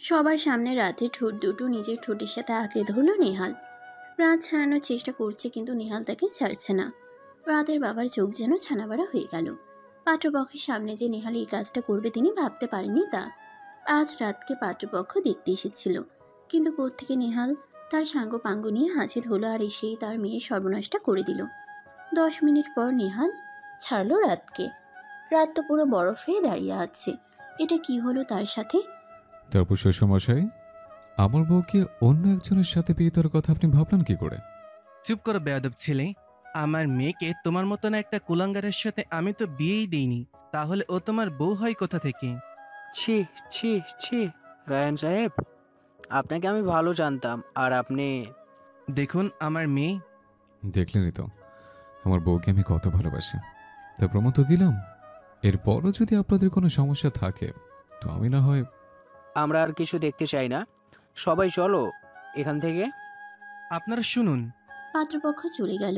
সবার সামনে রাতে ঠোঁট দুটো নিজের ঠোঁটের সাথে আঁকড়ে ধরল নেহাল। রাত ছাড়ানোর চেষ্টা করছে কিন্তু নেহাল তাকে ছাড়ছে না। রাতের বাবার চোখ যেন ছানাবাড়া হয়ে গেল। পাত্রপক্ষের সামনে যে নেহাল এই কাজটা করবে তিনি ভাবতে পারেননি তা। আজ রাতকে পাত্রপক্ষ দেখতে এসেছিল, কিন্তু কোত্থেকে নেহাল তার সাঙ্গ পাঙ্গ নিয়ে হাজির হলো আর এসেই তার মেয়ের সর্বনাশটা করে দিল। 10 মিনিট পর নেহাল ছাড়লো রাতকে। রাত তো পুরো বরফ হয়ে দাঁড়িয়ে আছে। এটা কি হলো তার সাথে? তারপর শ্বশুরমশাই, আমার বউকে অন্য একজনের সাথে বিয়ে দেওয়ার কথা আপনি ভাবলেন কি করে? চুপ করো বেয়াদব ছেলে। আমার মেয়েকে তোমার মতন একটা কুলাঙ্গারের সাথে আমি তো বিয়েই দিইনি, তাহলে ও তোমার বউ হয় কোথা থেকে? ছি ছি ছি, রায়ান সাহেব, আপনাকে আমি ভালো জানতাম আর আপনি। দেখুন আমার মেয়ে। দেখলেনই তো আমার বউকে আমি কত ভালোবাসি, তা প্রমাণ তো দিলাম। এরপরও যদি আপনাদের কোনো সমস্যা থাকে তো আমি না হয়। আমরা আর কিছু দেখতে চাই না, সবাই চলো এখান থেকে। আপনারা শুনুন। পাত্রপক্ষ চলে গেল।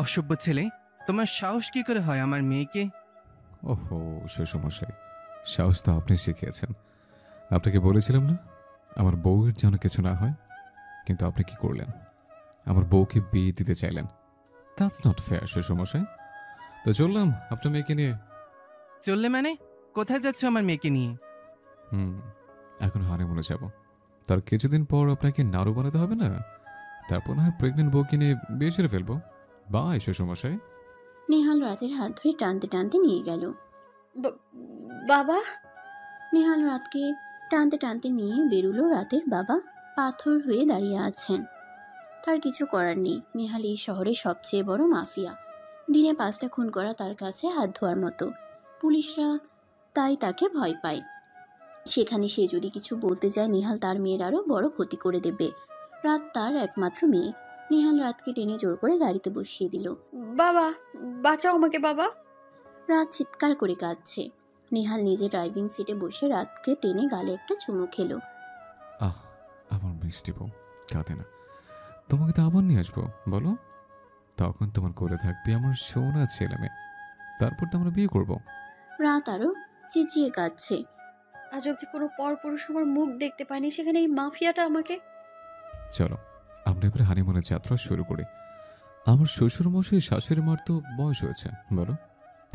অসভ্য ছেলে, তোমার সাহস কি করে হয় আমার মেয়েকে? ওহো শ্বশুরমশাই, সাহস তো আপনি শিখিয়েছেন। আপনাকে বলেছিলাম না আমার বউয়ের যেন কিছু না হয়, কিন্তু আপনি কি করলেন? আমার বউকে বিয়ে দিতে চাইলেন। দ্যাটস নট ফেয়ার শ্বশুরমশাই। তো চললাম আপনার মেয়েকে নিয়ে। চললে মানে? কোথায় যাচ্ছ আমার মেয়েকে নিয়ে? এখন হানিমুনে যাব, তার কিছুদিন পর আপনাকে নাড়ু বানাতে হবে না? তারপর না হয় প্রেগনেন্ট বউকে নিয়ে বিয়ে সেরে ফেলবো। বাই শ্বশুরমশাই। নেহাল রাতের হাত ধরে টানতে টানতে নিয়ে গেল। বাবা। নেহাল রাতকে টানতে টানতে নিয়ে বেরুলো রাতের বাবা পাথর হয়ে দাঁড়িয়ে আছেন। তার কিছু করার নেই, নেহাল এই শহরের সবচেয়ে বড় মাফিয়া। দিনে 5টা খুন করা তার কাছে হাত ধোয়ার মতো। পুলিশরা তাই তাকে ভয় পায়। সেখানে সে যদি কিছু বলতে যায় নেহাল তার মেয়ের আরও বড় ক্ষতি করে দেবে। রাত তার একমাত্র মেয়ে। নেহাল রাতকে টেনে জোর করে গাড়িতে বসিয়ে দিল। বাবা, বাঁচাও আমাকে বাবা। রাত চিৎকার করে কাঁদছে। নেহাল নিজে ড্রাইভিং সিটে বসে রাতকে টেনে গালে একটা চুমু খেলো। আহ, আমার মিষ্টি বউ, কাঁদে না। তোমাকে তো আবার নিয়ে আসবো বলো, তখন তোমার কোলে থাকবে আমার সোনা ছেলে মেয়ে। তারপর তো আমরা বিয়ে করবো। রাত আরো চেঁচিয়ে কাঁদছে। আজ অব্দি কোনো পরপুরুষ আমার মুখ দেখতে পায়নি, সেখানে এই মাফিয়াটা আমাকে। চলো আমরা এবার হানিমুনের যাত্রা শুরু করি। আমার শ্বশুরমশাই শাশুড়ি মার তো বয়স হয়েছে বলো,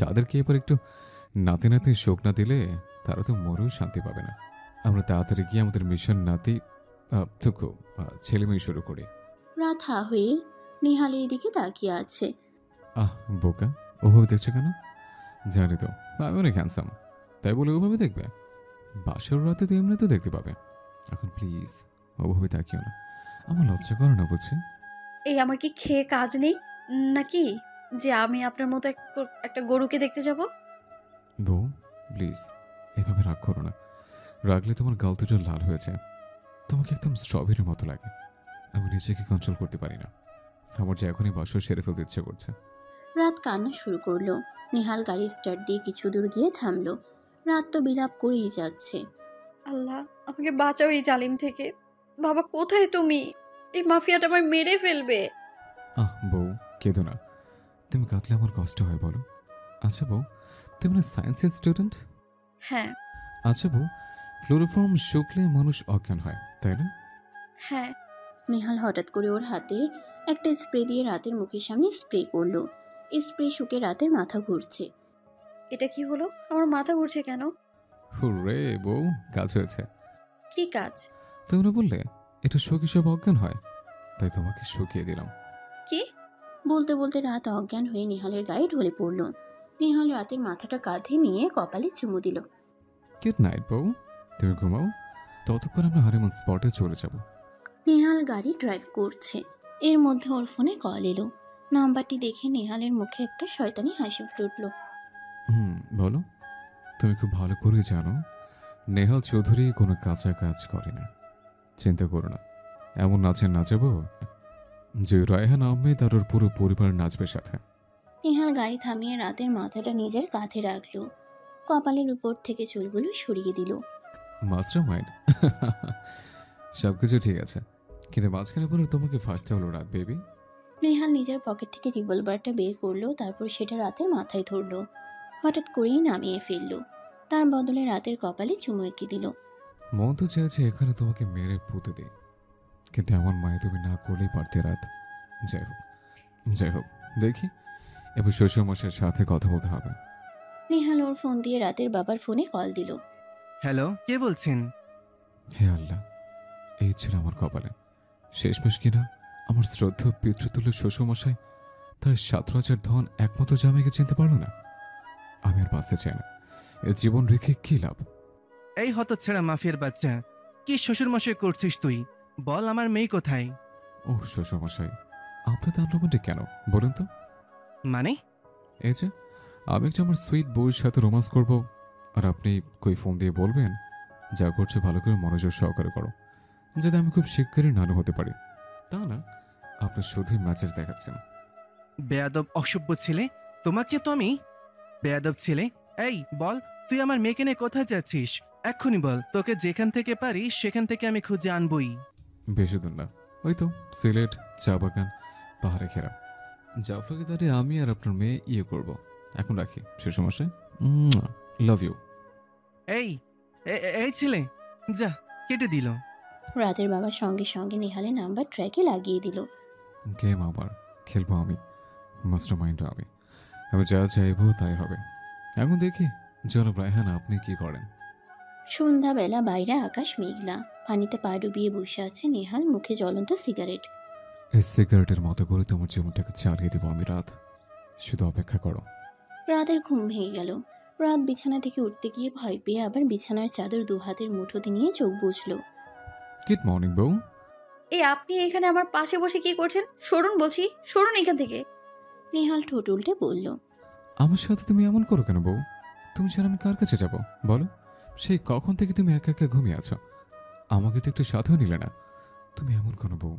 তাদেরকে এবার একটু নাতি নাতি শোক না দিলে তারা তো মরেও শান্তি পাবে না। আমরা তাড়াতাড়ি গিয়ে আমাদের মিশন নাতি টুকু ছেলে মেয়ে শুরু করি। রাত হা হয়ে নেহালের দিকে তাকিয়ে আছে। আহ বোকা, ওভাবে দেখছো কেন? জানি তো আমি অনেক হ্যান্ডসাম, তাই বলে ওভাবে দেখবে? বাসর রাতে তো এমনি তো দেখতে পাবে। এখন প্লিজ ওভাবে তাকিও না, আমার লজ্জা করে না বুঝছি। এই আমার কি খেয়ে কাজ নেই নাকি যে আমি আপনার মতো একটা গরুকে দেখতে যাব? বউ প্লিজ এভাবে রাগ করো না, রাগলে তোমার গাল দুটো লাল হয়ে যায়। তোমাকে একদম স্ট্রবেরির মতো লাগে। আমি নিজেকে কন্ট্রোল করতে পারি না, আমার যে এখনই বাসর সেরে ফেলতে ইচ্ছে করছে। রাত কান্না শুরু করলো। নেহাল গাড়ি স্টার্ট দিয়ে কিছু দূর গিয়ে থামলো। রাত তো বিলাপ করেই যাচ্ছে। আল্লাহ আমাকে বাঁচাও এই জালিম থেকে। বাবা কোথায় তুমি? এই মাফিয়াটা আমায় মেরে ফেলবে। আহ বউ কেঁদো না, তুমি কাঁদলে আমার কষ্ট হয় বলো। আচ্ছা বউ, তুমি না সায়েন্সের স্টুডেন্ট? হ্যাঁ। আচ্ছা বউ, ক্লোরোফর্ম শুকলে মানুষ অজ্ঞান হয় তাই না? হ্যাঁ। নেহাল হঠাৎ করে ওর হাতে একটা স্প্রে দিয়ে রাতের মুখের সামনে স্প্রে করলো। স্প্রে শুকে রাতের মাথা ঘুরছে। এটা কি হলো? আমার মাথা ঘুরছে কেন? হুররে বউ, কাজ হয়েছে। কি কাজ? তোমরা বললে এটা শুকে সব অজ্ঞান হয়, তাই তোমাকে শুকিয়ে দিলাম। কি? বলতে বলতে রাত অজ্ঞান হয়ে নেহালের গায়ে ঢলে পড়ল। নেহাল রাতের মাথাটা কাঁধে নিয়ে কপালে চুমু দিল। গুড নাইট বউ, তুমি ঘুমাও, ততক্ষণ আমরা হানিমুন স্পটে চলে যাব। নেহাল গাড়ি ড্রাইভ করছে। এর মধ্যে ওর ফোনে কল এলো। নাম্বারটি দেখে নেহালের মুখে একটা শয়তানি হাসি ফুটল। বলো। তুমি খুব ভালো করে জানো নেহাল চৌধুরী কোনো কাঁচা কাজ করে না। চিন্তা করো না, এমন নাচে নাচাবো যে রায়হান আহমেদ আর ওর পুরো পরিবার নাচবে সাথে। নেহাল গাড়ি থামিয়ে রাতের মাথাটা নিজের কাঁধে রাখলো। কপালের উপর থেকে চুলগুলো সরিয়ে দিল। Master mind. সবকিছু ঠিক আছে, কিন্তু মাঝখানে পরে তোমাকে ফাঁসতে হলো রাত বেবি। নেহাল নিজের পকেট থেকে রিভলভারটা বের করলো, তারপর সেটা রাতের মাথায় ধরলো। হঠাৎ করেই নামিয়ে ফেললো। তার বদলে রাতের কপালে চুমু এঁকে দিল। মন তো চেয়েছে এখানে তোমাকে মেরে পুঁতে দিই, কিন্তু এমন মায়ে তুমি না করলেই পারতে রাত। যাই হোক যাই হোক, দেখি এবার শ্বশুরমশাইয়ের সাথে কথা বলতে হবে। নেহাল ওর ফোন দিয়ে রাতের বাবার ফোনে কল দিল। হ্যালো, কে বলছেন? হে আল্লাহ, এই ছিল আমার কপালে। শেষমেশ কিনা আমার শ্রদ্ধ পিতৃতুল্য শ্বশুরমশাই তার 17,000 ধন একমাত্র জামাইকে চিনতে পারল না। আমি আর বাঁচতে চাই না, এ জীবন রেখে কি লাভ? এই হতচ্ছাড়া মাফিয়ার বাচ্চা, কি শ্বশুরমশাই করছিস তুই? বল আমার মেয়ে কোথায়? ও শ্বশুরমশাই, আপনার তো রোমান্টিক কেন বলুন তো? মানে? এই যে আমি একটু আমার সুইট বউয়ের সাথে রোমান্স করব, আর আপনি কই ফোন দিয়ে বলবেন যা করছো ভালো করে মনোযোগ সহকারে করো, যাতে আমি খুব শিগগিরই নানু হতে পারি। তা না, আপনি শুধুই ম্যাচেস দেখাচ্ছেন। বেয়াদব অসভ্য ছেলে, তোমাকে তো আমি। বেয়াদব ছেলে, এই বল, তুই আমার মেয়েকে নিয়ে কোথায় যাচ্ছিস? এক্ষুনি বল, তোকে যেখান থেকে পারি সেখান থেকে আমি খুঁজে আনবই। বেশি দূর না, ওই তো সিলেট, চা বাগান, পাহাড়ে ঘেরা। জাফলকে দাঁড়িয়ে আমি আর আপনার মেয়ে ইয়ে করব। এখন রাখি শ্বশুরমশাই, লাভ ইউ। এই এই ছেলে, যা, কেটে দিল। রাতের বাবা সঙ্গে সঙ্গে নেহালের নাম্বার ট্র্যাকে লাগিয়ে দিল। গেম আবার খেলবো আমি, মাস্টার মাইন্ড আমি। আমি যা চাইবো তাই হবে। এখন দেখি জনাব রায়হান আপনি কি করেন। সন্ধ্যাবেলা বাইরে আকাশ মেঘলা, পানিতে পা ডুবিয়ে বসে আছে নেহাল, মুখে জ্বলন্ত সিগারেট। এই সিগারেটের মতো করে তোমার জীবনটাকে চালিয়ে দেবো আমি রাত, শুধু অপেক্ষা করো। রাতের ঘুম ভেঙে গেল। রাত বিছানা থেকে উঠতে গিয়ে ভয় পেয়ে আবার বিছানার চাদর দু হাতের মুঠোতে নিয়ে চোখ বুঝল। গুড মর্নিং বউ। এই আপনি এখানে আমার পাশে বসে কি করছেন? সরুন বলছি, সরুন এখান থেকে। নেহাল ঠোঁট উল্টে বলল, আমার সাথে তুমি এমন করো কেন বউ? তুমি ছাড়া আমি কার কাছে যাব বলো? সেই কখন থেকে তুমি একা একা ঘুমিয়ে আছো, আমাকে তো একটু সাথেও নিলে না। তুমি এমন কোনো বউ,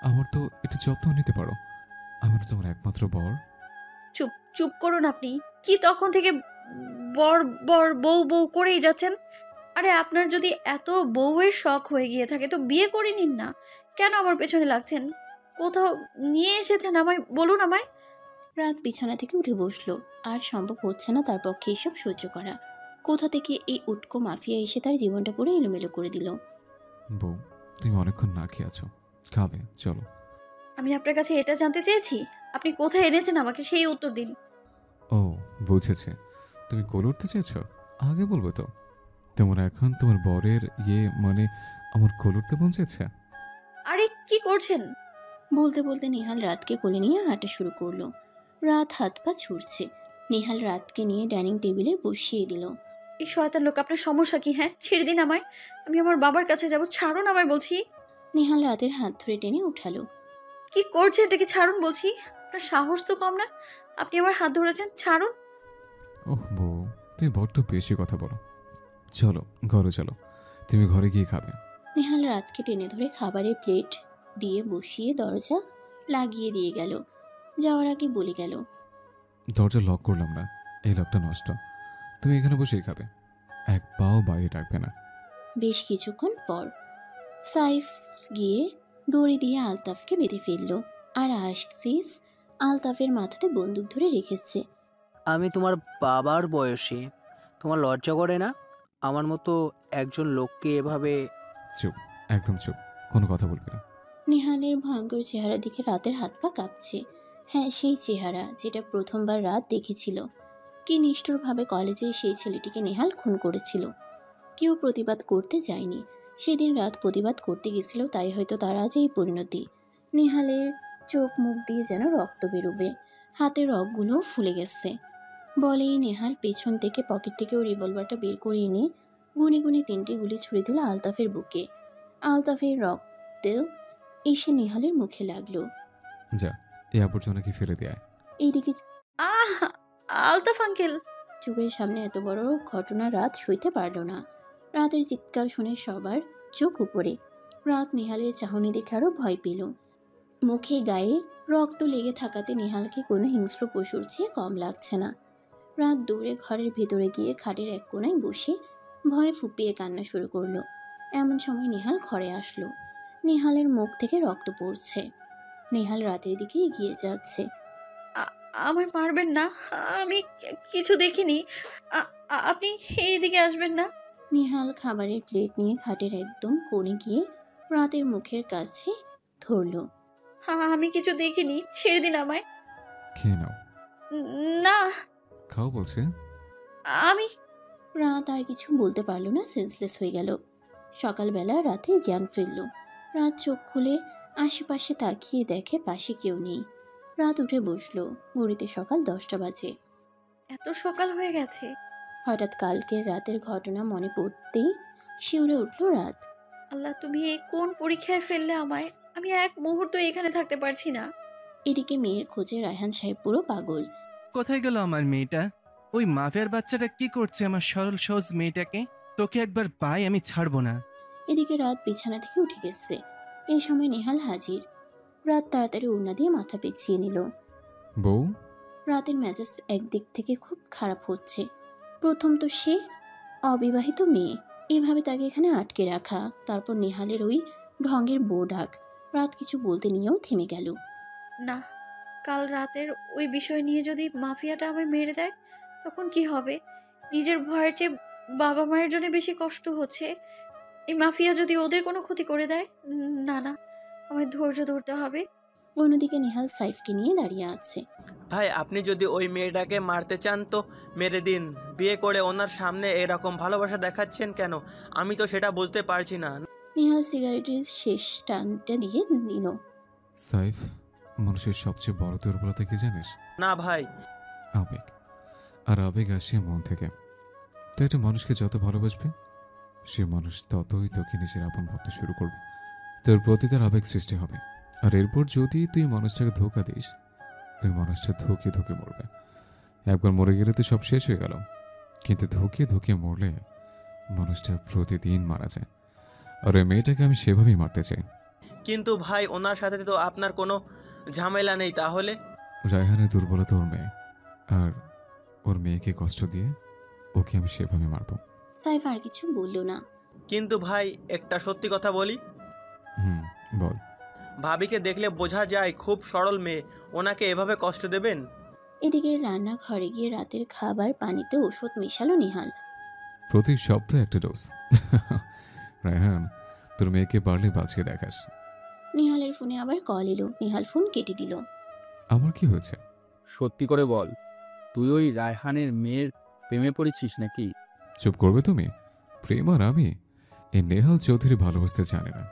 আমার তো একটু যত্ন নিতে পারো। আমি তো তোমার একমাত্র বর। চুপ চুপ করুন আপনি। কি তখন থেকে বর বর বউ বউ করেই যাচ্ছেন? আরে আপনার যদি এত বউয়ের শখ হয়ে গিয়ে থাকে তো বিয়ে করে নিন না। কেন আমার পেছনে লাগছেন? কোথাও নিয়ে এসেছেন আমায়, বলুন আমায়। রাত বিছানা থেকে উঠে বসলো। আর সম্ভব হচ্ছে না তার পক্ষে এসব সহ্য করা। কোথা থেকে এই উটকো মাফিয়া এসে তার জীবনটা পুরো এলোমেলো করে দিল। বউ, তুমি অনেকক্ষণ না খেয়ে আছো, খাবে চলো। আমি আপনার কাছে এটা জানতে চেয়েছি, আপনি কোথায় এনেছেন আমাকে সেই উত্তর দিন। ও বুঝেছে, তুমি কোলে উঠতে চেয়েছো, আগে বলবো তো। তোমার এখন তোমার বরের ইয়ে মানে আমার কোলে উঠতে মন চেয়েছে। আরে কি করছেন? বলতে বলতে নেহাল রাতকে কোলে নিয়ে হাঁটা শুরু করলো। রাত হাত পা ছুটছে। নেহাল রাতকে নিয়ে ডাইনিং টেবিলে বসিয়ে দিল। এই শয়তান লোক, আপনার সমস্যা কি? হ্যাঁ, ছেড়ে দিন আমায়, আমি আমার বাবার কাছে যাব। ছাড়ুন আমায় বলছি। নেহাল রাতের হাত ধরে টেনে উঠালো। কি করছেন এটাকে? ছাড়ুন বলছি। আপনার সাহস তো কম না, আপনি আমার হাত ধরেছেন। ছাড়ুন। ওহ বউ, তুমি বড্ড বেশি কথা বলো। চলো ঘরে চলো, তুমি ঘরে গিয়ে খাবে। নেহাল রাতকে টেনে ধরে খাবারের প্লেট দিয়ে বসিয়ে দরজা লাগিয়ে দিয়ে গেল। যাওয়ার আগে বলে গেল, দরজা লক করলাম না, এই লকটা নষ্ট। তুমি এখানে বসেই খাবে, এক পাও বাইরে ডাকবে না। বেশ কিছুক্ষণ পর সাইফ গিয়ে দড়ি দিয়ে আলতাফকে বেঁধে ফেলল। আর আসিফ আলতাফের মাথাতে বন্দুক ধরে রেখেছে। আমি তোমার বাবার বয়সী, তোমার লজ্জা করে না আমার মতো একজন লোককে এভাবে? চুপ, একদম চুপ, কোনো কথা বলবি না। নেহালের ভয়ঙ্কর চেহারা দেখে রাতের হাত পা কাঁপছে। হ্যাঁ, সেই চেহারা যেটা প্রথমবার রাত দেখেছিল। কি নিষ্ঠুরভাবে কলেজে সেই ছেলেটিকে নেহাল খুন করেছিল। কেউ প্রতিবাদ করতে যায়নি। সেদিন রাত প্রতিবাদ করতে গেছিল, তাই হয়তো তার আজ এই পরিণতি। নেহালের চোখ মুখ দিয়ে যেন রক্ত বেরোবে, হাতের রগগুলোও ফুলে গেছে। বলেই নেহাল পেছন থেকে পকেট থেকেও রিভলভারটা বের করে এনে গুনে গুনে 3টে গুলি ছুড়ে দিল আলতাফের বুকে। আলতাফের রক্ত এসে নেহালের মুখে লাগলো। যা, এই আবর্জনাকে ফেলে দেয়। এইদিকে আহ, আলতাফ আঙ্কেল। চোখের সামনে এত বড় ঘটনা রাত সইতে পারল না। রাতের চিৎকার শুনে সবার চোখ উপরে। রাত নেহালের চাহনি দেখে আরও ভয় পেল। মুখে গায়ে রক্ত লেগে থাকাতে নেহালকে কোনো হিংস্র পশুর চেয়ে কম লাগছে না। রাত দৌড়ে ঘরের ভেতরে গিয়ে খাটের এক কোণায় বসে ভয়ে ফুপিয়ে কান্না শুরু করলো। এমন সময় নেহাল ঘরে আসলো। নেহালের মুখ থেকে রক্ত পড়ছে। নেহাল রাতের দিকে এগিয়ে যাচ্ছে। আমায় মারবেন না, আমি কিছু দেখিনি। আপনি এইদিকে আসবেন না। নিহাল খাবারের প্লেট নিয়ে খাটের একদম কোণে গিয়ে রাতের মুখের কাছে ধরল। হ্যাঁ, আমি কিছু দেখিনি, ছেড়ে দিন আমায়। খেয়ে নাও। না, খাও বলছে। আমি রাত আর কিছু বলতে পারল না, সেন্সলেস হয়ে গেল। সকালবেলা রাতের জ্ঞান ফিরল। রাত চোখ খুলে আশেপাশে তাকিয়ে দেখে পাশে কেউ নেই। রাত উঠে বসলো। ঘড়িতে সকাল 10টা বাজে। এত সকাল হয়ে গেছে। হঠাৎ কালকের রাতের ঘটনা মনে পড়তেই শিউরে উঠল রাত। আল্লাহ, তুমি এই কোন পরীক্ষায় ফেললে আমায়? আমি এক মুহূর্ত এখানে থাকতে পারছি না। এদিকে মেয়ের খোঁজে রায়হান সাহেব পুরো পাগল। কোথায় গেল আমার মেয়েটা? ওই মাফিয়ার বাচ্চাটা কি করছে আমার সরল সহজ মেয়েটাকে? তোকে একবার পাই আমি ছাড়বো না। এদিকে রাত বিছানা থেকে উঠে গেছে। এই সময় নেহাল হাজির। রাত তাড়াতাড়ি ওড়না দিয়ে মাথা পেঁচিয়ে নিল। বউ, রাতের মেজাজ একদিক থেকে খুব খারাপ হচ্ছে। প্রথম তো সে অবিবাহিত মেয়ে, এভাবে তাকে এখানে আটকে রাখা, তারপর নেহালের ওই ঢঙ্গের বউ ডাক। রাত কিছু বলতে নিয়েও থেমে গেল। না, কাল রাতের ওই বিষয় নিয়ে যদি মাফিয়াটা আমায় মেরে দেয় তখন কি হবে? নিজের ভয়ের চেয়ে বাবা মায়ের জন্য বেশি কষ্ট হচ্ছে। এই মাফিয়া যদি ওদের কোনো ক্ষতি করে দেয়, না না, আমায় ধৈর্য ধরতে হবে। অন্যদিকে নেহাল সাইফকে নিয়ে দাঁড়িয়ে আছে। ভাই, আপনি যদি ওই মেয়েটাকে মারতে চান তো মেরে দিন। বিয়ে করে ওনার সামনে এরকম ভালোবাসা দেখাচ্ছেন কেন? আমি তো সেটা বুঝতে পারছি না। নেহাল সিগারেটের শেষ টানটা দিয়ে নিল। সাইফ, মানুষের সবচেয়ে বড় দুর্বলতা কি জানিস? না ভাই। আবেগ। আর আবেগ আসে মন থেকে। তো একটা মানুষকে যত ভালোবাসবে সে মানুষ ততই তোকে নিজের আপন ভাবতে শুরু করবে। তোর প্রতি তার আবেগ সৃষ্টি হবে। আর এরপর যদি তুই মানুষটাকে ধোঁকা দিস, ওই মানুষটা ধুকে ধুকে মরবে। একবার মরে গেলে তো সব শেষ হয়ে গেল, কিন্তু ধুকে ধুকে মরলে মানুষটা প্রতিদিন মারা যায়। আর ওই মেয়েটাকে আমি সেভাবেই মারতে চাই। কিন্তু ভাই, ওনার সাথে তো আপনার কোনো ঝামেলা নেই তাহলে? রায়হানের দুর্বলতা ওর মেয়ে, আর ওর মেয়েকে কষ্ট দিয়ে ওকে আমি সেভাবে মারবো। সাইফ আর কিছু বলল না। কিন্তু ভাই, একটা সত্যি কথা বলি। বল। ভাবিকে দেখলে বোঝা যায় খুব সরল মেয়ে, ওনাকে এভাবে কষ্ট দেবেন? এদিকে রান্নাঘরে গিয়ে রাতের খাবার পানিতে ওষুধ মেশালো নিহাল। প্রতি সপ্তাহে একটা ডোজ। রায়হান, তোর মেয়েকে পারলে বাঁচিয়ে দেখাস। নিহালের ফোনে আবার কল এলো। নিহাল ফোন কেটে দিল। আমার কি হয়েছে? সত্যি করে বল, তুই ওই রায়হানের মেয়ের প্রেমে পড়েছিস নাকি? চুপ করবে তুমি? প্রেম আর আমি? এই নেহাল চৌধুরী ভালোবাসতে জানে না,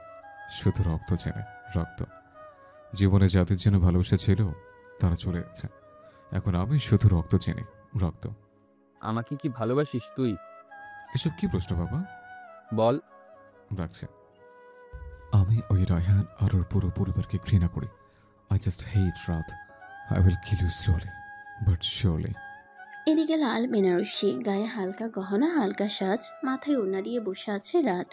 শুধু রক্ত চেনে। রক্ত। জীবনে যাদের জন্য ভালোবাসা ছিল তারা চলে গেছে। এখন আমি শুধু রক্ত চিনি। রক্ত। আমাকে কি ভালোবাসিস তুই? এসব কি প্রশ্ন বাবা? বল। রাখছে। আমি ওই রায়হান আর ওর পুরো পরিবারকে ঘৃণা করি। আই জাস্ট হেট রাত। I will kill you slowly but surely. এদিকে লাল বেনারসি, গায়ে হালকা গহনা, হালকা সাজ, মাথায় ওড়না দিয়ে বসে আছে রাত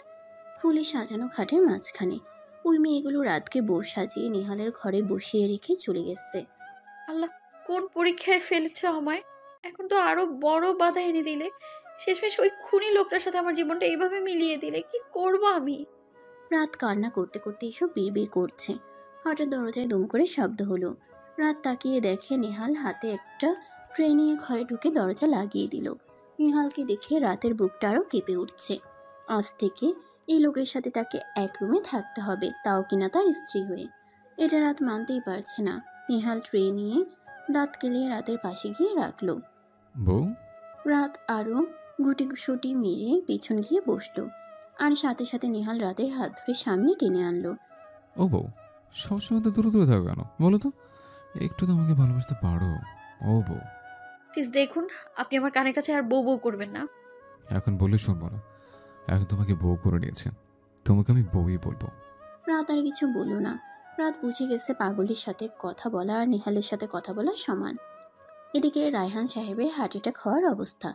ফুলে সাজানো খাটের মাঝখানে। ওই মেয়েগুলো রাতকে বউ সাজিয়ে নেহালের ঘরে বসিয়ে রেখে চলে গেছে। আল্লাহ, কোন পরীক্ষায় ফেলেছো আমায়? এখন তো আরো বড় বাধা এনে দিলে। শেষমেশ ওই খুনি লোকটার সাথে আমার জীবনটা এইভাবে মিলিয়ে দিলে। কি করব আমি? রাত কান্না করতে করতে এসব বিড়বিড় করছে। হঠাৎ দরজায় দুম করে শব্দ হলো। রাত তাকিয়ে দেখে নেহাল হাতে একটা ট্রে নিয়ে ঘরে ঢুকে দরজা লাগিয়ে দিল। নেহালকে দেখে রাতের বুকটা আরও কেঁপে উঠছে। আজ থেকে এই লোকের সাথে তাকে এক রুমে থাকতে হবে, তাও কিনা তার স্ত্রী হয়ে। এটা রাত মানতেই পারছে না। নেহাল ট্রে নিয়ে দাঁত কেলিয়ে রাতের পাশে গিয়ে রাখলো। বউ? রাত আরও গুটি সুটি মেরে পিছন গিয়ে বসলো, আর সাথে সাথে নেহাল রাতের হাত ধরে সামনে টেনে আনলো। ও বউ, সবসময় তো দূরে দূরে থাকো কেন বলো তো? একটু তো আমাকে ভালোবাসতে পারো। ও বউ, প্লিজ দেখুন, আপনি আমার কানের কাছে আর বউ বউ করবেন না। এখন বললে শুনবো না। এখন তোমাকে বউ করে নিয়েছে, তোমাকে আমি বউই বলবো। রাত আর কিছু বলল না। রাত বুঝে গেছে পাগলির সাথে কথা বলা আর নেহালের সাথে কথা বলা সমান। এদিকে রায়হান সাহেবের হার্ট অ্যাটাক হওয়ার অবস্থা।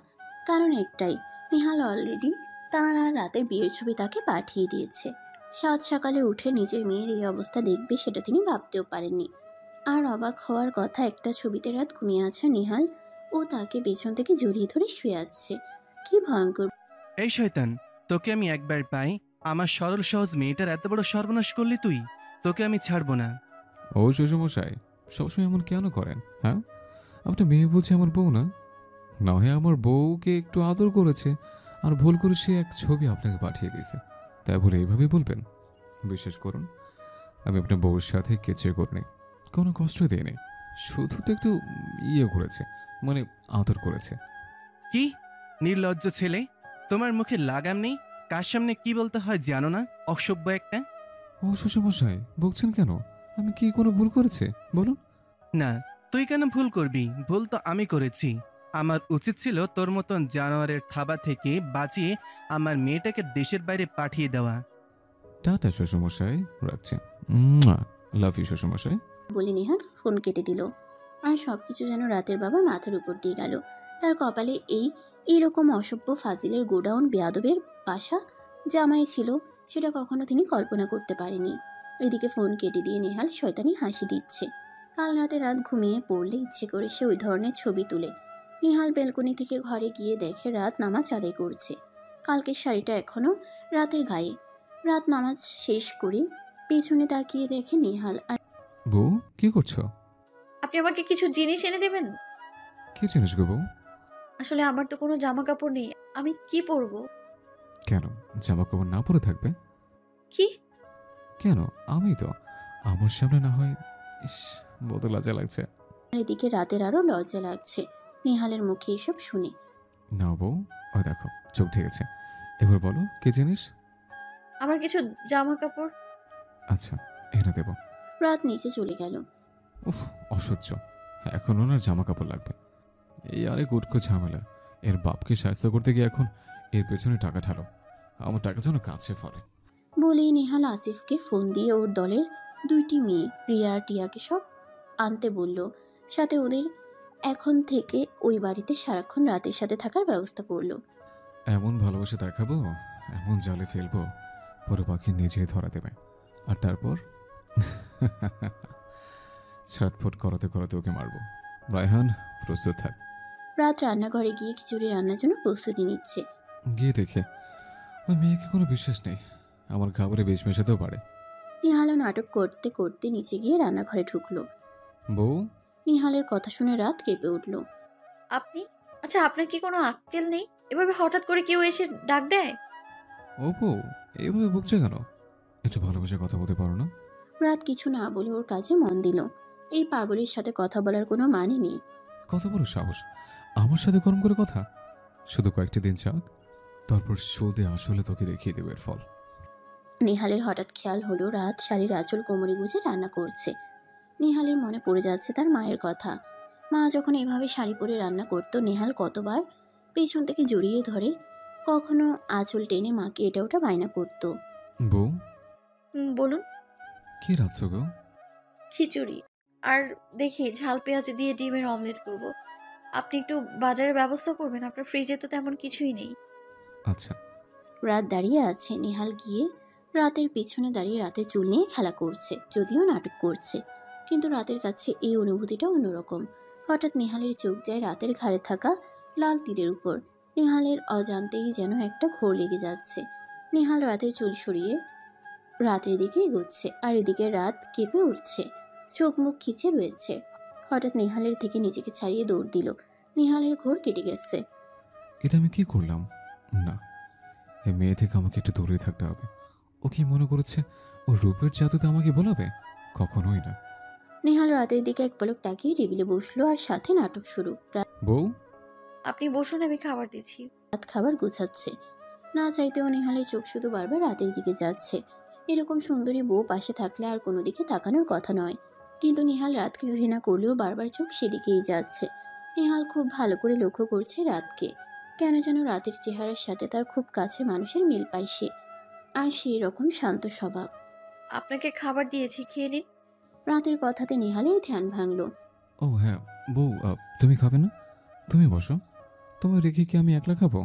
কারণ একটাই, নেহাল অলরেডি তার আর রাতের বিয়ের ছবি তাকে পাঠিয়ে দিয়েছে। সাত সকালে উঠে নিজের মেয়ের এই অবস্থা দেখবে সেটা তিনি ভাবতেও পারেননি। আর অবাক হওয়ার কথা, একটা ছবিতে রাত ঘুমিয়ে আছে নেহাল ও তাকে পেছন থেকে জড়িয়ে ধরে শুয়ে আছে। কি ভয়ঙ্কর! এই শয়তান, তোকে আমি একবার পাই, আমার সরল সহজ মেয়েটার এত বড় সর্বনাশ করলি তুই। তোকে আমি ছাড়বো না। ও শ্বশুরমশাই, সবসময় এমন কেন করেন? হ্যাঁ, আপনার মেয়ে বলছে আমার বউ না? না হয় আমার বউকে একটু আদর করেছে, আর ভুল করে সে এক ছবি আপনাকে পাঠিয়ে দিয়েছে, তাই বলে এইভাবেই বলবেন? বিশ্বাস করুন, আমি আপনার বউয়ের সাথে কেচে করিনি, কোনো কষ্ট দিইনি, শুধু তো একটু করেছে, মানে আদর করেছে। কি নির্লজ্জ ছেলে, তোমার মুখে লাগাম নেই? কার সামনে কি বলতে হয় জানো না? অসভ্য একটা। ও শ্বশুরমশাই, বকছেন কেন? আমি কি কোনো ভুল করেছি বলুন? না, তুই কেন ভুল করবি? ভুল তো আমি করেছি। আমার উচিত ছিল তোর মতন জানোয়ারের থাবা থেকে বাঁচিয়ে আমার মেয়েটাকে দেশের বাইরে পাঠিয়ে দেওয়া। টাটা শ্বশুরমশাই, রাখছি। লাভ ইউ শ্বশুরমশাই। বলে নিহাল ফোন কেটে দিল। আর সবকিছু যেন রাতের বাবা মাথার উপর দিয়ে গেল। তার কপালে এইরকম অসভ্য ফাজিলের গোডাউন বেয়াদবের বাসা জামাই ছিল, সেটা কখনো তিনি কল্পনা করতে পারেনি। এদিকে ফোন কেটে দিয়ে নেহাল শয়তানি হাসি দিচ্ছে। কাল রাতে রাত ঘুমিয়ে পড়লে ইচ্ছে করে সে ওই ধরনের ছবি তুলে। নেহাল বেলকনি থেকে ঘরে গিয়ে দেখে রাত নামাজ আদায় করছে। কালকের শাড়িটা এখনো রাতের গায়ে। রাত নামাজ শেষ করে পেছনে তাকিয়ে দেখে নেহাল আর বউ, কি করছো? আপনি আমাকে কিছু জিনিস এনে দেবেন? কি জিনিস গো বউ? আসলে আমার তো কোনো জামা কাপড় নেই, আমি কি পরবো? কেন, জামা কাপড় না পরে থাকবে? কি? কেন, আমি তো আমার সামনে না হয়। ইস, বলতে লজ্জা লাগছে। এদিকে রাতের আরো লজ্জা লাগছে নেহালের মুখে এসব শুনে। না বউ, ওই দেখো চোখ ঢেকেছে। এবার বলো কি জিনিস? আমার কিছু জামা কাপড়। আচ্ছা, এনে দেব। রাত নিচে চলে গেল। উফ, অসহ্য। এখন ওনার জামা কাপড় লাগবে। এই আরেক উটকো ঝামেলা। এর বাপকে সাহায্য করতে গিয়ে এখন এর পেছনে টাকা ঢালো। আমার টাকা যেন কাছে ফলে। বলেই নেহাল আসিফকে ফোন দিয়ে ওর দলের 2টি মেয়ে রিয়া আর টিয়াকে সব আনতে বলল। সাথে ওদের এখন থেকে ওই বাড়িতে সারাক্ষণ রাতের সাথে থাকার ব্যবস্থা করলো। এমন ভালোবাসা দেখাবো, এমন জালে ফেলবো, পরে পাখি নিজেই ধরা দেবে। আর তারপর ছটফট করাতে করাতে ওকে মারবো। রায়হান, প্রস্তুত থাক। রাত রান্নাঘরে গিয়ে খিচুড়ি রান্নার জন্য প্রস্তুতি নিচ্ছে। গিয়ে দেখে ওই মেয়েকে কোনো বিশ্বাস নেই, আমার খাবারে বিষ মেশাতেও পারে। নিহালও নাটক করতে করতে নিচে গিয়ে রান্নাঘরে ঢুকলো। বউ, নিহালের কথা শুনে রাত কেঁপে উঠল। আপনি? আচ্ছা, আপনার কি কোনো আক্কেল নেই? এভাবে হঠাৎ করে কেউ এসে ডাক দেয়? ও বউ, এইভাবে ভুগছে কেন? একটু ভালোবাসে কথা বলতে পারো না? রাত কিছু না বলে ওর কাজে মন দিল। এই পাগলের সাথে কথা বলার কোনো মানে নেই। কত বড় সাহস আমার সাথে গরম করে কথা! শুধু কয়েকটি দিন যাক, তারপর সুদে আসলে তোকে দেখিয়ে দেবে এর ফল। নেহালের হঠাৎ খেয়াল হলো রাত শাড়ির আঁচল কোমরে গুজে রান্না করছে। নেহালের মনে পড়ে যাচ্ছে তার মায়ের কথা। মা যখন এভাবে শাড়ি পরে রান্না করতো, নেহাল কতবার পেছন থেকে জড়িয়ে ধরে, কখনো আঁচল টেনে মাকে এটা ওটা বায়না করতো। বউ, বলুন। কি রাখছো গো? খিচুড়ি আর দেখি ঝাল পেঁয়াজ দিয়ে ডিমের অমলেট করব। আপনি একটু বাজারের ব্যবস্থা করবেন, আপনার ফ্রিজে তো তেমন কিছুই নেই। আচ্ছা। রাত দাঁড়িয়ে আছে। নেহাল গিয়ে রাতের পিছনে দাঁড়িয়ে রাতের চুল নিয়ে খেলা করছে, যদিও নাটক করছে, কিন্তু রাতের কাছে এই অনুভূতিটা অন্যরকম। হঠাৎ নেহালের চোখ যায় রাতের ঘাড়ে থাকা লাল তীরের উপর। নেহালের অজান্তেই যেন একটা ঘোর লেগে যাচ্ছে। নেহাল রাতের চুল সরিয়ে রাতের দিকে এগোচ্ছে, আর এদিকে রাত কেঁপে উঠছে, চোখ মুখ খিচে রয়েছে। হঠাৎ নেহালের থেকে নিজেকে ছাড়িয়ে দৌড় দিল। নেহালের ঘোর কেটে গেছে। এটা আমি কি করলাম? না, এই মেয়ে থেকে আমাকে একটু দূরে থাকতে হবে। ও কি মনে করেছে ও রূপের জাদুতে আমাকে বলাবে? কখনোই না। নেহাল রাতের দিকে এক পলক তাকিয়ে টেবিলে বসলো, আর সাথে নাটক শুরু। বউ, আপনি বসুন, আমি খাবার দিচ্ছি। রাত খাবার গুছাচ্ছে। না চাইতেও নেহালের চোখ শুধু বারবার রাতের দিকে যাচ্ছে। এরকম সুন্দরী বউ পাশে থাকলে আর কোনো দিকে তাকানোর কথা নয়, কিন্তু নেহাল রাতকে ঘৃণা করলেও বারবার চোখ সেদিকেই যাচ্ছে। নেহাল খুব ভালো করে লক্ষ্য করছে রাতকে। কেন যেন রাতের চেহারার সাথে তার খুব কাছের মানুষের মিল পায় সে, আর সেই রকম শান্ত স্বভাব। আপনাকে খাবার দিয়েছি, খেয়ে নিন। রাতের কথাতে নেহালের ধ্যান ভাঙল। ও হ্যাঁ বউ, তুমি খাবে না? তুমি বসো, তোমার রেখে কি আমি একলা খাবো?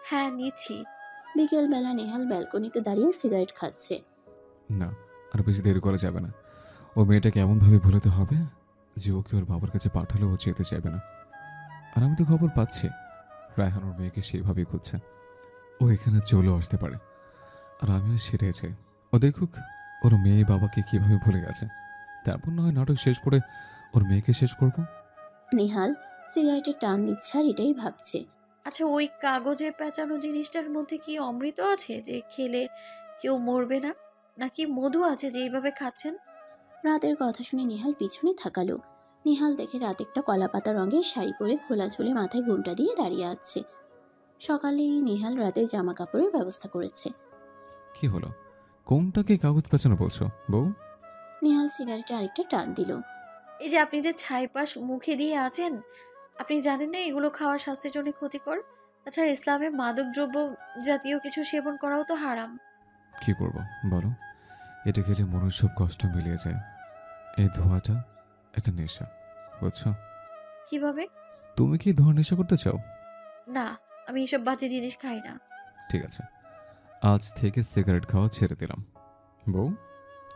হ্যাঁ, নিচ্ছি। বিকেলবেলা নেহাল ব্যালকনিতে দাঁড়িয়ে সিগারেট খাচ্ছে। না, আর বেশি দেরি করা যাবে না। ও মেয়েটাকে এমনভাবে ভুলাতে হবে যে ওকে ওর বাবার কাছে পাঠালেও ও যেতে চাইবে না। আর আমি তো খবর পাচ্ছি রায়হান ওর মেয়েকে সেইভাবেই খুঁজছে। ও এখানে চলেও আসতে পারে, আর আমিও সেটাই চাই। ও দেখুক ওর মেয়ে বাবাকে কিভাবে ভুলে গেছে, তারপর না হয় নাটক শেষ করে ওর মেয়েকে শেষ করব। নেহাল সিগারেটের টান দিচ্ছে আর এটাই ভাবছে। আচ্ছা, ওই কাগজে পেঁচানো জিনিসটার মধ্যে কি অমৃত আছে যে খেলে কেউ মরবে না, নাকি মধু আছে যে এইভাবে খাচ্ছেন? রাতের কথা শুনে নিহাল পিছনে থাকালো। নিহাল দেখে রাত একটা কলাপাতা রঙের শাড়ি পরে খোলা চুলে মাথায় ঘোমটা দিয়ে দাঁড়িয়ে আছে। সকালেই নিহাল রাতের জামা কাপড়ের ব্যবস্থা করেছে। কি হলো? কোনটাকে কাগজ পেঁচানো বলছো বউ? নিহাল সিগারেটে আরেকটা টান দিল। এই যে আপনি যে ছাইপাশ মুখে দিয়ে আছেন, আপনি জানেন না এগুলো খাওয়া স্বাস্থ্যের জন্য ক্ষতিকর? তাছাড়া ইসলামে মাদক দ্রব্য জাতীয় কিছু সেবন করাও তো হারাম। কি করব বলো? এটা খেলে মনের সব কষ্ট মিলিয়ে যায়। এই ধোঁয়াটা একটা নেশা, বুঝছো? কিভাবে? তুমি কি ধোঁয়ার নেশা করতে চাও? না, আমি এসব বাজে জিনিস খাই না। ঠিক আছে, আজ থেকে সিগারেট খাওয়া ছেড়ে দিলাম বউ,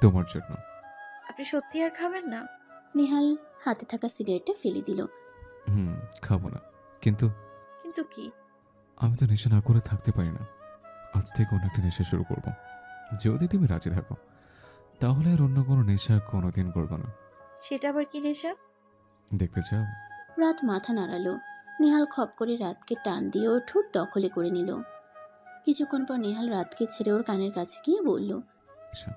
তোমার জন্য। আপনি সত্যি আর খাবেন না? নিহাল হাতে থাকা সিগারেটটা ফেলে দিল। খাবো না, কিন্তু কিন্তু কি? আমি তো নেশা না করে থাকতে পারি না। আজ থেকে অন্য একটা নেশা শুরু করব। যদি তুমি রাজি থাকো, তাহলে আর অন্য কোনো নেশা কোনোদিন করবো না। সেটা আবার কি নেশা? দেখতে চাও? রাত মাথা নাড়ালো। নিহাল খপ করে রাতকে টান দিয়ে ওর ঠোঁট দখলে করে নিল। কিছুক্ষণ পর নিহাল রাতকে ছেড়ে ওর কানের কাছে গিয়ে বলল। আচ্ছা।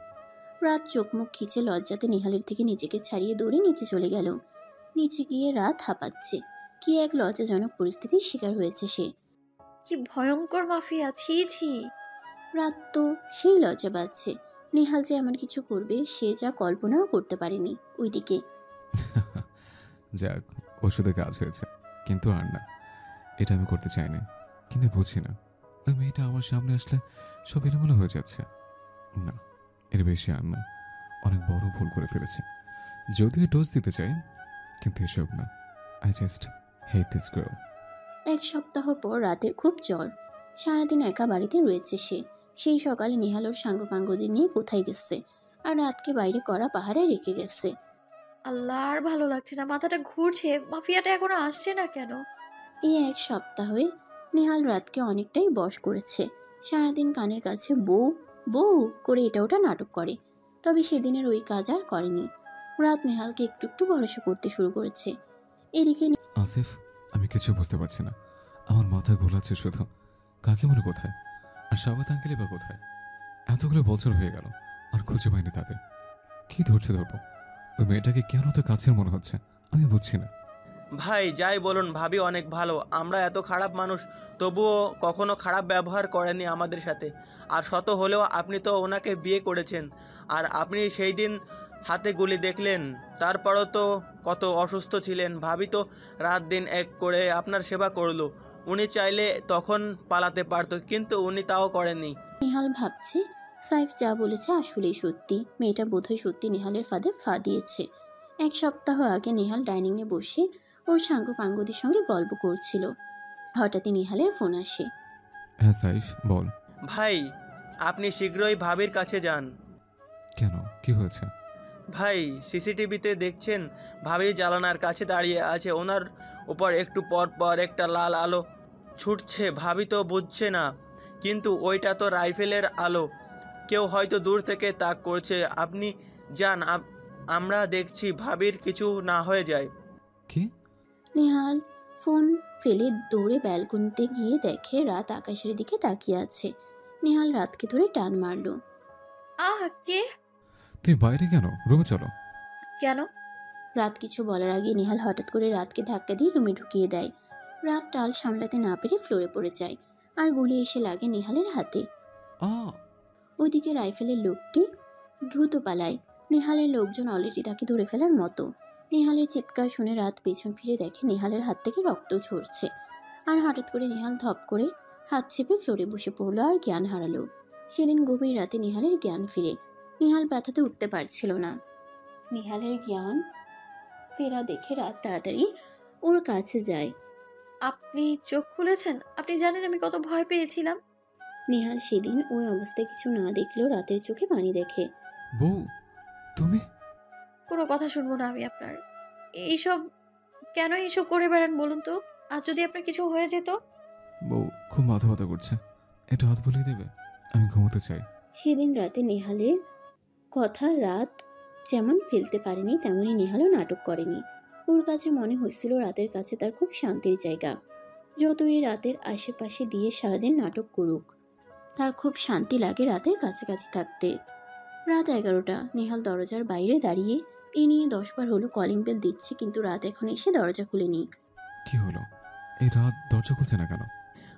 রাত চোখ মুখ খিচে লজ্জাতে নিহালের থেকে নিজেকে ছাড়িয়ে দৌড়ে নিচে চলে গেল। নিচে গিয়ে রাত হাঁপাচ্ছে। কি এক লজ্জাজনক পরিস্থিতির শিকার হয়েছে সে। কি ভয়ঙ্কর মাফিয়া! ছি ছি। রাত তো সেই লজ্জা পাচ্ছে। নিহাল যে এমন কিছু করবে সে যা কল্পনাও করতে পারেনি। ওইদিকে যাক, ওষুধে কাজ হয়েছে, কিন্তু আর না। এটা আমি করতে চাই না, কিন্তু বুঝি না ওই মেয়েটা আমার সামনে আসলে সব এলোমেলো হয়ে যাচ্ছে। না, এর বেশি আর না। অনেক বড় ভুল করে ফেলেছি। যদিও ডোজ দিতে চাই, কিন্তু এসব না। I just hate this girl. এক সপ্তাহ পর রাতের খুব জ্বর। সারাদিন একা বাড়িতে রয়েছে সে। সেই সকালে নিহাল ওর সাঙ্গপাঙ্গদের নিয়ে কোথায় গেছে, আর রাতকে বাইরে করা পাহাড়ে রেখে গেছে। আল্লাহ, আর ভালো লাগছে না, মাথাটা ঘুরছে। মাফিয়াটা এখনো আসছে না কেন? এই এক সপ্তাহে নিহাল রাতকে অনেকটাই বশ করেছে। সারাদিন কানের কাছে বউ বউ করে এটা ওটা নাটক করে। তবে সেদিনের ওই কাজ আর করেনি। রাত নেহালকে একটু একটু ভরসা করতে শুরু করেছে। এদিকে আসিফ, আমি কিছু বুঝতে পারছি না। আমার মাথা ঘোলাচ্ছে শুধু। কাকিমুনি কোথায়, আর সাবাত আঙ্কেলি বা কোথায়? এতগুলো বছর হয়ে গেল, আর খুঁজে পাইনি তাদের। কি ধরছে ধরবো? ওই মেয়েটাকে কেন তো কাছের মনে হচ্ছে, আমি বুঝছি না। ভাই যাই বলুন, ভাবি অনেক ভালো। আমরা এত খারাপ মানুষ, তবুও কখনো খারাপ ব্যবহার করেনি আমাদের সাথে। আর শত হলেও আপনি তো ওনাকে বিয়ে করেছেন, আর আপনি সেই দিন হাতে গুলি দেখলেন। তারপরও তো কত অসুস্থ ছিলেন। ভাবি তো রাত দিন এক করে আপনার সেবা করলো। উনি চাইলে তখন পালাতে পারতো, কিন্তু উনি তাও করেননি। নিহাল ভাবছে সাইফ যা বলেছে আসলেই সত্যি। মেয়েটা বোধহয় সত্যি নিহালের ফাঁদে ফা দিয়েছে। এক সপ্তাহ আগে নিহাল ডাইনিংয়ে বসে ওর সাঙ্গপাঙ্গদের সঙ্গে গল্প করছিল। হঠাৎই নিহালের ফোন আসে। হ্যাঁ সাইফ, বল। ভাই, আপনি শীঘ্রই ভাবির কাছে যান। কেন, কি হয়েছে? ভাই, সিসিটিভিতে দেখছেন ভাবি জানালার কাছে দাঁড়িয়ে আছে। ওনার উপর একটু পর পর একটা লাল আলো ছুটছে। ভাবি তো বুঝছে না, কিন্তু ওইটা তো রাইফেলের আলো। কেউ হয়তো দূর থেকে তাক করছে। আপনি যান, আমরা দেখছি ভাবির কিছু না হয়ে যায়। কি? নিহাল ফোন ফেলে দৌড়ে ব্যালকনিতে গিয়ে দেখে রাত আকাশের দিকে তাকিয়ে আছে। নিহাল রাতকে ধরে টান মারল। আহ, কে? তুই বাইরে কেন? রুমে চলো। কেন? রাত কিছু বলার আগে নিহাল হঠাৎ করে রাতকে ধাক্কা দিয়ে রুমে ঢুকিয়ে দেয়। রাত টাল সামলাতে না পেরে ফ্লোরে পড়ে যায়, আর গুলি এসে লাগে নিহালের হাতে। আ ওইদিকে রাইফেলের লোকটি দ্রুত পালায়। নিহালের লোকজন অলরেডি তাকে ধরে ফেলার মতো। নিহালের চিৎকার শুনে রাত পেছন ফিরে দেখে নিহালের হাত থেকে রক্ত ঝরছে। আর হঠাৎ করে নিহাল ধপ করে হাত চেপে ফ্লোরে বসে পড়লো আর জ্ঞান হারালো। সেদিন গভীর রাতে নিহালের জ্ঞান ফিরে। নিহাল ব্যথাতে উঠতে পারছিল না। নিহালের জ্ঞান ফেরা দেখে রাত তাড়াতাড়ি ওর কাছে যায়। আপনি চোখ খুলেছেন? আপনি জানেন আমি কত ভয় পেয়েছিলাম। নিহাল সেদিন ওই অবস্থায় কিছু না দেখলেও রাতের চোখে পানি দেখে। বউ, তুমি? কোনো কথা শুনবো না আমি আপনার। এইসব কেন এইসব করে বেড়ান বলুন তো? আর যদি আপনার কিছু হয়ে যেত? বউ, খুব মাথা ব্যথা করছে, একটু হাত বুলিয়ে দেবে? আমি ঘুমোতে চাই। সেদিন রাতে নেহালের কথা রাত যেমন ফেলতে পারেনি, তেমনি নেহালও নাটক করেনি। ওর কাছে মনে হয়েছিল রাতের কাছে তার খুব শান্তির জায়গা। যতই রাতের আশেপাশে দিয়ে সারাদিন নাটক করুক, তার খুব শান্তি লাগে রাতের কাছাকাছি থাকতে। রাত 11টা। নেহাল দরজার বাইরে দাঁড়িয়ে এ নিয়ে 10 বার হলো কলিং বেল দিচ্ছে, কিন্তু রাত এখন এসে দরজা খুলেনি। কি হলো? এই রাত দরজা খুলছে না কেন?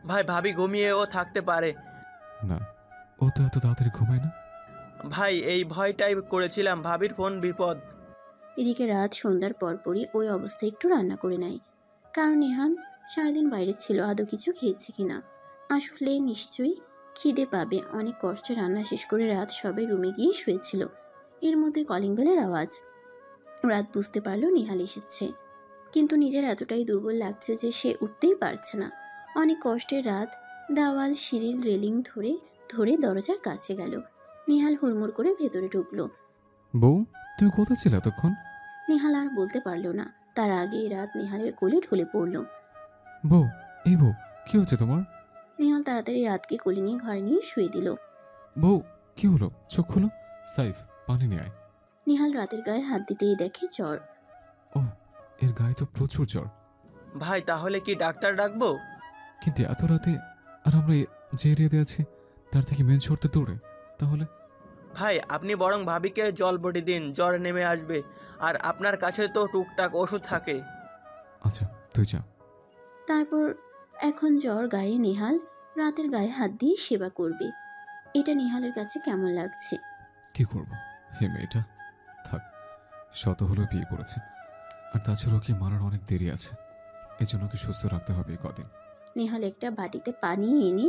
ভাই ভাবি ঘুমিয়েও থাকতে পারে। না, ও তো এত তাড়াতাড়ি ঘুমায় না। ভাই এই ভয়টাই করেছিলাম, ভাবির ফোন বিপদ। এদিকে রাত সন্ধ্যার পরপরই ওই অবস্থায় একটু রান্না করে নেয়, কারণ নেহান সারাদিন বাইরে ছিল, আদৌ কিছু খেয়েছে কিনা। আসলে নিশ্চয়ই খিদে পাবে। অনেক কষ্টে রান্না শেষ করে রাত সবে রুমে গিয়ে শুয়েছিল। এর মধ্যে কলিং বেলের আওয়াজ। রাত বুঝতে পারলো নেহাল এসেছে, কিন্তু নিজের এতটাই দুর্বল লাগছে যে সে উঠতেই পারছে না। অনেক কষ্টে রাত দেওয়াল সিঁড়ির রেলিং ধরে ধরে দরজার কাছে গেল। নেহাল হুড়মুড় করে ভেতরে ঢুকলো। বউ, তুমি কোথায় ছিলে এতক্ষণ? নেহাল আর বলতে পারল না, তার আগেই রাত নেহালের কোলে ঢলে পড়ল। বউ, এই বউ, কি হচ্ছে তোমার? নেহাল তাড়াতাড়ি রাতকে কোলে নিয়ে ঘরে নিয়ে শুয়ে দিল। বউ, কি হলো? চোখ খুলো। সাইফ, পানি নিয়ে আয়। নেহাল রাতের গায়ে হাত দিতেই দেখে জ্বর। ও, এর গায়ে তো প্রচুর জ্বর। ভাই তাহলে কি ডাক্তার ডাকবো? কিন্তু এত রাতে, আর আমরা যে এরিয়াতে আছি তার থেকে মেন শহর তো দূরে। তাহলে ভাই আপনি বরং ভাবিকে জল বটি দিন, জ্বর নেমে আসবে। আর আপনার কাছে তো টুকটাক ওষুধ থাকে। আচ্ছা, তুই যা। তারপর এখন জ্বর গায়ে নেহাল রাতের গায়ে হাত দিয়ে সেবা করবে। এটা নেহালের কাছে কেমন লাগছে? কি করব? হে মেয়েটা থাক, শত হলেও বিয়ে করেছে, আর তাছাড়াও কি মারার অনেক দেরি আছে। এজন্য কি সুস্থ রাখতে হবে এই কদিন। নেহাল একটা বাটিতে পানি এনে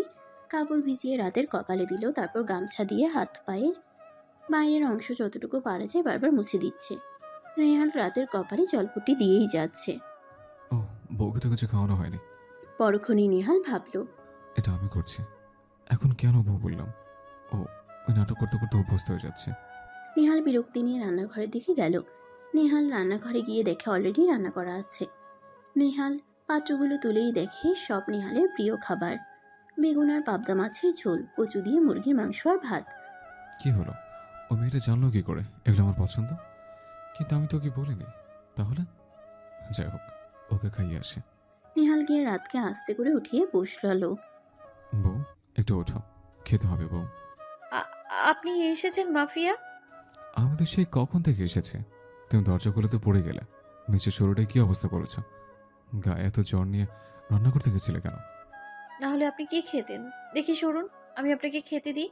কাপড় ভিজিয়ে রাতের কপালে দিল, তারপর গামছা দিয়ে হাত পায়ের বাইরের অংশ যতটুকু পারা যায় বারবার মুছে দিচ্ছে। নেহাল রাতের কপালে জলপট্টি দিয়েই যাচ্ছে। ও, বউকে তো কিছু খাওয়ানো হয়নি। পরক্ষণেই নেহাল ভাবল, এটা আমি করছি। এখন কেন বউ বললাম? ও, ওই নাটক করতে করতে অভ্যস্ত হয়ে যাচ্ছে। নেহাল বিরক্তি নিয়ে রান্নাঘরের দিকে গেল। নেহাল রান্নাঘরে গিয়ে দেখে অলরেডি রান্না করা আছে। নেহাল পাত্রগুলো তুলেই দেখে সব নেহালের প্রিয় খাবার। বেগুন আর পাবদা মাছের ঝোল, কচু দিয়ে মুরগির মাংস আর ভাত। কি হলো? ও মেয়েটা জানলো কি করে এগুলো আমার পছন্দ? কিন্তু আমি তো ওকে বলিনি। তাহলে যাই হোক, ওকে খাইয়ে আসে। নেহাল গিয়ে রাতকে আস্তে করে উঠিয়ে বসলো। বউ, একটু ওঠো, খেতে হবে বউ। আপনি এসেছেন মাফিয়া? আমি তো সেই কখন থেকে এসেছে, তুমি দরজা খুলে তো পড়ে গেলে। নিচের শরীরে কি অবস্থা করেছো? গায়ে এত জ্বর নিয়ে রান্না করতে গেছিলে কেন? না হলে আপনি কি খেতেন? দেখি সরুন, আমি আপনাকে খেতে দিই।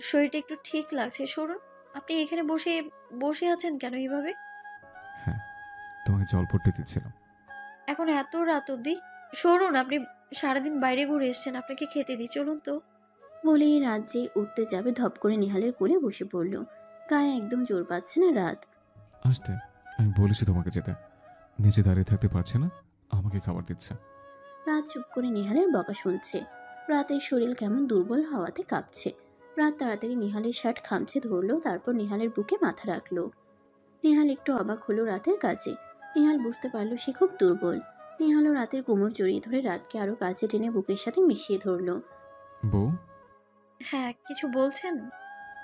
শরীরটা একটু ঠিক লাগছে, সরুন। আপনি এখানে বসে বসে আছেন কেন এইভাবে? হ্যাঁ, তোমাকে জল পড়তে দিচ্ছিলাম। এখন এত রাত অবধি? সরুন, আপনি সারাদিন বাইরে ঘুরে এসেছেন, আপনাকে খেতে দিই, চলুন তো। বলেই রাত যে উঠতে যাবে ধপ করে নেহালের কোলে বসে পড়ল। গায়ে একদম জোর পাচ্ছে না রাত। আসতে, আমি বলেছি তোমাকে যেতে। নিচে দাঁড়িয়ে থাকতে পারছে না, আমাকে খাবার দিচ্ছে। রাত চুপ করে নেহালের বকা শুনছে। রাতের শরীর কেমন দুর্বল হওয়াতে কাঁপছে। রাত তাড়াতাড়ি নেহালের শার্ট খামচে ধরলো, তারপর নেহালের বুকে মাথা রাখলো। নেহাল একটু অবাক হলো রাতের কাজে। নেহাল বুঝতে পারলো সে খুব দুর্বল। নেহালও রাতের কোমর জড়িয়ে ধরে রাতকে আরো কাছে টেনে বুকের সাথে মিশিয়ে ধরলো। বউ, হ্যাঁ, কিছু বলছেন?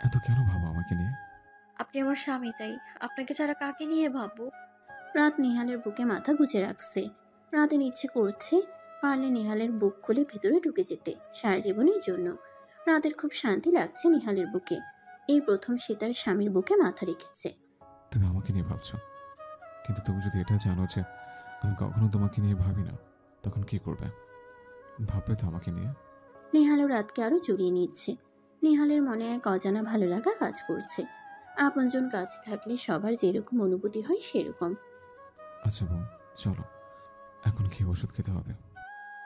এত কেন ভাবো আমাকে নিয়ে? আপনি আমার স্বামী, তাই আপনাকে ছাড়া কাকে নিয়ে ভাববো? রাত নেহালের বুকে মাথা গুজে রাখছে। রাতের ইচ্ছে করছে পারলে নেহালের বুক খুলে ভেতরে ঢুকে যেতে সারা জীবনের জন্য। রাতের খুব শান্তি লাগছে নেহালের বুকে। এই প্রথম সে তার স্বামীর বুকে মাথা রেখেছে। তুমি আমাকে নিয়ে ভাবছো, কিন্তু তুমি যদি এটা জানো যে আমি কখনো তোমাকে নিয়ে ভাবি না, তখন কি করবে? ভাববে তো আমাকে নিয়ে। নেহালও রাতকে আরো জড়িয়ে নিচ্ছে। নেহালের মনে এক অজানা ভালো লাগা কাজ করছে। আপনজন কাছে থাকলে সবার যেরকম অনুভূতি হয় সেরকম। আচ্ছা বউ, চলো, এখন কি ওষুধ খেতে হবে?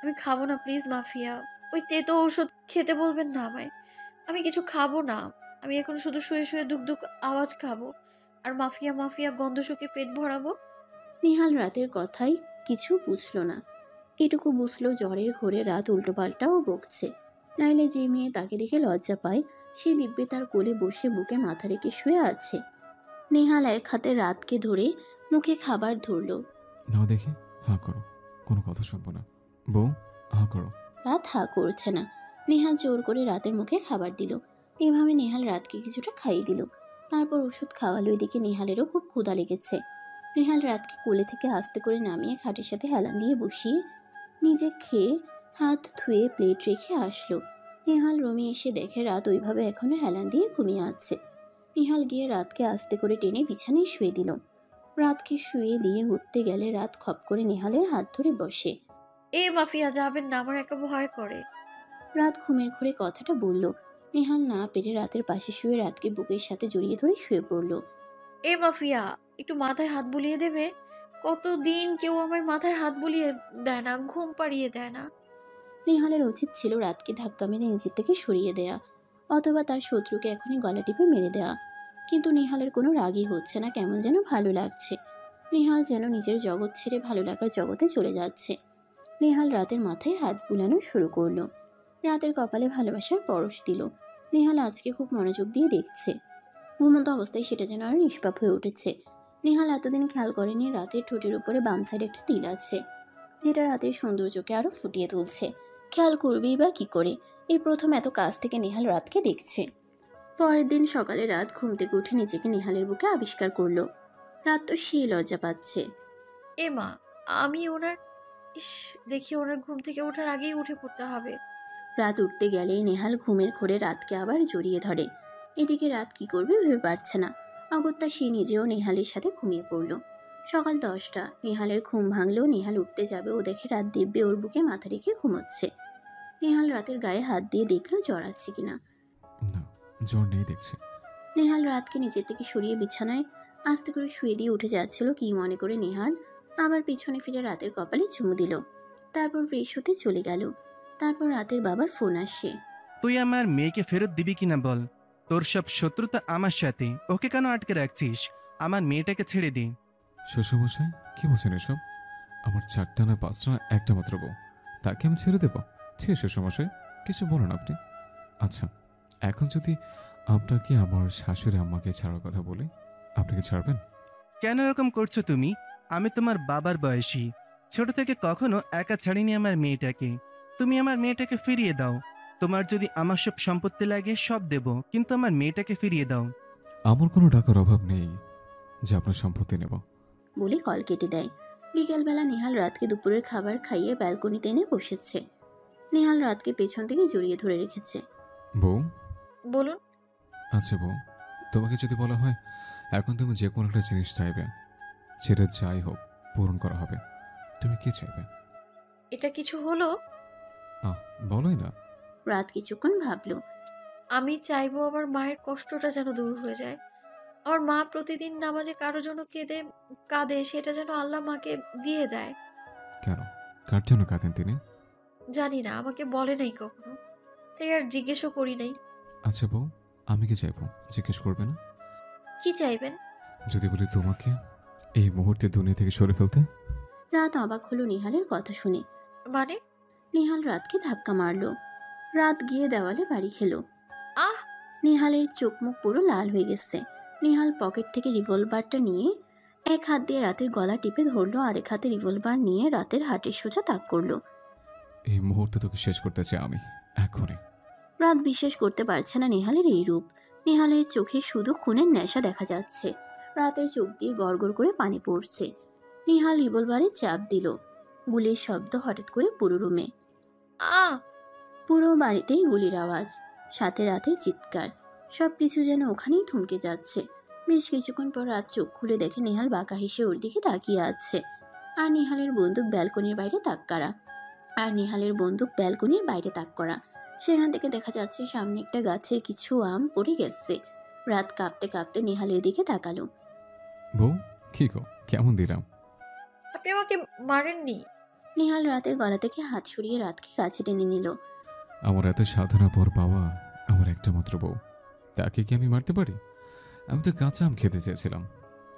আমি খাবো না, প্লিজ মাফিয়া। ওই তেতো ঔষধ খেতে বলবেন না আমায়। আমি কিছু খাবো না। আমি এখন শুধু শুয়ে শুয়ে দুক দুক আওয়াজ খাবো, আর মাফিয়া মাফিয়া গন্ধ শুকে পেট ভরাবো। নেহাল রাতের কথাই কিছু বুঝলো না। এটুকু বুঝলো জ্বরের ঘোরে রাত উল্টোপাল্টাও বকছে। নাইলে যে মেয়ে তাকে দেখে লজ্জা পায়, সে দিব্যে তার কোলে বসে বুকে মাথা রেখে শুয়ে আছে। নেহাল এক হাতে রাতকে ধরে মুখে খাবার ধরলো। নাও দেখি, হাঁ করো, কোনো কথা শুনবো না। বউ, হাঁ করো। রাত হা করছে না। নেহাল জোর করে রাতের মুখে খাবার দিল। এভাবে নেহাল রাতকে কিছুটা খাইয়ে দিল। তারপর ওষুধ খাওয়ালো। এদিকে নেহালেরও খুব ক্ষুধা লেগেছে। নেহাল রাতকে কোলে থেকে আস্তে করে নামিয়ে খাটের সাথে হেলান দিয়ে বসিয়ে নিজে খেয়ে হাত ধুয়ে প্লেট রেখে আসলো। নিহাল রুমে এসে দেখে রাত ওইভাবে এখনো হেলান দিয়ে ঘুমিয়ে আছে। নিহাল গিয়ে রাতকে আস্তে করে টেনে বিছানায় শুয়ে দিল। রাতকে শুয়ে দিয়ে উঠতে গেলে রাত খপ করে নিহালের হাত ধরে বসে। এ মাফিয়া, যাবেন না, আমার একা ভয় করে। রাত ঘুমের ঘোরে কথাটা বলল। নিহাল না পেরে রাতের পাশে শুয়ে রাতকে বুকের সাথে জড়িয়ে ধরে শুয়ে পড়ল। এ মাফিয়া, একটু মাথায় হাত বুলিয়ে দেবে? কতদিন কেউ আমার মাথায় হাত বুলিয়ে দেয় না, ঘুম পাড়িয়ে দেয় না। নিহালের উচিত ছিল রাতকে ধাক্কা মেরে নিজের থেকে সরিয়ে দেয়া, অথবা তার শত্রুকে এখনই গলা টিপে মেরে দেয়া। কিন্তু নিহালের কোনো রাগই হচ্ছে না, কেমন যেন ভালো লাগছে। নিহাল যেন নিজের জগৎ ছেড়ে ভালো লাগার জগতে চলে যাচ্ছে। নিহাল রাতের মাথায় হাত বুলানো শুরু করলো। রাতের কপালে ভালোবাসার পরশ দিল। নিহাল আজকে খুব মনোযোগ দিয়ে দেখছে। ঘুমন্ত অবস্থায় সেটা যেন আরো নিষ্পাপ হয়ে উঠেছে। নিহাল এতদিন খেয়াল করেনি রাতের ঠোঁটের উপরে বাম সাইডে একটা তিল আছে, যেটা রাতের সৌন্দর্যকে আরো ফুটিয়ে তুলছে। খেয়াল করবেই বা কি করে? এই প্রথম এত কাছ থেকে নিহাল রাতকে দেখছে। পরের দিন সকালে রাত ঘুম থেকে উঠে নিজেকে নিহালের বুকে আবিষ্কার করলো। রাত তো সেই লজ্জা পাচ্ছে। এ মা, আমি ওনার ইস দেখি ওনার ঘুম থেকে ওঠার আগেই উঠে পড়তে হবে। রাত উঠতে গেলেই নেহাল ঘুমের ঘোরে রাতকে আবার জড়িয়ে ধরে। এদিকে রাত কি করবে ভেবে পারছে না। অগত্যা সে নিজেও নেহালের সাথে ঘুমিয়ে পড়ল। সকাল 10টা, নেহালের ঘুম ভাঙলেও নেহাল উঠতে যাবে ও দেখে রাত দিব্যে ওর বুকে মাথা রেখে ঘুমোচ্ছে। নেহাল রাতের গায়ে হাত দিয়ে দেখলো জ্বর আছে কিনা। না, জ্বর নেই দেখছি। নেহাল রাতকে নিজের থেকে সরিয়ে বিছানায় আস্তে করে শুয়ে দিয়ে উঠে যাচ্ছিল, কি মনে করে নেহাল আবার পিছনে ফিরে রাতের কপালে চুমু দিল। তারপর ফ্রেশ হতে চলে গেল। তারপর রাতের বাবার ফোন আসে। তুই আমার মেয়েকে ফেরত দিবি কিনা বল। তোর সব শত্রুতা আমার সাথে, ওকে কেন আটকে রাখছিস? আমার মেয়েটাকে ছেড়ে দে। শ্বশুরমশাই কি বলছেন এসব? আমার 4টা না 5টা না একটা মাত্র বউ, তাকে আমি ছেড়ে দেবো? ছি শ্বশুরমশাই, কিছু বলেন আপনি। আচ্ছা, এখন যদি আপনাকে আমার শাশুড়ি আম্মাকে ছাড়ার কথা বলে, আপনি কি ছাড়বেন? কেন এরকম করছো তুমি? আমি তোমার বাবার বয়সী, ছোট থেকে কখনো একা ছাড়িনি আমার মেয়েটাকে। তুমি আমার মেয়েটাকে ফিরিয়ে দাও। তোমার যদি আমার সব সম্পত্তি লাগে সব দেব, কিন্তু আমার মেয়েটাকে ফিরিয়ে দাও। আমার কোনো টাকার অভাব নেই যে আপনার সম্পত্তি নেব। বলে কল কেটে দেয়। বিকেলবেলা নেহাল রাতকে দুপুরের খাবার খাইয়ে ব্যালকনিতে এনে বসেছে। নেহাল রাতকে পেছন থেকে জড়িয়ে ধরে রেখেছে। বউ, বলুন। আচ্ছা বউ, তোমাকে যদি বলা হয় এখন তুমি যে কোনো একটা জিনিস চাইবে, সেটা যাই হোক পূরণ করা হবে, তুমি কি চাইবে? এটা কিছু হলো? বলোই না। রাত কিছুক্ষণ ভাবলো। আমি চাইবো আমার মায়ের কষ্টটা যেন দূর হয়ে যায়। আমার মা প্রতিদিন নামাজে কারো জন্য কাঁদে, সেটা যেন আল্লাহ মাকে দিয়ে দেয়। কেন, কার জন্য কাঁদেন তিনি? জানি না, আমাকে বলে নাই কখনো, তাই আর জিজ্ঞেসও করি নাই। আচ্ছা বউ, আমি কি চাইবো জিজ্ঞেস করবে না? কি চাইবেন? যদি বলি তোমাকে এই মুহূর্তে দুনিয়া থেকে সরে ফেলতে? রাত অবাক হলো নিহালের কথা শুনে। মানে? নিহাল রাতকে ধাক্কা মারলো। রাত গিয়ে দেওয়ালে বাড়ি খেলো। আহ! নিহালের চোখ মুখ পুরো লাল হয়ে গেছে। নিহাল পকেট থেকে রিভলভারটা নিয়ে এক হাত দিয়ে রাতের গলা টিপে ধরলো, আরেক হাতে রিভলভার নিয়ে রাতের হাটের সোজা তাক করলো। এই মুহূর্তে তোকে শেষ করতে চাই আমি, এখনই। রাত বিশ্বাস করতে পারছে না নেহালের এই রূপ। নেহালের চোখে শুধু খুনের নেশা দেখা যাচ্ছে। রাতের চোখ দিয়ে গড়গড় করে পানি পড়ছে। নিহাল রিভলভারে চাপ দিল। গুলির শব্দ হঠাৎ করে পুরো রুমে। পুরো বাড়িতেই গুলির আওয়াজ, সাথে রাতের চিৎকার। সবকিছু যেন ওখানেই থমকে যাচ্ছে। বেশ কিছুক্ষণ পর রাত চোখ খুলে দেখে নেহাল বাঁকা হেসে ওর দিকে তাকিয়ে আছে। আর নেহালের বন্দুক ব্যালকনির বাইরে তাক করা। সেখান থেকে দেখা যাচ্ছে সামনে একটা গাছের কিছু আম পড়ে গেছে। রাত কাঁপতে কাঁপতে নেহালের দিকে তাকালো। বউ, কি গো, কেমন দিলাম? আপনি আমাকে মারেননি। নেহাল রাতের গলা থেকে হাত সরিয়ে রাতকে কাছে টেনে নিল। আমার এত সাধনা পর পাওয়া আমার একটা মাত্র বউ, তাকে কি আমি মারতে পারি? আমি তো কাঁচা আম খেতে চেয়েছিলাম,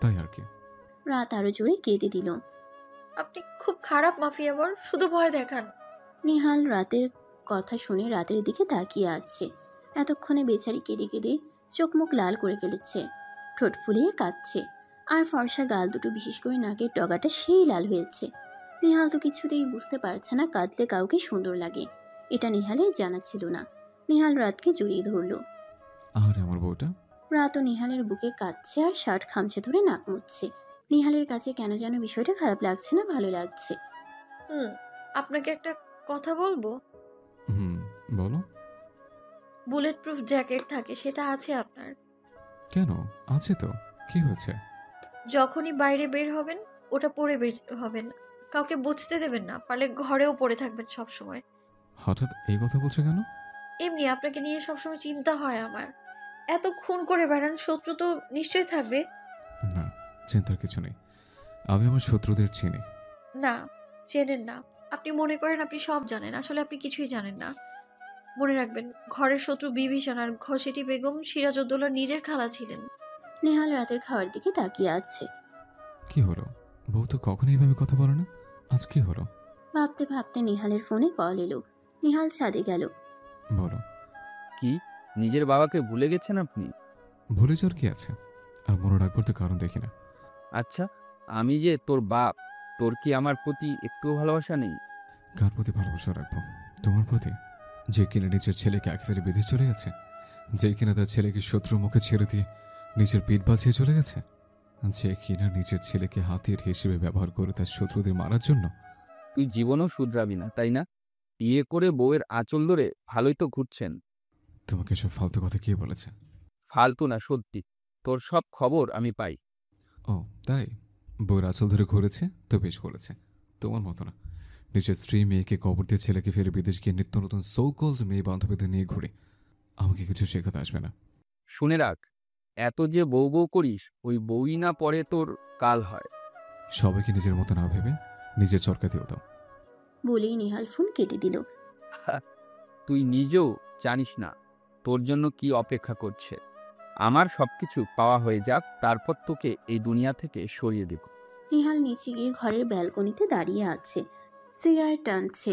তাই আর কি। রাত আরো জোরে কেঁদে দিল। আপনি খুব খারাপ মাফিয়া বর, শুধু ভয় দেখান। নিহাল রাতের কথা শুনে রাতের দিকে তাকিয়ে আছে। এতক্ষণে বেচারি কেঁদে কেঁদে চোখ মুখ লাল করে ফেলেছে, ঠোঁট ফুলিয়ে কাঁদছে। আর ফর্সা গাল দুটো, বিশেষ করে নাকের ডগাটা সেই লাল হয়েছে। নিহাল তো কিছুতেই বুঝতে পারছে না কাঁদলে কাউকে সুন্দর লাগে। এটা নিহালের জানা ছিল না। নিহাল রাতকে জড়িয়ে ধরল। আর আমার বউটা? রাতও নিহালের বুকে কাঁদছে আর শার্ট খামচে ধরে নাক মুছছে। নিহালের কাছে কেন যেন বিষয়টা খারাপ লাগছে না, ভালো লাগছে। আপনাকে একটা কথা বলবো? হুম, বলো। বুলেট প্রুফ জ্যাকেট থাকে, সেটা আছে আপনার? কেন? আছে তো। কি হয়েছে? যখনই বাইরে বের হবেন ওটা পরে বের হবেন, কাউকে বুঝতে দেবেন না, পারলে ঘরেও পরে থাকবেন সব সময়। হঠাৎ এই কথা বলছো কেন? এমনি আপনাকে নিয়ে সবসময় চিন্তা হয় আমার। এত খুন করে বেড়ান, শত্রু তো নিশ্চয়ই থাকবে। না, চিন্তার কিছু নেই। আমি আমার শত্রুদের চিনি। না, চেনেন না। আপনি মনে করেন আপনি সব জানেন, আসলে আপনি কিছুই জানেন না। মনে রাখবেন, ঘরের শত্রু বিভীষণ আর ঘসেটি বেগম সিরাজউদ্দৌলার নিজের খালা ছিলেন। নেহাল রাতের খাওয়ার দিকে তাকিয়ে আছে। কি হলো? বউ তো কখনো এইভাবে কথা বলে না, আজ কি হলো? ভাবতে ভাবতে নেহালের ফোনে কল এলো। নেহাল ছাদে গেল। বলো। কি, নিজের বাবাকে ভুলে গেছেন আপনি? ভুলে যাওয়ার কি আছে? আর মনে রাখবার তো কারণ দেখি না। আচ্ছা, আমি যে তোর বাপ, তোর কি আমার প্রতি একটুও ভালোবাসা নেই? কার প্রতি ভালোবাসা রাখবো? তোমার প্রতি? যে কিনা নিজের ছেলেকে একেবারে বিদেশ চলে গেছে, যে কিনা তার ছেলেকে শত্রুর মুখে ছেড়ে দিয়ে নিজের পিঠ বাঁচিয়ে চলে গেছে, যে কিনা নিজের ছেলেকে হাতিয়ার হিসেবে ব্যবহার করে তার শত্রুদের মারার জন্য। তুই জীবনেও শুধরাবি না, তাই না? বিয়ে করে বউয়ের আঁচল ধরে ভালোই তো ঘুরছেন। তোমাকে সব ফালতু কথা কে বলেছে? ফালতু না, সত্যি। তোর সব খবর আমি পাই। ও তাই? বউয়ের আঁচল ধরে ঘুরেছে তো বেশ করেছে। তোমার মতো না, নিজের স্ত্রী মেয়েকে কবর দিয়ে ছেলেকে ফেরে বিদেশ গিয়ে নিত্য নতুন সো-কল্ড মেয়ে বান্ধবীদের নিয়ে ঘুরে। আমাকে কিছু শেখাতে আসবে না। শুনে রাখ, এত যে বউ বউ করিস, ওই বউই না পরে তোর কাল হয়। সবাইকে নিজের মতো না ভেবে নিজের চরকা তেল দাও। বলেই নেহাল ফোন কেটে দিল। তুই নিজেও জানিস না তোর জন্য কি অপেক্ষা করছে। আমার সবকিছু পাওয়া হয়ে যাক, তারপর তোকে এই দুনিয়া থেকে সরিয়ে দেব। নেহাল নিচে গিয়ে ঘরের ব্যালকনিতে দাঁড়িয়ে আছে, সিগারেট টানছে।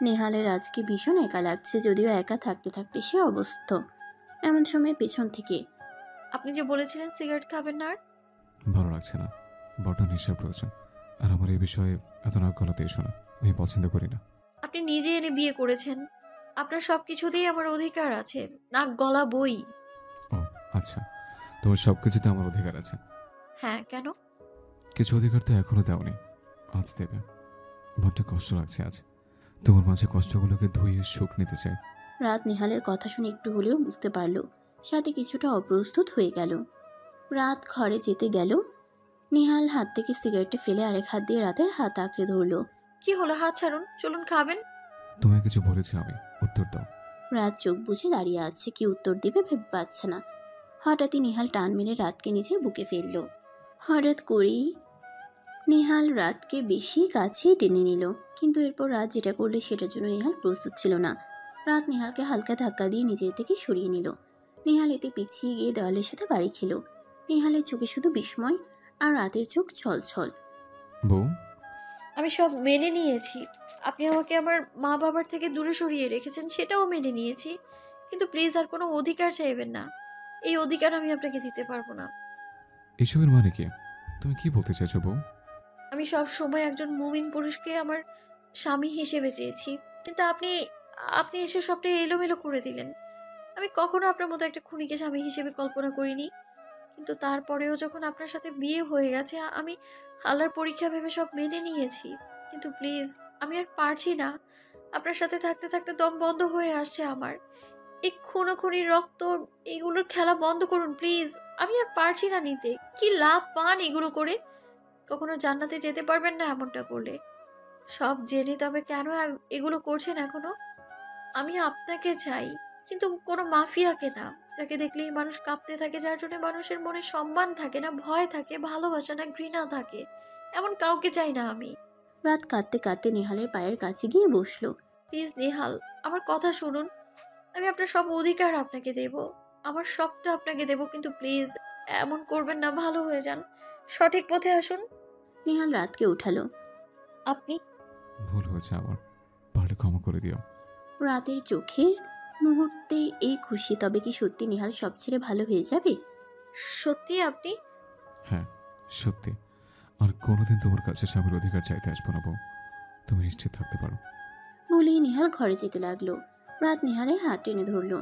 নেহালের আজকে ভীষণ একা লাগছে, যদিও একা থাকতে থাকতে সে অবস্থ। এমন সময় পেছন থেকে, আপনি যে বলেছিলেন সিগারেট খাবেন না আর। ভালো লাগছে না, বড্ড নেশার প্রয়োজন। আর আমার এই বিষয়ে এত নাক গলাতে এসো না, আমি পছন্দ করি না। আপনি নিজে এনে বিয়ে করেছেন, আপনার সব কিছুতেই আমার অধিকার আছে, নাক গলা বই। ও আচ্ছা, তোমার সব কিছুতে আমার অধিকার আছে? হ্যাঁ, কেন? কিছু অধিকার তো এখনো দাওনি, আজ দেবে। বড্ড কষ্ট লাগছে আজ, তোমার মাঝে কষ্টগুলোকে ধুয়ে সুখ নিতে চাই। রাত নেহালের কথা শুনে একটু হলেও বুঝতে পারল, সাথে কিছুটা অপ্রস্তুত হয়ে গেল। রাত ঘরে যেতে গেল। নেহাল হাত থেকে সিগারেটটা ফেলে আরেক হাত দিয়ে রাতের হাত আঁকড়ে ধরল। কি হলো? হাত ছাড়ুন, চলুন খাবেন। তোমায় কিছু বলেছি আমি, উত্তর দাও। রাত চোখ বুজে দাঁড়িয়ে আছে, কি উত্তর দেবে ভেবে পাচ্ছে না। হঠাৎই নেহাল টান মেরে রাতকে নিজের বুকে ফেলল। হঠাৎ করেই নেহাল রাতকে বেশি কাছে টেনে নিল, কিন্তু এরপর রাত যেটা করলে সেটার জন্য নেহাল প্রস্তুত ছিল না। রাত নেহালকে হালকা ধাক্কা দিয়ে নিজের থেকে সরিয়ে নিল। নেহাল এতে পিছিয়ে গিয়ে দেওয়ালের সাথে বাড়ি খেল। নেহালের চোখে শুধু বিস্ময়, আর রাতের চোখ ছলছল। বউ, আমি সব মেনে নিয়েছি। আপনি আমাকে আমার মা বাবার থেকে দূরে সরিয়ে রেখেছেন, সেটাও মেনে নিয়েছি। কিন্তু প্লিজ আর কোনো অধিকার চাইবেন না, এই অধিকার আমি আপনাকে দিতে পারবো না। এসবের মানে কি? তুমি কি বলতে চাইছো বউ? আমি সব সময় একজন মুমিন পুরুষকে আমার স্বামী হিসেবে চেয়েছি, কিন্তু আপনি আপনি এসে সবটাই এলোমেলো করে দিলেন। আমি কখনো আপনার মতো একটা খুনিকে স্বামী হিসেবে কল্পনা করিনি, কিন্তু তারপরেও যখন আপনার সাথে বিয়ে হয়ে গেছে আমি আল্লাহর পরীক্ষা ভেবে সব মেনে নিয়েছি। কিন্তু প্লিজ, আমি আর পারছি না। আপনার সাথে থাকতে থাকতে দম বন্ধ হয়ে আসছে আমার। এই খুনোখুনির রক্ত, এগুলোর খেলা বন্ধ করুন প্লিজ। আমি আর পারছি না নিতে। কি লাভ পান এগুলো করে? কখনো জান্নাতে যেতে পারবেন না এমনটা করলে। সব জেনে তবে কেন এগুলো করছেন এখনো? আমি আপনাকে চাই, কিন্তু কোনো মাফিয়াকে না, যাকে দেখলেই মানুষ কাঁপতে থাকে, যার জন্য মানুষের মনে সম্মান থাকে না, ভয় থাকে, ভালোবাসা না, ঘৃণা থাকে, এমন কাউকে চাই না আমি। রাত কাঁদতে কাঁদতে নেহালের পায়ের কাছে গিয়ে বসলো। প্লিজ নেহাল, আমার কথা শুনুন। আমি আপনার সব অধিকার আপনাকে দেব, আমার সবটা আপনাকে দেব, কিন্তু প্লিজ এমন করবেন না। ভালো হয়ে যান, সঠিক পথে আসুন। নেহাল রাতকে উঠালো। আপনি? ভুল হয়েছে আমার, পারলে ক্ষমা করে দিও। রাতের চোখের মুহূর্তে এই খুশি, তবে কি সত্যি নেহাল সব ছেড়ে ভালো হয়ে যাবে? সত্যি আপনি? হ্যাঁ সত্যি, আর কোনোদিন তোমার কাছে স্বামীর অধিকার চাইতে আসবো না বউ, তুমি নিশ্চিত থাকতে পারো। বলেই নেহাল ঘরে যেতে লাগলো। রাত নেহালের হাত টেনে ধরলো।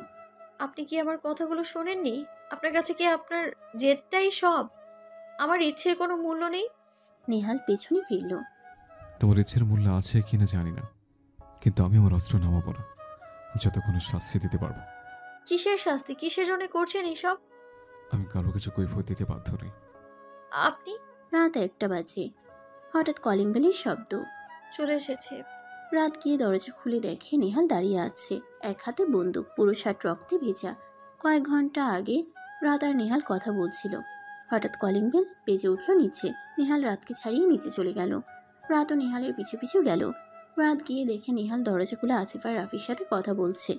আপনি কি আমার কথাগুলো শোনেননি? আপনার কাছে কি আপনার জেদটাই সব? আমার ইচ্ছের কোনো মূল্য নেই? নেহাল পেছনে ফিরল। তোমার ইচ্ছের মূল্য আছে কিনা জানি না, কিন্তু আমি আমার অস্ত্র নামাবো না যতক্ষণে শাস্তি দিতে পারবো। কিসের শাস্তি? কিসের জন্য করছেন এসব? আমি কারো কিছু কৈফিয়ত দিতে বাধ্য নই। আপনি? রাত 1টা বাজে। হঠাৎ কলিং বেলের শব্দ। চলে এসেছে। রাত গিয়ে দরজা খুলে দেখে নেহাল দাঁড়িয়ে আছে, এক হাতে বন্দুক, পুরো শার্ট রক্তে ভেজা। কয়েক ঘন্টা আগে রাত আর নেহাল কথা বলছিল। হঠাৎ কলিং বেল বেজে উঠল নিচে। নেহাল রাতকে ছাড়িয়ে নিচে চলে গেল। রাতও নেহালের পিছু পিছু গেল। রাত গিয়ে দেখে নেহাল দরজা খুলে আসিফ আর রাফির সাথে কথা বলছে।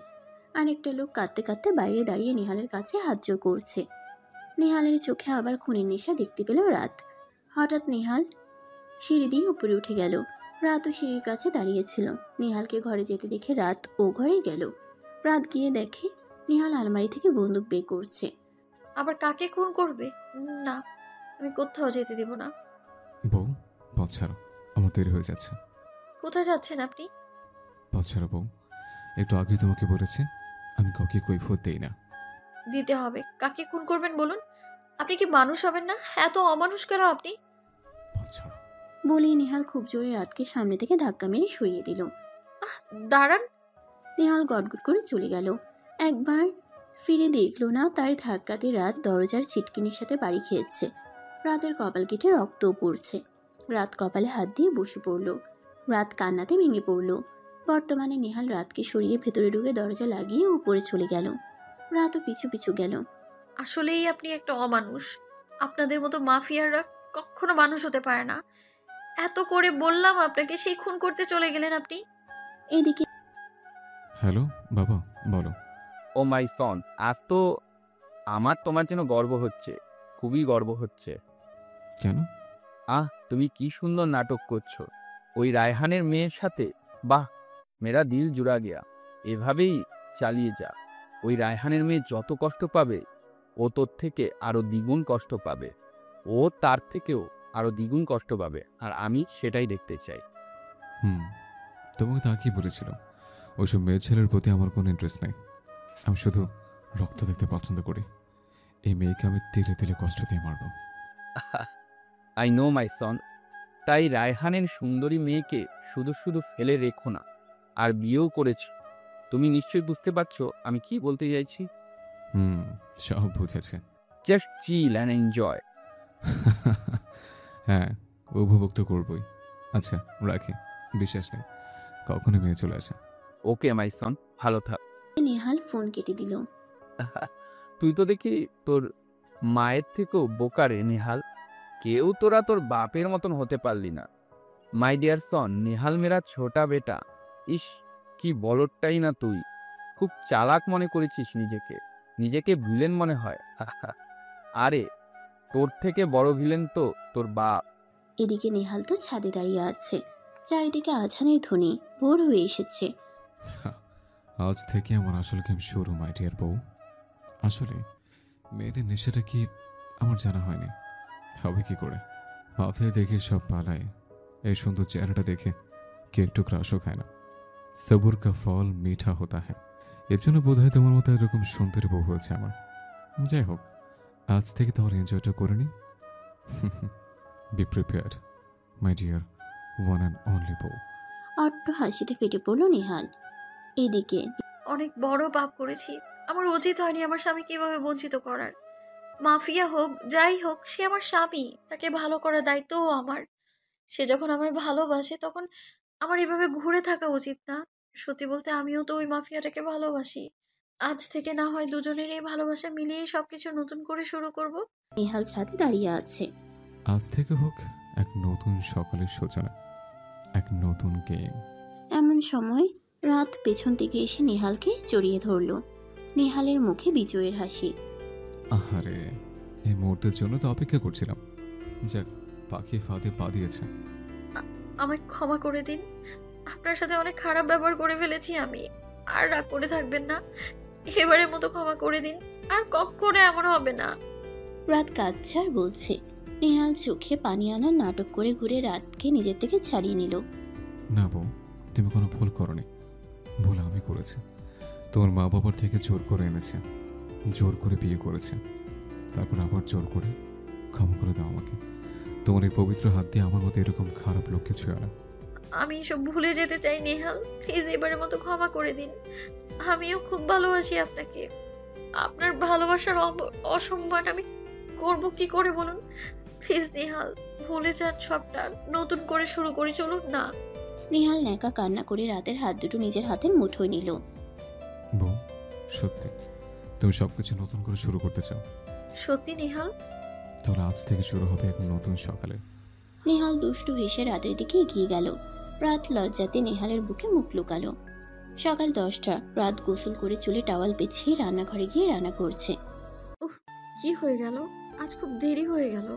আরেকটা লোক কাঁদতে কাঁদতে বাইরে দাঁড়িয়ে নেহালের কাছে হাত জোর করছে। নেহালের চোখে আবার খুনের নেশা দেখতে পেল রাত। হঠাৎ নেহাল সিঁড়ি দিয়ে উপরে উঠে গেল। রাতও সিঁড়ির কাছে দাঁড়িয়েছিল। নেহালকে ঘরে যেতে দেখে রাত ও ঘরে গেল। রাত গিয়ে দেখে নেহাল আলমারি থেকে বন্দুক বের করছে। আবার কাকে খুন করবে? না, আমি কোথাও যেতে দেব না। বউ, পথ ছাড়ো, আমার দেরি হয়ে যাচ্ছে। কোথায় যাচ্ছেন আপনি? পথ ছাড়ো বউ, একটু আগেই তোমাকে বলেছি আমি কাউকে কৈফিয়ত দেই না। দিতে হবে। কাকে খুন করবেন বলুন? আপনি কি মানুষ হবেন না? এত অমানুষ কেন আপনি? পথ ছাড়ো বলেই নেহাল খুব জোরে রাতকে সামনে থেকে ধাক্কা মেরে সরিয়ে দিল। দাঁড়ান। নেহাল গটগট করে চলে গেল। একবার ফিরে দেখল না তার ধাক্কাতে রাত দরজার ছিটকিনির সাথে বাড়ি খেয়েছে। রাতের কপাল কেটে রক্তও পড়ছে। রাত কপালে হাত দিয়ে বসে পড়ল। রাত কান্নাতে ভেঙে পড়ল। বর্তমানে নেহাল রাতকে সরিয়ে ভেতরে ঢুকে দরজা লাগিয়ে উপরে চলে গেল। রাতও পিছু পিছু গেল। আসলেই আপনি একটা অমানুষ। আপনাদের মতো মাফিয়াররা কখনো মানুষ হতে পারে না। এত করে বললাম আপনাকে, সেই খুন করতে চলে গেলেন আপনি। এদিকে হ্যালো বাবা, বলো। ও মাই সন, আজ তো আমার তোমার জন্য গর্ব হচ্ছে, খুবই গর্ব হচ্ছে। কেন? তুমি কি সুন্দর নাটক করছো ওই রায়হানের মেয়ের সাথে। বাহ, মেরা দিল জুড়া গিয়া। এভাবেই চালিয়ে যা। ওই রায়হানের মেয়ে যত কষ্ট পাবে ও তোর থেকে আরো দ্বিগুণ কষ্ট পাবে। ও তার থেকেও আরো দ্বিগুণ কষ্ট পাবে, আর আমি সেটাই দেখতে চাই। তোমাকে তা কি বলেছিল? ওইসব মেয়ে ছেলের প্রতি আমার কোনো ইন্টারেস্ট নেই। আমি শুধু রক্ত দেখতে পছন্দ করি। এই মেয়েকে আমি তিলে তিলে কষ্ট দিয়ে মারব। আই নো মাই সন। তাই রায়হানের সুন্দরী মেয়েকে শুধু শুধু ফেলে রেখো না, আর বিয়েও করেছ। তুমি নিশ্চয়ই বুঝতে পারছো আমি কি বলতে চাইছি। সব বুঝেছে। Just chill and enjoy. হ্যাঁ, উপভোগ তো করবই। আচ্ছা রাখি, বিশ্বাস নেই কখনো মেয়ে চলে আসে। ওকে মাই সন, ভালো থাক। নেহাল ফোন কেটে দিল। তুই তো দেখি তোর মায়ের থেকেও বোকা রে নেহাল। কেউ তোরা তোর বাপের মতন হতে পারলি না। মাই ডিয়ার সন, নেহাল মেরা ছোটা বেটা। ইস, কি বলদটাই না তুই। খুব চালাক মনে করেছিস নিজেকে, নিজেকে ভিলেন মনে হয়। আরে তোর থেকে বড় ভিলেন তো তোর বাপ। এদিকে নেহাল তো ছাদে দাঁড়িয়ে আছে। চারিদিকে আজানের ধ্বনি। ভোর হয়ে এসেছে। আজ থেকে আমার আসল গেম শুরু, মাই ডিয়ার বউ। আসলে মেয়েদের নেশাটা কি আমার জানা হয়নি। হবে কি করে? মাফিয়া দেখে সব পালায়। এই সুন্দর চেহারাটা দেখে কে একটু ক্রাশও খায় না। সবুর কা ফল মিঠা হতা হ্যাঁ। এর জন্য বোধ হয় তোমার মতো এরকম সুন্দরী বউ হয়েছে আমার। যাই হোক, আজ থেকে তাহলে এনজয়টা করে নি। Be prepared my dear one and only বউ। অট্ট হাসিতে ফেটে পড়ল নেহাল। এদিকে অনেক বড় পাপ করেছি। আমার উচিত হয়নি আমার স্বামীকে এভাবে বঞ্চিত করার। মাফিয়া হোক যাই হোক, সে আমার স্বামী। তাকে ভালো করার দায়িত্বও আমার। সে যখন আমায় ভালোবাসে তখন আমার এভাবে ঘুরে থাকা উচিত না। সত্যি বলতে আমিও তো ওই মাফিয়াটাকে ভালোবাসি। আজ থেকে না হয় দুজনের এই ভালোবাসা মিলিয়ে সবকিছু নতুন করে শুরু করব। নেহাল ছাদে দাঁড়িয়ে আছে। আজ থেকে হোক এক নতুন সকালের সূচনা, এক নতুন গেম। এমন সময় রাত পেছন থেকে এসে নেহালকে জড়িয়ে ধরল। নেহালের মুখে বিজয়ের হাসি। আহারে, এই মুহূর্তের জন্য তো অপেক্ষা করছিলাম। যাক, পাখি ফাঁদে পা দিয়েছে। আমায় ক্ষমা করে দিন। আপনার সাথে অনেক খারাপ ব্যবহার করে ফেলেছি আমি। আর রাগ করে থাকবেন না। এবারের মতো ক্ষমা করে দিন। আর কখনো এমন হবে না। রাত কাঁদছে আর বলছে। নেহাল চোখে পানি আনার নাটক করে ঘুরে রাতকে নিজের থেকে ছাড়িয়ে নিল। না বউ, তুমি কোনো ভুল করনি। ভুল আমি করেছি। তোমার মা বাবার থেকে জোর করে এনেছে, জোর করে বিয়ে করেছে, তারপর আবার জোর করে। ক্ষমা করে দাও আমাকে। তোমার এই পবিত্র হাত দিয়ে আমার মতো এরকম খারাপ লোককে ছুঁয়ো না। আমি এসব ভুলে যেতে চাই নেহাল, প্লিজ এবারের মতো ক্ষমা করে দিন। আমিও খুব ভালোবাসি আপনাকে। আপনার ভালোবাসার অসম্মান আমি করব কি করে বলুন? প্লিজ নেহাল, ভুলে যান সবটা, নতুন করে শুরু করি, চলুন না। নেহাল ন্যাকা কান্না করে রাতের হাত দুটো নিজের হাতের মুঠোয় নিল। বউ, সত্যি তুমি সবকিছু নতুন করে শুরু করতে চাও? সত্যি নেহাল? তাহলে আজ থেকে শুরু হবে এক নতুন সকালে। নেহাল দুষ্টু হেসে রাতের দিকে এগিয়ে গেল। রাত লজ্জাতে নেহালের বুকে মুখ লুকালো। সকাল 10টা। রাত গোসল করে চুলে টাওয়াল পেঁচিয়ে রান্নাঘরে গিয়ে রান্না করছে। কি হয়ে গেল? আজ খুব দেরি হয়ে গেল,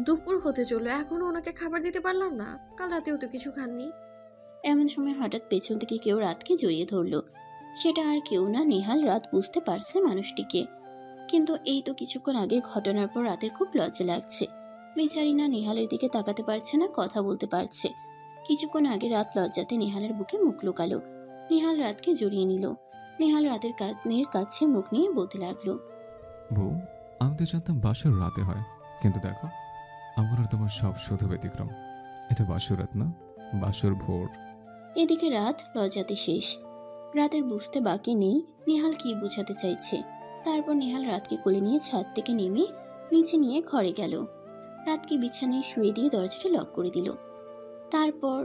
দুপুর হতে চললো, এখনো ওনাকে খাবার দিতে পারলাম না। কাল রাতেও তো কিছু খাননি। এমন সময় হঠাৎ পেছন থেকে কেউ রাতকে জড়িয়ে ধরল। সেটা আর কেউ না, নেহাল। রাত বুঝতে পারছে মানুষটিকে, কিন্তু এই তো কিছুক্ষণ আগের ঘটনার পর রাতের খুব লজ্জা লাগছে। বেচারি না নেহালের দিকে তাকাতে পারছে না, কথা বলতে পারছে। কিছুক্ষণ আগে রাত লজ্জাতে নেহালের বুকে মুখ লুকালো। নেহাল রাতকে জড়িয়ে নিল। নেহাল রাতের কানের কাছে মুখ নিয়ে বলতে লাগলো, বউ, আমি তো জানতাম বাসর রাতে হয়, কিন্তু দেখো আমার আর তোমার সব শুধু ব্যতিক্রম। এটা বাসর রাত না, বাসর ভোর। এদিকে রাত লজ্জাতে শেষ। রাতের বুঝতে বাকি নেই নেহাল কি বুঝাতে চাইছে। তারপর নেহাল রাতকে কোলে নিয়ে ছাদ থেকে নেমে নিচে নিয়ে ঘরে গেল। রাতকে বিছানায় শুয়ে দিয়ে দরজাটা লক করে দিল। তারপর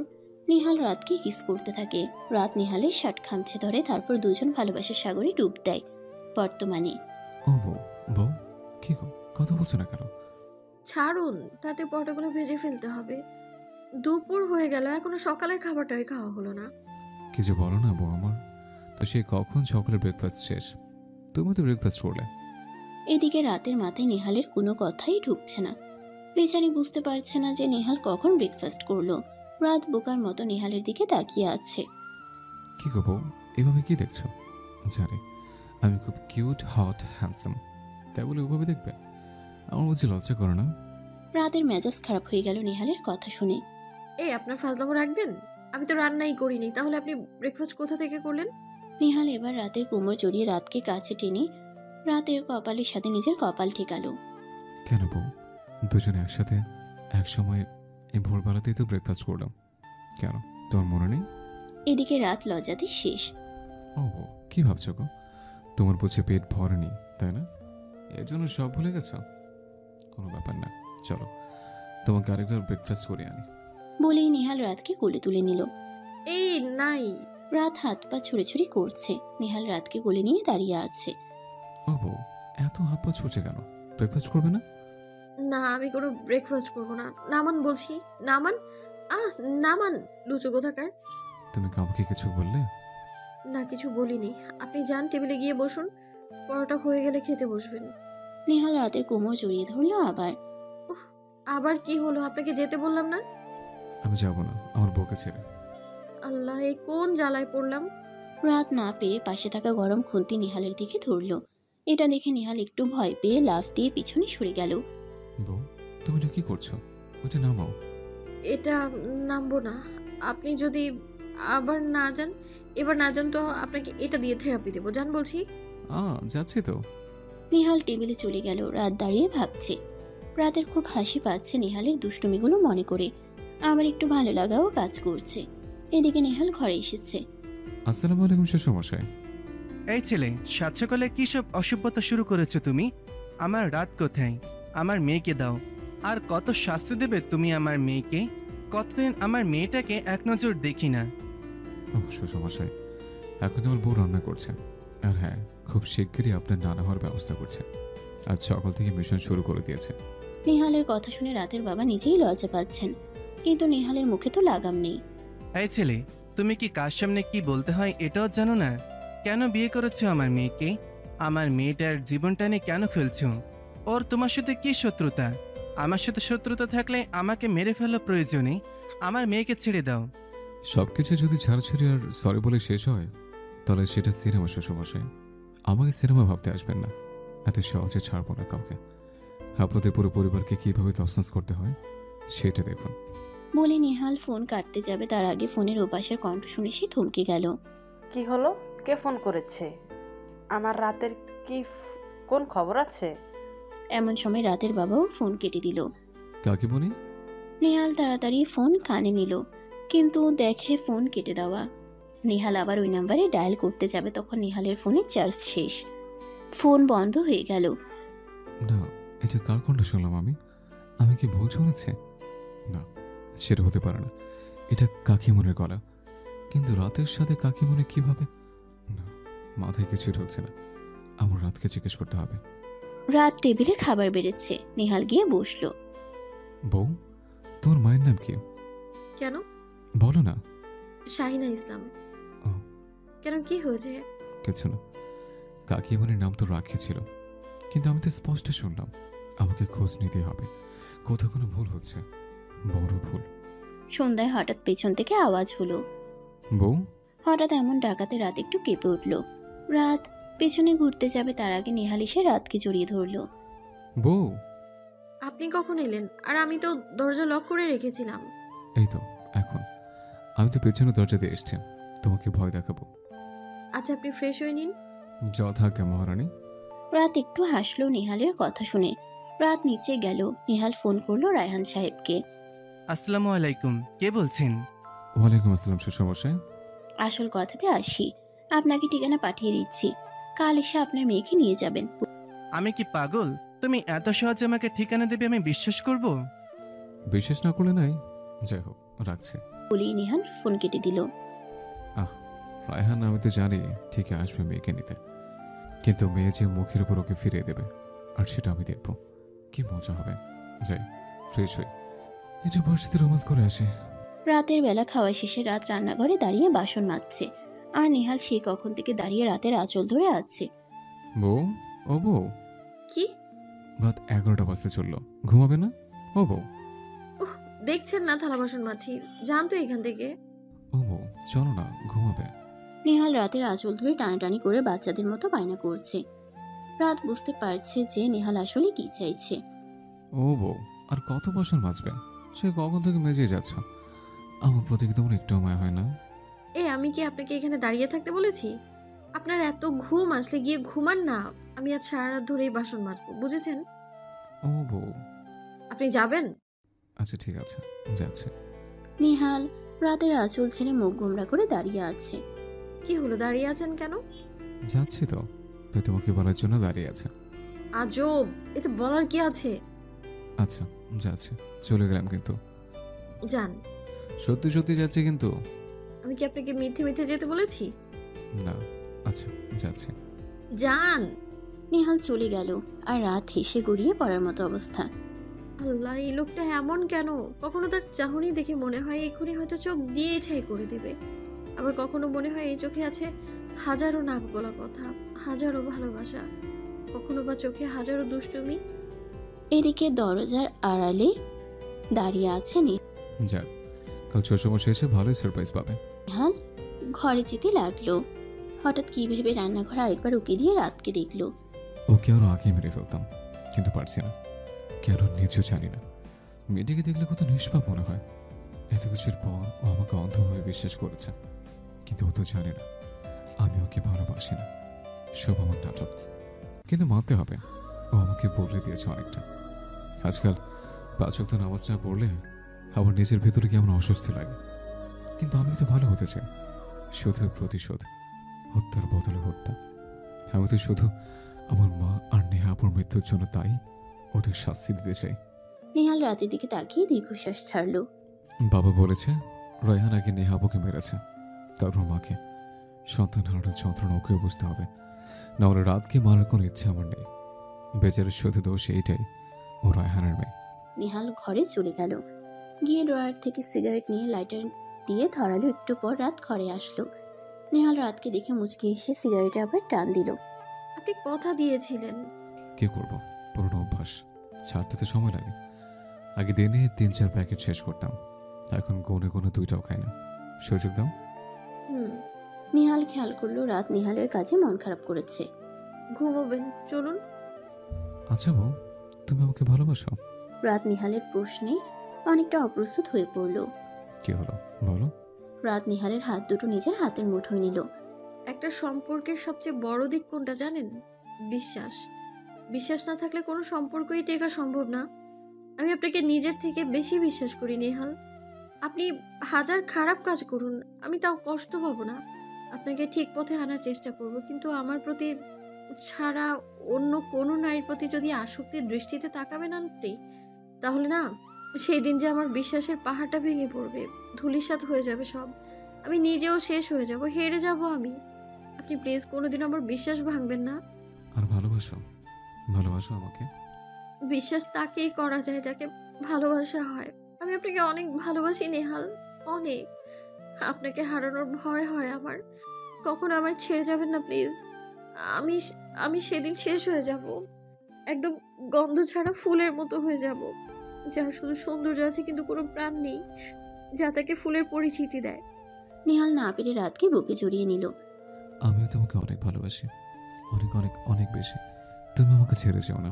নেহাল রাতকে কিস করতে থাকে। রাত নেহালের শার্ট খামছে ধরে, তারপর দুজন ভালোবাসার সাগরে ডুব দেয়। বর্তমানে ও বউ, বউ কি গো, কথা বলছো না কেন? ছাড়ুন, তাতে পটাগুলো ভেজে ফেলতে হবে। দুপুর হয়ে গেল, এখনো সকালের খাবারটাই খাওয়া হলো না। কিছু বলো না বউ আমার। তো সে কখন সকালের ব্রেকফাস্ট শেষ? তুমি তো ব্রেকফাস্ট করলে। এদিকে রাতের মাথায় নেহালের কোনো কথাই ঢুকছে না। বেচারি বুঝতে পারছে না যে নেহাল কখন ব্রেকফাস্ট করলো। রাত বোকার মতো নেহালের দিকে তাকিয়ে আছে। কি গো বউ, এভাবে কি দেখছো? জানি আমি খুব কিউট, হট, হ্যান্ডসাম, তাই বলে ওভাবে দেখবে? আমার বুঝি লজ্জা করো না? রাতের মেজাজ খারাপ হয়ে গেল নেহালের কথা শুনে। এই, আপনার ফাজলামো রাখবেন? আমি তো রান্নাই করিনি, তাহলে আপনি ব্রেকফাস্ট কোথা থেকে করলেন? নেহাল এবার রাতের কোমর জড়িয়ে রাতকে কাছে টেনে রাতের কপালের সাথে নিজের কপাল ঠেকালো। কেন বউ, দুজনে একসাথে এক সময় এই ভোরবেলাতেই তো ব্রেকফাস্ট করলাম, কেন তোমার মনে নেই? এদিকে রাত লজ্জাতে শেষ। ও বউ, কি ভাবছো গো? তোমার বুঝে পেট ভরেনি তাই না? এর জন্য সব ভুলে গেছ? কোনো ব্যাপার না, চলো তোমাকে আরেকবার ব্রেকফাস্ট করে আনি। বলেই নেহাল রাতকে কোলে তুলে নিল। এই নাই। রাত হাত পা ছুড়ে করছে। নেহাল রাতকে কোলে নিয়ে দাঁড়িয়ে আছে। ও বউ, এত হাত পা ছুটছে কেন? ব্রেকফাস্ট করবে না? না, আমি কোনো ব্রেকফাস্ট করবো না। নামান বলছি, নামান। নামান, লুচু কোথাকার। তুমি কাউকে কিছু বললে? না, কিছু বলিনি। আপনি যান, টেবিলে গিয়ে বসুন, পরোটা হয়ে গেলে খেতে বসবেন। নেহাল রাতের কোমর জড়িয়ে ধরলো আবার। আবার কি হলো? আপনাকে যেতে বললাম না? আমি যাবো না আমার বউকে ছেড়ে। আল্লাহ, এই কোন জ্বালায় পড়লাম। রাত না পেরে পাশে থাকা গরম খুন্তি নেহালের দিকে ধরল। এটা দেখে নেহাল একটু ভয় পেয়ে লাফ দিয়ে পিছনে সরে গেল। বউ, তুমি এটা কি করছো? ওইটা নামাও। এটা নামবো না। আপনি যদি আবার না যান, এবার না যান তো আপনাকে এটা দিয়ে থেরাপি দেবো। যান বলছি। যাচ্ছি তো। নেহাল টেবিলে চলে গেল। রাত দাঁড়িয়ে ভাবছে। রাতের খুব হাসি পাচ্ছে নেহালের দুষ্টুমিগুলো মনে করে, আবার একটু ভালো লাগাও কাজ করছে। এদিকে নেহাল ঘরে এসেছে। আসসালামু আলাইকুম শ্বশুরমশাই। এই ছেলে, সাত সকালে কি সব অসভ্যতা শুরু করেছো তুমি? আমার রাত কোথায়? আমার মেয়েকে দাও। আর কত শাস্তি দেবে তুমি আমার মেয়েকে? কতদিন আমার মেয়েটাকে এক নজর দেখি না। ও শ্বশুরমশাই, এখন তোমার বউ রান্না করছে, আর হ্যাঁ খুব শিগগিরই আপনার নানা হওয়ার ব্যবস্থা করছে। আজ সকাল থেকে মিশন শুরু করে দিয়েছে। নেহালের কথা শুনে রাতের বাবা নিজেই লজ্জা পাচ্ছেন, কিন্তু নেহালের মুখে তো লাগাম নেই। এই ছেলে, তুমি কি কার সামনে কি বলতে হয় এটাও জানো না? কেন বিয়ে করেছো আমার মেয়েকে? আমার মেয়েটার জীবনটা নিয়ে কেন খেলছো? ওর তোমার সাথে কি শত্রুতা? আমার সাথে শত্রুতা থাকলে আমাকে মেরে ফেলা প্রয়োজনে। আমার মেয়েকে ছেড়ে দাও। সবকিছু যদি ছাড়াছাড়ি আর সরি বলে শেষ হয়, তাহলে সেটা সিনেমা শ্বশুরমশাই। আমাকে সিনেমা ভাবতে আসবেন না, এত সহজে ছাড়বো না কাউকে। আপনাদের পুরো পরিবারকে কিভাবে তছনছ করতে হয় সেটা দেখুন। বলে নেহাল ফোন কাটতে যাবে, তার আগে ফোনের ওপাশের কণ্ঠ শুনে সে থমকে গেল। কি হলো? কে ফোন করেছে? আমার রাতের কি কোন খবর আছে? এমন সময় রাতের বাবাও ফোন কেটে দিল। কাকে বলি? নেহাল তাড়াতাড়ি ফোন কানে নিল। কিন্তু দেখে ফোন কেটে দেওয়া। নেহাল আবার ওই নাম্বারে ডায়াল করতে যাবে, তখন নেহালের ফোনে চার্জ শেষ। ফোন বন্ধ হয়ে গেল। না, এটা কার কণ্ঠ শুনলাম আমি? আমি কি ভুল শুনেছি? না, সেটা হতে পারে না। এটা কাকিমনের গলা। কিন্তু রাতের সাথে কাকিমনে কিভাবে? না, মাথায় কিছু ঢুকছে না। আমার রাতকে জিজ্ঞেস করতে হবে। রাত টেবিলে খাবার বেড়েছে, নেহাল গিয়ে বসলো। বউ, তোমার মায়ের নাম কি? কেন? বলো না। শাহিনা ইসলাম। ও। কেন, কি হয়েছে? কিছু না। কাকিমনের নাম তো রাখি ছিল, কিন্তু আমি তো স্পষ্ট শুনলাম। আমাকে খোঁজ নিতে হবে, কোথাও কোনো ভুল হচ্ছে, বড় ভুল। সন্ধ্যায় হঠাৎ পেছন থেকে আওয়াজ হলো। বউ। হঠাৎ এমন ডাকাতে রাত একটু কেঁপে উঠল। রাত পেছনে ঘুরতে যাবে, তার আগে নেহাল এসে রাতকে জড়িয়ে ধরলো। বউ। আপনি কখন এলেন? আর আমি তো দরজা লক করে রেখেছিলাম। এই তো এখন। আমি তো পেছনে দরজা দিয়ে এসছি, তোমাকে ভয় দেখাবো। আচ্ছা, আপনি ফ্রেশ হয়ে নিন। যথাজ্ঞা মহারানী। রাত একটু হাসলো নেহালের কথা শুনে। রাত নিচে গেল। নেহাল ফোন করলো রায়হান সাহেবকে। আসসালামু আলাইকুম, কে বলছেন? ওয়ালাইকুম আসসালাম শ্বশুরমশাই। আসল কথাতে আসি, আপনাকে ঠিকানা পাঠিয়ে দিচ্ছি, কাল এসে আপনার মেয়েকে নিয়ে যাবেন। আমি কি পাগল? তুমি এত সহজে আমাকে ঠিকানা দেবে আমি বিশ্বাস করব? বিশেষ না করলে নাই। যাই হোক, রাখছে বলেই নেহাল ফোন কেটে দিল। রায়হান, আমি তো জানি ঠিকই আসবে মেয়েকে নিতে, কিন্তু মেয়ে যে মুখের উপর ওকে ফিরিয়ে দেবে, আর সেটা আমি দেখব। কি মজা হবে। যাই, ফ্রেশ হই, একটু পরিস্থিতি রোমান্স করে আসে। রাতের বেলা খাওয়া শেষে রাত রান্নাঘরে দাঁড়িয়ে বাসন মাজছে, আর নেহাল সেই কখন থেকে দাঁড়িয়ে রাতের আঁচল ধরে আছে। বউ, ও বউ। কি? রাত 11টা বাজতে চললো, ঘুমাবে না? ও বউ। দেখছেন না থালা বাসন মাছি, যান তো এখান থেকে। ও বউ, চলো না, ঘুমাবে। নেহাল রাতের আঁচল ধরে টানাটানি করে বাচ্চাদের মতো বায়না করছে। রাত বুঝতে পারছে যে নেহাল আসলে কি চাইছে। ও বউ, আর কত বাসন মাজবে? সে কখন থেকে মেজে যাচ্ছ। আমার প্রতি কি তোমার একটু মায়া হয় না? আমি কি আপনাকে এখানে দাঁড়িয়ে থাকতে বলেছি? আপনার এত ঘুম আসলে গিয়ে ঘুমান না। আমি আজ সারা রাত ধরেই বাসন মাজবো, বুঝেছেন? ও বউ। আপনি যাবেন? আচ্ছা ঠিক আছে, যাচ্ছে। নেহাল রাতের আঁচল ছেড়ে মুখ গোমরা করে দাঁড়িয়ে আছে। কি হলো, দাঁড়িয়ে আছেন কেন? যাচ্ছি তো, তাই তোমাকে বলার জন্য দাঁড়িয়ে আছে। আজব, এতে বলার কি আছে? আচ্ছা, যাচ্ছে, চলে গেলাম কিন্তু। যান। সত্যি সত্যি যাচ্ছি কিন্তু। আমি কি আপনাকে মিথ্যে মিথ্যে যেতে বলেছি? না। আচ্ছা, যাচ্ছে। যান। নেহাল চলে গেল, আর রাত হেসে গড়িয়ে পড়ার মতো অবস্থা। আল্লাহ, এই লোকটা এমন কেন? কখনো তার চাহনি দেখে মনে হয় এক্ষুনি হয়তো চোখ দিয়ে ছাই করে দেবে, আবার কখনো মনে হয় এই চোখে আছে হাজারো নাক বলা কথা, হাজারো ভালোবাসা, কখনো বা চোখে হাজারো দুষ্টুমি। এদিকে দরজার আড়ালে দাঁড়িয়ে আছে যাক, কাল শ্বশুরমশাই এসে ভালোই সারপ্রাইজ পাবে। নেহাল ঘরে যেতে লাগলো। হঠাৎ কি ভেবে রান্নাঘরে আরেকবার উকি দিয়ে রাতকে দেখলো। ওকে আরো আগে মেরে ফেলতাম, কিন্তু পারছি না। কেন নিজেও জানি না। মেয়েটিকে দেখলে কত নিষ্পাপ মনে হয়। এত কিছুর পর ও আমাকে অন্ধভাবে বিশ্বাস করেছে, কিন্তু ও তো জানে না আমি ওকে ভালোবাসি না। সব আমার নাটক। কিন্তু মানতে হবে, ও আমাকে বলে দিয়েছে অনেকটা। আজকাল 5 ওয়াক্ত নামাজ না পড়লে আবার নিজের ভেতরে কেমন অস্বস্তি লাগে। কিন্তু আমি তো ভালো হতে চাই, শুধু প্রতিশোধ, হত্যার বদলে হত্যা। আমি তো শুধু আমার মা আর নেহা আপুর মৃত্যুর জন্য তাই ওদের শাস্তি দিতে চাই। নেহাল রাতের দিকে তাকিয়ে দীর্ঘশ্বাস ছাড়লো। বাবা বলেছে রায়হান আগে নেহা আপুকে মেরেছে, তারপর মাকে। সন্তান হারানোর যন্ত্রণা ওকেও বুঝতে হবে, না হলে রাতকে মারার কোনো ইচ্ছে আমার নেই। বেচারের শুধু দোষ এইটাই, ও রায়হানের মেয়ে। নেহাল ঘরে চলে গেল। গিয়ে ড্রয়ার থেকে সিগারেট নিয়ে লাইটার দিয়ে ধরালো। একটু পর রাত ঘরে আসলো। নেহাল রাতকে দেখে মুচকি এসে সিগারেটে আবার টান দিল। আপনি কথা দিয়েছিলেন। কি করব, পুরনো অভ্যাস, ছাড়তে তো সময় লাগে। আগে দিনে 3-4 প্যাকেট শেষ করতাম, এখন গনে গনে 2টাও খাই না। সুযোগ দাও। নেহাল খেয়াল করলো রাত নেহালের কাজে মন খারাপ করেছে। ঘুমোবেন, চলুন। আচ্ছা বউ, তুমি আমাকে ভালোবাসো? রাত নেহালের প্রশ্নে অনেকটা অপ্রস্তুত হয়ে পড়ল। কি হলো বলো। রাত নেহালের হাত দুটো নিজের হাতের মুঠোয় নিল। একটা সম্পর্কের সবচেয়ে বড় দিক কোনটা জানেন? বিশ্বাস। বিশ্বাস না থাকলে কোনো সম্পর্কই টেকা সম্ভব না। আমি আপনাকে নিজের থেকে বেশি বিশ্বাস করি নেহাল। আপনি হাজার খারাপ কাজ করুন, আমি তাও কষ্ট পাবো না। আপনাকে ঠিক পথে আনার চেষ্টা করব, কিন্তু আমার প্রতি ছাড়া অন্য কোনো নারীর প্রতি যদি আসক্তির দৃষ্টিতে তাকাবেন আপনি, তাহলে না সেই দিন যে আমার বিশ্বাসের পাহাড়টা ভেঙে পড়বে, ধূলিসাৎ হয়ে যাবে সব। আমি নিজেও শেষ হয়ে যাব, হেরে যাব আমি। আপনি প্লিজ কোনোদিন আমার বিশ্বাস ভাঙবেন না। আর ভালোবাসো, ভালোবাসো আমাকে। বিশ্বাস তাকেই করা যায় যাকে ভালোবাসা হয়। আমি আপনাকে অনেক ভালোবাসি নেহাল, অনেক। আপনাকে হারানোর ভয় হয় আমার। কখন আমায় ছেড়ে যাবেন না প্লিজ। আমি আমি সেদিন শেষ হয়ে যাব, একদম গন্ধ ছাড়া ফুলের মতো হয়ে যাব, যার শুধু সৌন্দর্য আছে কিন্তু কোনো প্রাণ নেই, যা তাকে ফুলের পরিচিতি দেয়। নেহাল না পেরে রাতকে বুকে জড়িয়ে নিল। আমিও তোমাকে অনেক ভালোবাসি, অনেক অনেক অনেক বেশি। তুমি আমাকে ছেড়ে যেও না।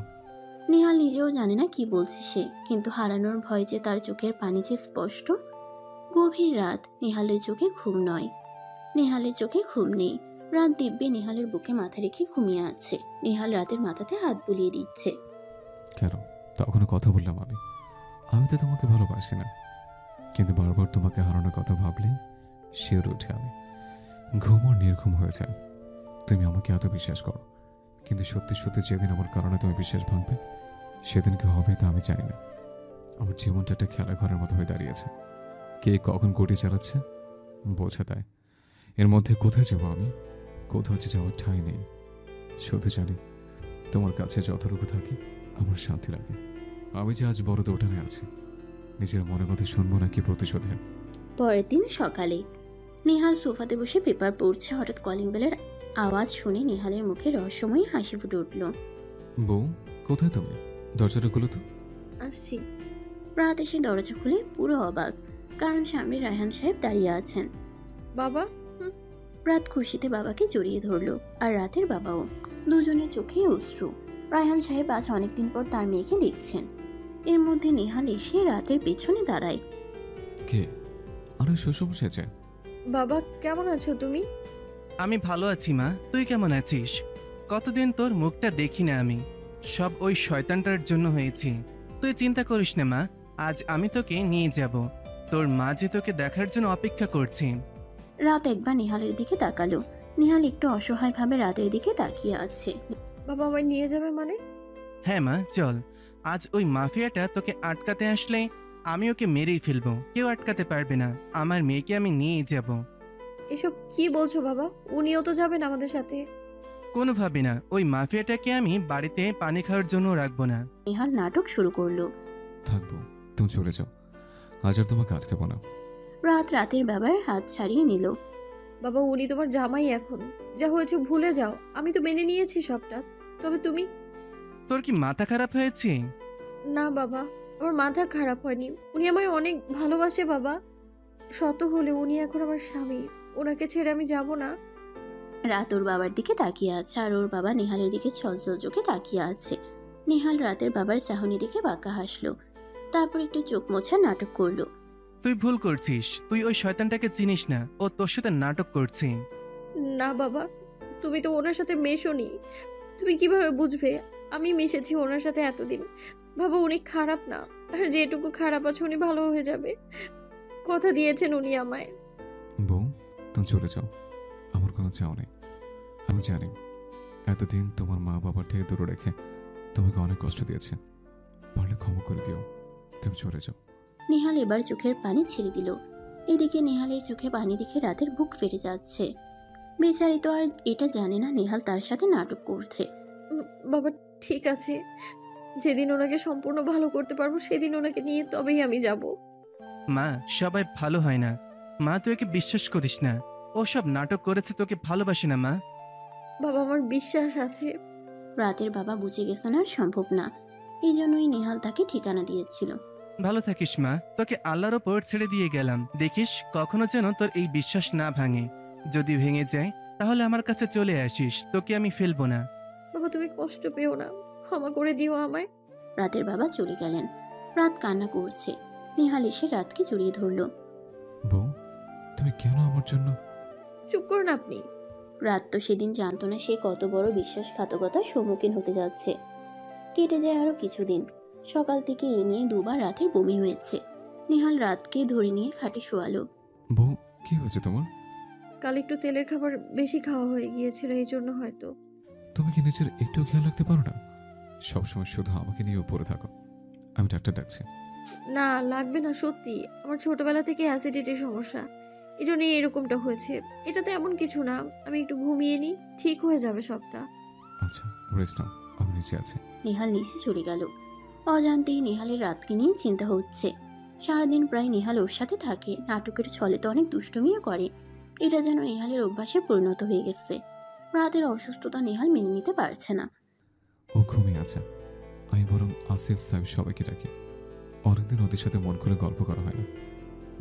নেহাল নিজেও জানে না কি বলছে সে, কিন্তু হারানোর ভয় যে তার চোখের পানি যে স্পষ্ট। গভীর রাত, নেহালের চোখে ঘুম নয়, নেহালের চোখে ঘুম নেই। রাত দিব্যে নেহালের বুকে মাথা রেখে ঘুমিয়ে আছে। নেহাল রাতের মাথাতে হাত বুলিয়ে দিচ্ছে। কেন তখনও কথা বললাম আমি তো তোমাকে ভালোবাসি না, কিন্তু বারবার তোমাকে হারানোর কথা ভাবলেই শিওর উঠে আমি, ঘুম আর নির্ঘুম হয়ে যায়। তুমি আমাকে এত বিশ্বাস করো, কিন্তু সত্যি সত্যি যেদিন আমার কারণে তুমি বিশ্বাস ভাঙবে, সেদিন কি হবে তা আমি জানি না। আমার জীবনটা একটা খেলাঘরের মতো হয়ে দাঁড়িয়েছে। কে কখন গড়ি চালাচ্ছে বোঝা দেয়। এর মধ্যে কোথায় যাবো আমি? কোথাও যে যাওয়ার ঠাঁই নেই। শুধু জানি তোমার কাছে যতটুকু থাকে আমার শান্তি লাগে। আমি যে আজ বড় দোটানে আছি, নিজের মনের কথা শুনবো নাকি প্রতিশোধে। পরের দিন সকালে নেহাল সোফাতে বসে পেপার পড়ছে। হঠাৎ কলিং বেলের আওয়াজ শুনে নেহালের মুখে রহস্যময়ী হাসি ফুটে উঠল। বউ কোথায় তুমি? দরজাটা খুলো তো। আসছি। রাত এসে দরজা খুলে পুরো অবাক, কারণ সামনে রায়হান সাহেব দাঁড়িয়ে আছেন। বাবা। রাত খুশিতে বাবাকে জড়িয়ে ধরল, আর রাতের বাবাও। দুজনের চোখে অশ্রু। রায়হান সাহেব আজ অনেকদিন পর তার মেয়েকে দেখছেন। এর মধ্যে নেহাল এসে রাতের পেছনে দাঁড়ায়। কে? আরে শ্বশুর বসেছে। বাবা কেমন আছো তুমি? আমি ভালো আছি মা, তুই কেমন আছিস? কতদিন তোর মুখটা দেখি না আমি। সব ওই শয়তানটার জন্য হয়েছে। তুই চিন্তা করিস না মা, আজ আমি তোকে নিয়ে যাব। তোর মা যে তোকে দেখার জন্য অপেক্ষা করছে। রাত একবার নেহালের দিকে তাকালো। নেহাল একটু অসহায়ভাবে রাতের দিকে তাকিয়ে আছে। বাবা আমায় নিয়ে যাবে মানে? হ্যাঁ মা, চল। আজ ওই মাফিয়াটা তোকে আটকাতে আসলে আমি ওকে মেরেই ফেলবো, কেউ আটকাতে পারবে না। আমার মেয়েকে আমি নিয়ে যাব। এসব কি বলছো বাবা? উনিও তো যাবেন আমাদের সাথে। কোনোভাবে না, ওই মাফিয়াটাকে আমি বাড়িতে পানি খাওয়ার জন্য রাখবো না। নেহাল নাটক শুরু করলো। থাকবো, তুমি চলে যাও, আজ আর তোমাকে আটকাবো না। রাতের বাবার হাত ছাড়িয়ে নিল। বাবা উনি তোমার জামাই, এখন যা হয়েছে ভুলে যাও। আমি তো মেনে নিয়েছি সবটা, তবে তুমি। তোর কি মাথা খারাপ হয়েছে? না বাবা, আমার মাথা খারাপ হয়নি। উনি আমায় অনেক ভালোবাসে বাবা। শত হলে উনি এখন আমার স্বামী, ওনাকে ছেড়ে আমি যাব না। রাত ওর বাবার দিকে তাকিয়ে আছে, আর ওর বাবা নেহালের দিকে ছলছল চোখে তাকিয়ে আছে। নেহাল রাতের বাবার চাহনি দিকে বাঁকা হাসলো, তারপর একটু চোখ মোছার নাটক করলো। তুই ভুল করছিস, তুই ওই শয়তানটাকে চিনিস না, ও তোর সাথে নাটক করছে। না বাবা, তুমি তো ওনার সাথে মেশোনি, তুমি কিভাবে বুঝবে? আমি মিশেছি ওনার সাথে এতদিন। বাবা উনি খারাপ না, আর যেটুকু খারাপ আছে উনি ভালো হয়ে যাবে, কথা দিয়েছেন উনি আমায়। বউ তুমি চলে যাও, আমার কোনো চাও নেই। আমি জানি এতদিন তোমার মা বাবার থেকে দূরে রেখে তোমাকে অনেক কষ্ট দিয়েছে, পারলে ক্ষমা করে দিও, তুমি চলে যাও। নেহাল এবার চোখের পানি ছেড়ে দিল। এদিকে নেহালের চোখে পানি দেখে রাতের বুক ফেটে যাচ্ছে। বেচারি তো আর এটা জানে না নেহাল তার সাথে নাটক করছে। বাবা ঠিক আছে, যেদিন ওনাকে সম্পূর্ণ ভালো করতে পারবো সেদিন ওনাকে নিয়ে তবেই আমি যাব। মা, সবাই ভালো হয় না মা, তুই ওকে বিশ্বাস করিস না। ও সব নাটক করেছে, তোকে ভালোবাসে না মা। বাবা আমার বিশ্বাস আছে। রাতের বাবা বুঝে গেছেন আর সম্ভব না, এই জন্যই নেহাল তাকে ঠিকানা দিয়েছিল। ভালো থাকিস মা, তোকে আল্লাহর ওপর ছেড়ে দিয়ে গেলাম। দেখিস কখনো যেন তোর এই বিশ্বাস না ভাঙে। যদি ভেঙে যায় তাহলে আমার কাছে চলে আসিস, তোকে আমি ফেলবো না। বাবা তুমি কষ্ট পেও না, ক্ষমা করে দিও আমায়। রাতের বাবা চলে গেলেন। রাত কান্না করছে। নেহাল এসে রাতকে জড়িয়ে ধরল। বউ তুমি কেন আমার জন্য? চুপ করুন আপনি। রাত তো সেদিন জানতো না সে কত বড় বিশ্বাসঘাতকতার সম্মুখীন হতে যাচ্ছে। কেটে যায় আরো কিছুদিন। সকাল থেকে এ নিয়ে দুবার রাতের বমি হয়েছে। নিহাল রাতকে ধরে নিয়ে খাটে শোয়ালো। বউ, কি হয়েছে তোমার? কাল একটু তেলের খাবার বেশি খাওয়া হয়ে গিয়েছিল, এই জন্য হয়তো। তুমি কি নিজের একটু খেয়াল রাখতে পারো না? সবসময় শুধু আমাকে নিয়ে পড়ে থাকো। আমি ডাক্তার ডাকছি। না লাগবে না, সত্যি আমার ছোটবেলা থেকে অ্যাসিডিটির সমস্যা, এই জন্যই এরকমটা হয়েছে। এটাতে এমন কিছু না, আমি একটু ঘুমিয়ে নিই, ঠিক হয়ে যাবে সবটা। আচ্ছা, রেস্ট নাও, আমি নিচে আছি। নিহাল নিচে চলে গেল। অজান্তেই নিহালের রাতকে নিয়ে চিন্তা হচ্ছে। সারাদিন প্রায় নিহাল ওর সাথে থাকে, নাটকের ছলে তো অনেক দুষ্টুমিও করে। এটা যেন নিহালের অভ্যাসে পরিণত হয়ে গেছে। রাতের অসুস্থতা নিহাল মেনে নিতে পারছে না। ও ঘুমিয়ে আছে। আমি বরং আসিফ সাহেব সবাইকে ডাকি। অনেকদিন ওদের সাথে মন খুলে গল্প করা হয় না,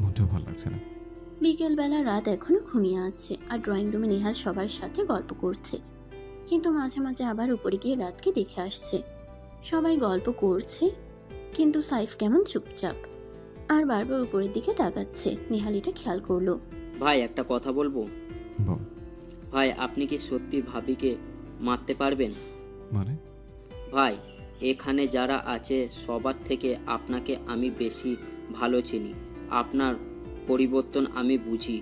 মনটাও ভালো লাগছে না। বিকেলবেলা রাত এখনো ঘুমিয়ে আছে, আর ড্রয়িং রুমে নিহাল সবার সাথে গল্প করছে। কিন্তু মাঝে মাঝে আবার উপরে গিয়ে রাতকে দেখে আসছে। সবাই গল্প করছে, কিন্তু সাইফ কেমন চুপচাপ আর বারবার উপরের দিকে তাকাচ্ছে। নিহাল এটা খেয়াল করলো। ভাই, একটা কথা বলবো? বল। ভাই, আপনি কি সত্যি ভাবিকে মারতে পারবেন? মানে? ভাই, এখানে যারা আছে সবার থেকে আপনাকে আমি বেশি ভালো চিনি। আপনার পরিবর্তন আমি বুঝি।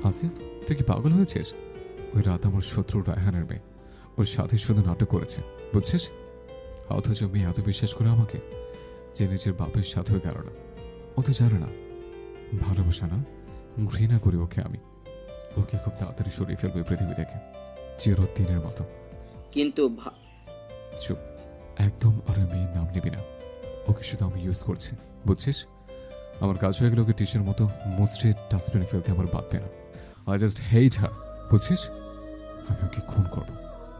আসিফ, তুই কি পাগল হয়েছিস? ওই রাত আমার শত্রু রায়হানের মেয়ে, ওর সাথে শুধু নাটক করেছে, বুঝছিস? অথচ মেয়ে এত বিশ্বাস করে আমাকে, যে নিজের বাপের সাথেও গেল না। ও তো জানে না ভালোবাসা না, ঘৃণা করি ওকে আমি। ওকে খুব তাড়াতাড়ি সরিয়ে ফেলবে পৃথিবী থেকে, চিরদিনের মতো। কিন্তু চুপ, একদম আর মেয়ের নাম নিবি না। ওকে শুধু আমি ইউজ করছি, বুঝছিস? আমার কাজ হয়ে গেলে ওকে টিচার মতো মুচড়ে ডাস্টবিনে ফেলতে আমার বাদ পেয়ে না। আই জাস্ট হেট হার, বুঝছিস? আমি ওকে খুন করবো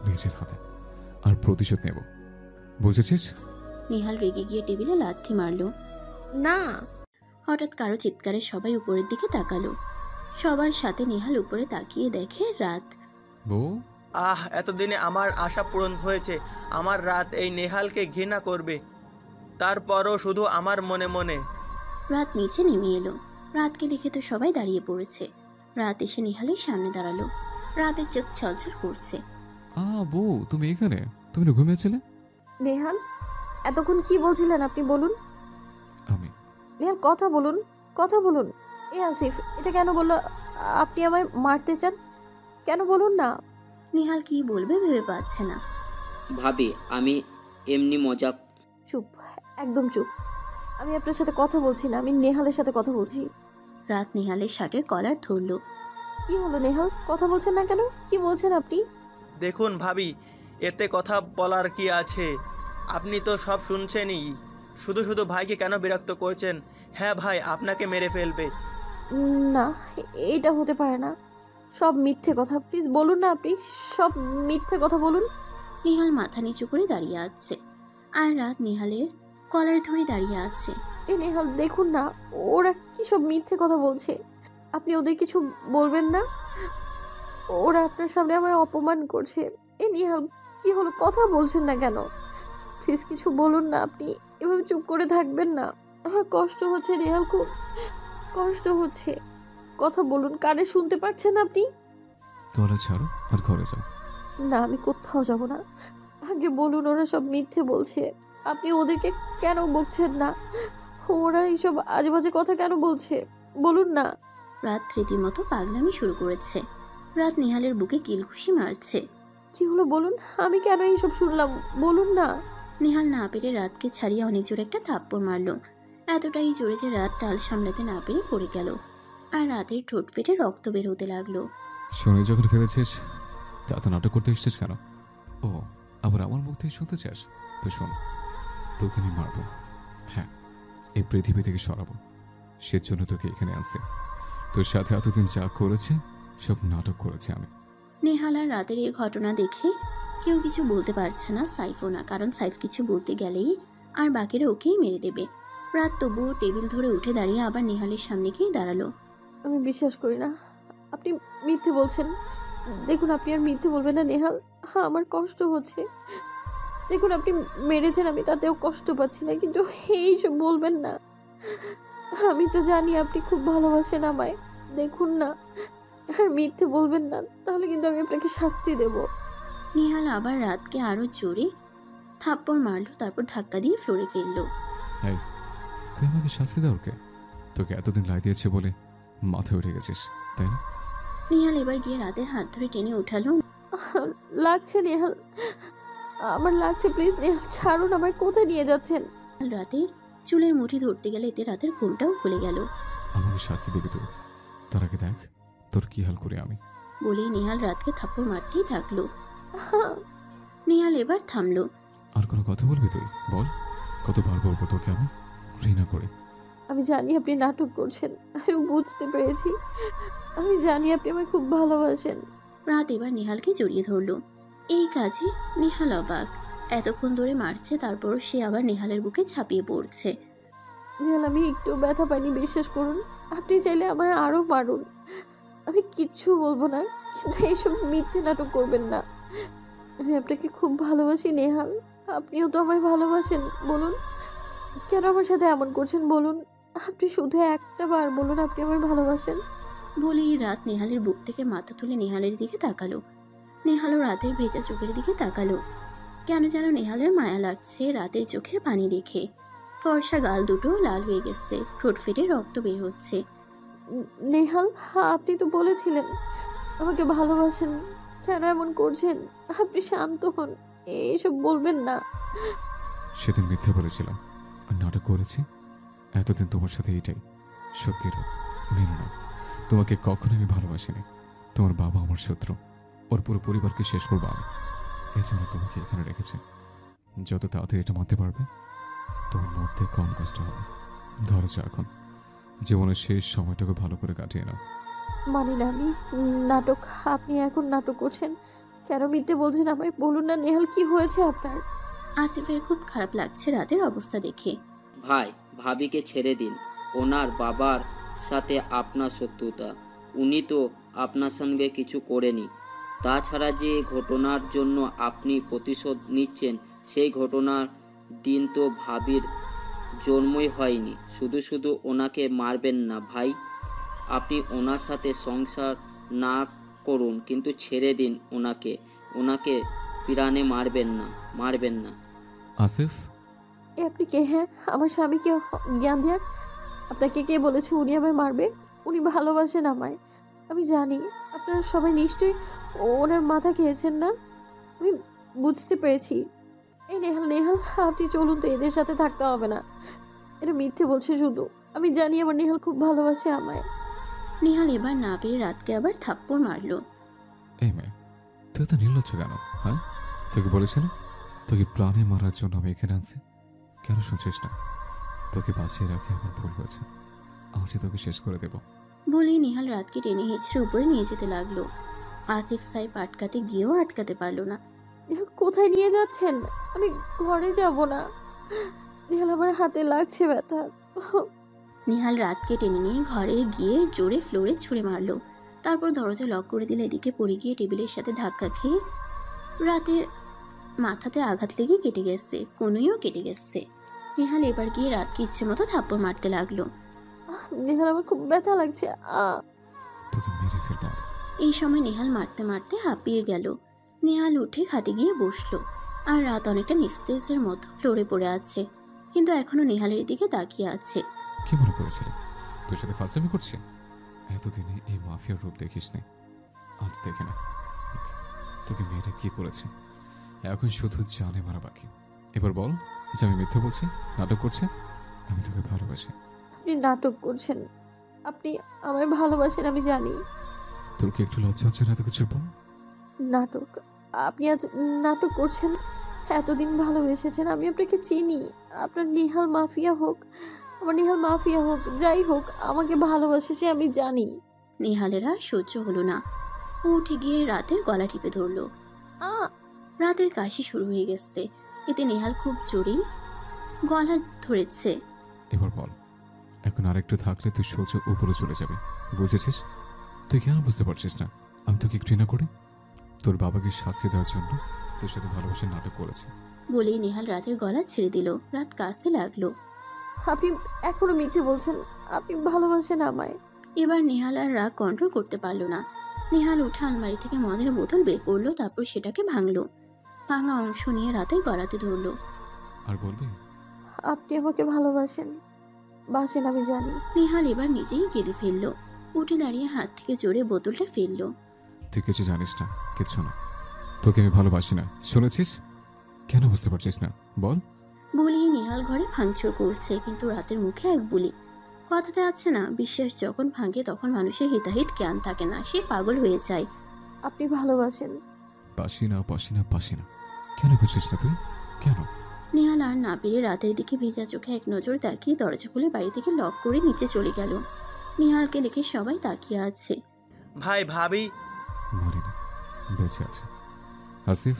নিজের হাতে, আর প্রতিশোধ নেব, বুঝেছিস? নিহাল রেগে গিয়ে টেবিলে লাথি মারলো। না। হঠাৎ কারো চিৎকারে সবাই উপরের দিকে তাকালো। সবার সাথে নিহাল উপরে তাকিয়ে দেখে রাত। বউ, এতদিনে আমার আশা পূরণ হয়েছে। আমার রাত এই নেহালকে ঘৃণা করবে, তারপরও শুধু আমার মনে মনে। রাত নিচে নেমে এলো। রাতকে দেখে তো সবাই দাঁড়িয়ে পড়েছে। রাত এসে নিহালের সামনে দাঁড়ালো। রাতের চোখ ছলছল করছে। বউ, তুমি এখানে? তুমি না ঘুমিয়েছিলে? নেহাল, এতক্ষণ কি বলছিলেন আপনি? বলুন। আমি নেহাল, কথা বলুন, কথা বলুন। এ আসিফ, এটা কেন বললো? আপনি আমায় মারতে চান কেন? বলুন না। নিহাল কি বলবে ভেবে পাচ্ছে না। ভাবি, আমি এমনি মজা। চুপ, একদম চুপ। আমি আপনার সাথে কথা বলছি না, আমি নেহালের সাথে কথা বলছি। রাত নিহালের শার্টের কলার ধরলো। কি হলো নেহাল, কথা বলছেন না কেন? কি বলছেন আপনি? দেখুন ভাবি, এতে কথা বলার কি আছে? আপনি তো সব শুনছেনই। শুধু শুধু ভাইকে কেন বিরক্ত করছেন? হ্যাঁ ভাই আপনাকে মেরে ফেলবে। না, এটা হতে পারে না, সব মিথ্যে কথা। প্লিজ বলুন না, আপনি সব মিথ্যে কথা বলুন। নিহাল মাথা নিচু করে দাঁড়িয়ে আছে, আর রাত নিহালের কলার ধরে দাঁড়িয়ে আছে। এ নেহাল, দেখুন না, ওরা কি সব মিথ্যে কথা বলছে। আপনি ওদের কিছু বলবেন না? ওরা আপনার সামনে আমায় অপমান করছে। এ নেহাল, কি হলো? কথা বলছেন না কেন? প্লিজ কিছু বলুন না, আপনি এভাবে চুপ করে থাকবেন না। আমার কষ্ট হচ্ছে নেহাল, খুব কষ্ট হচ্ছে। কথা বলুন, কানে শুনতে পাচ্ছেন আপনি? কলা ছাড়ো আর ঘরে যাও। না, আমি কোথাও যাব না। আগে বলুন, ওরা সব মিথ্যে বলছে। আপনি ওদেরকে কেন বকছেন না? ওরা এইসব আজে বাজে কথা কেন বলছে? বলুন না। রাত রীতিমতো পাগলামি শুরু করেছে। রাত নিহালের বুকে কিলঘুষি মারছে। কি হলো বলুন, আমি কেন এইসব শুনলাম? বলুন না। নিহাল না পেরে রাতকে ছাড়িয়ে অনেক জোরে একটা থাপ্পড় মারলো। এতটাই জোরে যে রাত টাল সামলাতে না পেরে পড়ে গেল, আর রাতের ঠোঁট ফেটে রক্ত বের হতে লাগলো। শুনে যখন ফেলেছিস, তা তো নাটক করতে এসছিস কেন? ও, আবার আমার মুখ থেকে শুনতে চাস? তো শোন, তোকে আমি মারবো। হ্যাঁ, এই পৃথিবী থেকে সরাবো। সেজন্য তোকে এখানে আনছে। তোর সাথে এতদিন যা করেছে সব নাটক করেছে আমি। নেহাল আর রাতের এই ঘটনা দেখে কেউ কিছু বলতে পারছে না, সাইফও না, কারণ সাইফ কিছু বলতে গেলেই আর বাকিরা ওকেই মেরে দেবে। রাত তবুও টেবিল ধরে উঠে দাঁড়িয়ে আবার নেহালের সামনে গিয়ে দাঁড়ালো। আমি বিশ্বাস করি না, আপনি মিথ্যে বলছেন। দেখুন, আপনি আর মিথ্যে বলবেন না নেহাল। হ্যাঁ, আমার কষ্ট হচ্ছে। দেখুন, আপনি মেরেছেন, আমি তাতেও কষ্ট পাচ্ছি না, কিন্তু এইসব বলবেন না। আমি তো জানি আপনি খুব ভালোবাসেন আমায়। দেখুন না, আর মিথ্যে বলবেন না, তাহলে কিন্তু আমি আপনাকে শাস্তি দেব। নেহাল আবার রাতকে আরো জোরে থাপ্পড় মারলো, তারপর ধাক্কা দিয়ে ফ্লোরে ফেললো। এই, তুই আমাকে শাস্তি দাও ওকে? তোকে এতদিন লাই দিয়েছে বলে মাথায় উঠে গেছিস, তাই না? নিহাল এবার গিয়ে রাতের হাত ধরে টেনে উঠালো। লাগছে নেহাল, আমার লাগছে, প্লিজ নেহাল ছাড়ুন আমায়, কোথায় নিয়ে যাচ্ছেন? রাতের চুলের মুঠি ধরতে গেলে এতে রাতের ঘুমটাও খুলে গেল। আমাকে শাস্তি দিবি তুই, তার আগে দেখ তোর কি হাল করে আমি। বলেই নেহাল রাতকে থাপ্পড় মারতেই থাকলো। নেহাল এবার থামলো। আর কোনো কথা বলবি তুই? বল, কতবার বলবো তোকে আমি ঘৃণা করি। আমি জানি আপনি নাটক করছেন, আমি বুঝতে পেরেছি, আমি জানি আপনি আমায় খুব ভালোবাসেন। রাত এবার নেহালকে জড়িয়ে ধরলো। এই কাজে নেহাল অবাক, এতক্ষণ ধরে মারছে, তারপর সে আবার নেহালের বুকে ঝাঁপিয়ে পড়ছে। নেহাল আমি একটু ব্যথা পাইনি, বিশ্বাস করুন, আপনি চাইলে আমায় আরো মারুন, আমি কিচ্ছু বলবো না, কিন্তু এইসব মিথ্যে নাটক করবেন না। আমি আপনাকে খুব ভালোবাসি নেহাল, আপনিও তো আমায় ভালোবাসেন। বলুন কেন আমার সাথে এমন করছেন, বলুন, আপনি শুধু একটা বার বলুন আপনি আমায় ভালোবাসেন। বলেই রাত নেহালের বুক থেকে মাথা তুলে নেহালের দিকে তাকালো। নেহালও রাতের ভেজা চোখের দিকে তাকালো। কেন যেন নেহালের মায়া লাগছে রাতের চোখের পানি দেখে। ফর্সা গাল দুটো লাল হয়ে গেছে, ঠোঁট ফেটে রক্ত বের হচ্ছে। নেহাল, আপনি তো বলেছিলেন আমাকে ভালোবাসেন, কেন এমন করছেন? আপনি শান্ত হন, এইসব বলবেন না। সেদিন মিথ্যে বলেছিলাম আর নাটক করেছি, এতদিন তোমার সাথে এইটাই সত্যি। মেনে নাও, তোমাকে কখনো আমি ভালোবাসিনি। তোমার বাবা আমার শত্রু, ওর পুরো পরিবারকে শেষ করবো আমি, এজন্য তোমাকে এখানে রেখেছে। যত তাড়াতাড়ি এটা মানতে পারবে তোমার মধ্যে কম কষ্ট হবে। ঘরে যাও এখন, জীবনের শেষ সময়টাকে ভালো করে কাটিয়ে নাও। মানি না আমি নাটক, আপনি এখন নাটক করছেন, কেন মিথ্যে বলছেন আমায়? বলুন না নেহাল, কি হয়েছে আপনার? আসিফের খুব খারাপ লাগছে রাতের অবস্থা দেখে। ভাই, ভাবিকে ছেড়ে দিন, ওনার বাবার সাথে আপনার শত্রুতা, উনি তো আপনার সঙ্গে কিছু করেনি। তাছাড়া যে ঘটনার জন্য আপনি প্রতিশোধ নিচ্ছেন, সেই ঘটনার দিন তো ভাবির জন্মই হয়নি। শুধু শুধু ওনাকে মারবেন না ভাই, আপনি ওনার সাথে সংসার না করুন, কিন্তু ছেড়ে দিন ওনাকে, ওনাকে প্রাণে মারবেন না। আসিফ, আপনি কে? হ্যাঁ, আমার স্বামীকে জ্ঞান দেওয়ার? আপনাকে কে বলেছে উনি আমায় মারবে? উনি ভালোবাসেন আমায়, আমি জানি। আপনারা সবাই নিশ্চয়ই ওনার মাথা খেয়েছেন না? আমি বুঝতে পেরেছি। এই নেহাল, আপনি চলুন তো, এদের সাথে থাকতে হবে না, এটা মিথ্যে বলছে শুধু। আমি জানি আমার নেহাল খুব ভালোবাসে আমায়। নেহাল এবার না পেরে রাতকে আবার থাপ্পড় মারলো। এই মেয়ে, তুই তো নির্লজ্জ কেন? হ্যাঁ, তোকে বলেছি না তোকে প্রাণে মারার জন্য আমি এখানে আনছি? কেন শুনছিস না? তোকে বাঁচিয়ে রাখে আমার ভুল হয়েছে, আজই তোকে শেষ করে দেব। বলেই নেহাল রাতকে টেনে হেঁচড়ে উপরে নিয়ে যেতে লাগলো। আসিফ সাহেব আটকাতে গিয়েও আটকাতে পারলো না। নেহাল কোথায় নিয়ে যাচ্ছেন? আমি ঘরে যাব না, নেহাল আমার হাতে লাগছে ব্যথা। নেহাল রাতকে টেনে নিয়ে ঘরে গিয়ে জোরে ফ্লোরে ছুঁড়ে মারলো। তারপর দরজা লক করে দিলে এদিকে পড়ে গিয়ে টেবিলের সাথে ধাক্কা খেয়ে রাতের মাথাতে আঘাত লেগে কেটে গেছে, কনুইও কেটে গেছে। নেহাল এবার গিয়ে রাতকে ইচ্ছে মতো থাপ্পড় মারতে লাগলো। নেহাল আমার খুব ব্যথা লাগছে। তোকে মেরে ফেলবো। এই সময় নেহাল মারতে মারতে হাঁপিয়ে গেল। নেহাল উঠে খাটে গিয়ে বসলো, আর রাত অনেকটা নিস্তেজের মতো ফ্লোরে পড়ে আছে, কিন্তু এখনো নেহালের দিকে তাকিয়ে আছে। কি মনে করেছিলি তোর সাথে ফাজলামি করছি? এতদিনে এই মাফিয়ার রূপ দেখিস নি, আজ দেখে না তোকে মেয়েটা কি করেছে। এখন শুধু জানে মারা বাকি। এবার বল যে আমি মিথ্যে বলছি, নাটক করছে? আমি তোকে ভালোবাসি। আপনি নাটক করছেন, আপনি আমায় ভালোবাসেন, আমি জানি। তোর কি একটু লজ্জা হচ্ছে না এত কিছুর পর? নাটক? আপনি আজ নাটক করছেন? এতদিন ভালোবেসেছেন, আমি আপনাকে চিনি। আপনার নেহাল মাফিয়া হোক, আমার নেহাল মাফিয়া হোক, যাই হোক, আমাকে ভালোবাসে সে, আমি জানি। নেহালের আর সহ্য হলো না, ও উঠে গিয়ে রাতের গলা টিপে ধরলো। রাতের কাশি শুরু হয়ে গেছে, এতে নেহাল খুব জোরে গলা ধরেছে। এবার বল, এখন আরেকটু থাকলে তুই সোজা উপরে চলে যাবে, বুঝেছিস? তুই কেন বুঝতে পারছিস না আমি তোকে ঘৃণা করি? তোর বাবাকে শাস্তি দেওয়ার জন্য তোর সাথে ভালোবাসার নাটক করেছে। বলেই নেহাল রাতের গলা ছেড়ে দিল। রাত কাঁদতে লাগলো। আপনি এখনো মিথ্যে বলছেন, আপনি ভালোবাসেন আমায়। এবার নেহাল আর রাগ কন্ট্রোল করতে পারলো না। নেহাল উঠে আলমারি থেকে মদের বোতল বের করলো, তারপর সেটাকে ভাঙলো। ভাঙা অংশ নিয়ে রাতের গলাতে ধরলো। আর বলবি আপনি আমাকে ভালোবাসেন? বাসেন আমি জানি। নিহাল এবার নিজেই কেঁদে ফেলল। উঠে দাঁড়িয়ে হাত থেকে জোরে বোতলটা ফেলল। তুই কিছু জানিস না, কিচ্ছু না। তোকে আমি ভালোবাসি না, শুনেছিস? কেন বুঝতে পারছিস না বল? বলিয়ে নিহাল ঘরে ভাঙচুর করছে, কিন্তু রাতের মুখে এক বুলি। কথাতে আছে না, বিশ্বাস যখন ভাঙে তখন মানুষের হিতাহিত জ্ঞান থাকে না, সে পাগল হয়ে যায়। আপনি ভালোবাসেন? বাসি না, বাসি না, বাসি না। কেন বুঝছিস না তুই? কেন? নিহাল আর না পেরে রাতের দিকে ভেজা চোখে এক নজর তাকিয়ে দরজা খুলে বাড়ি থেকে লক করে নিচে চলে গেল। নিহালকে দেখে সবাই তাকিয়ে আছে। ভাই ভাবি মরিনি, বেঁচে আছে। আসিফ,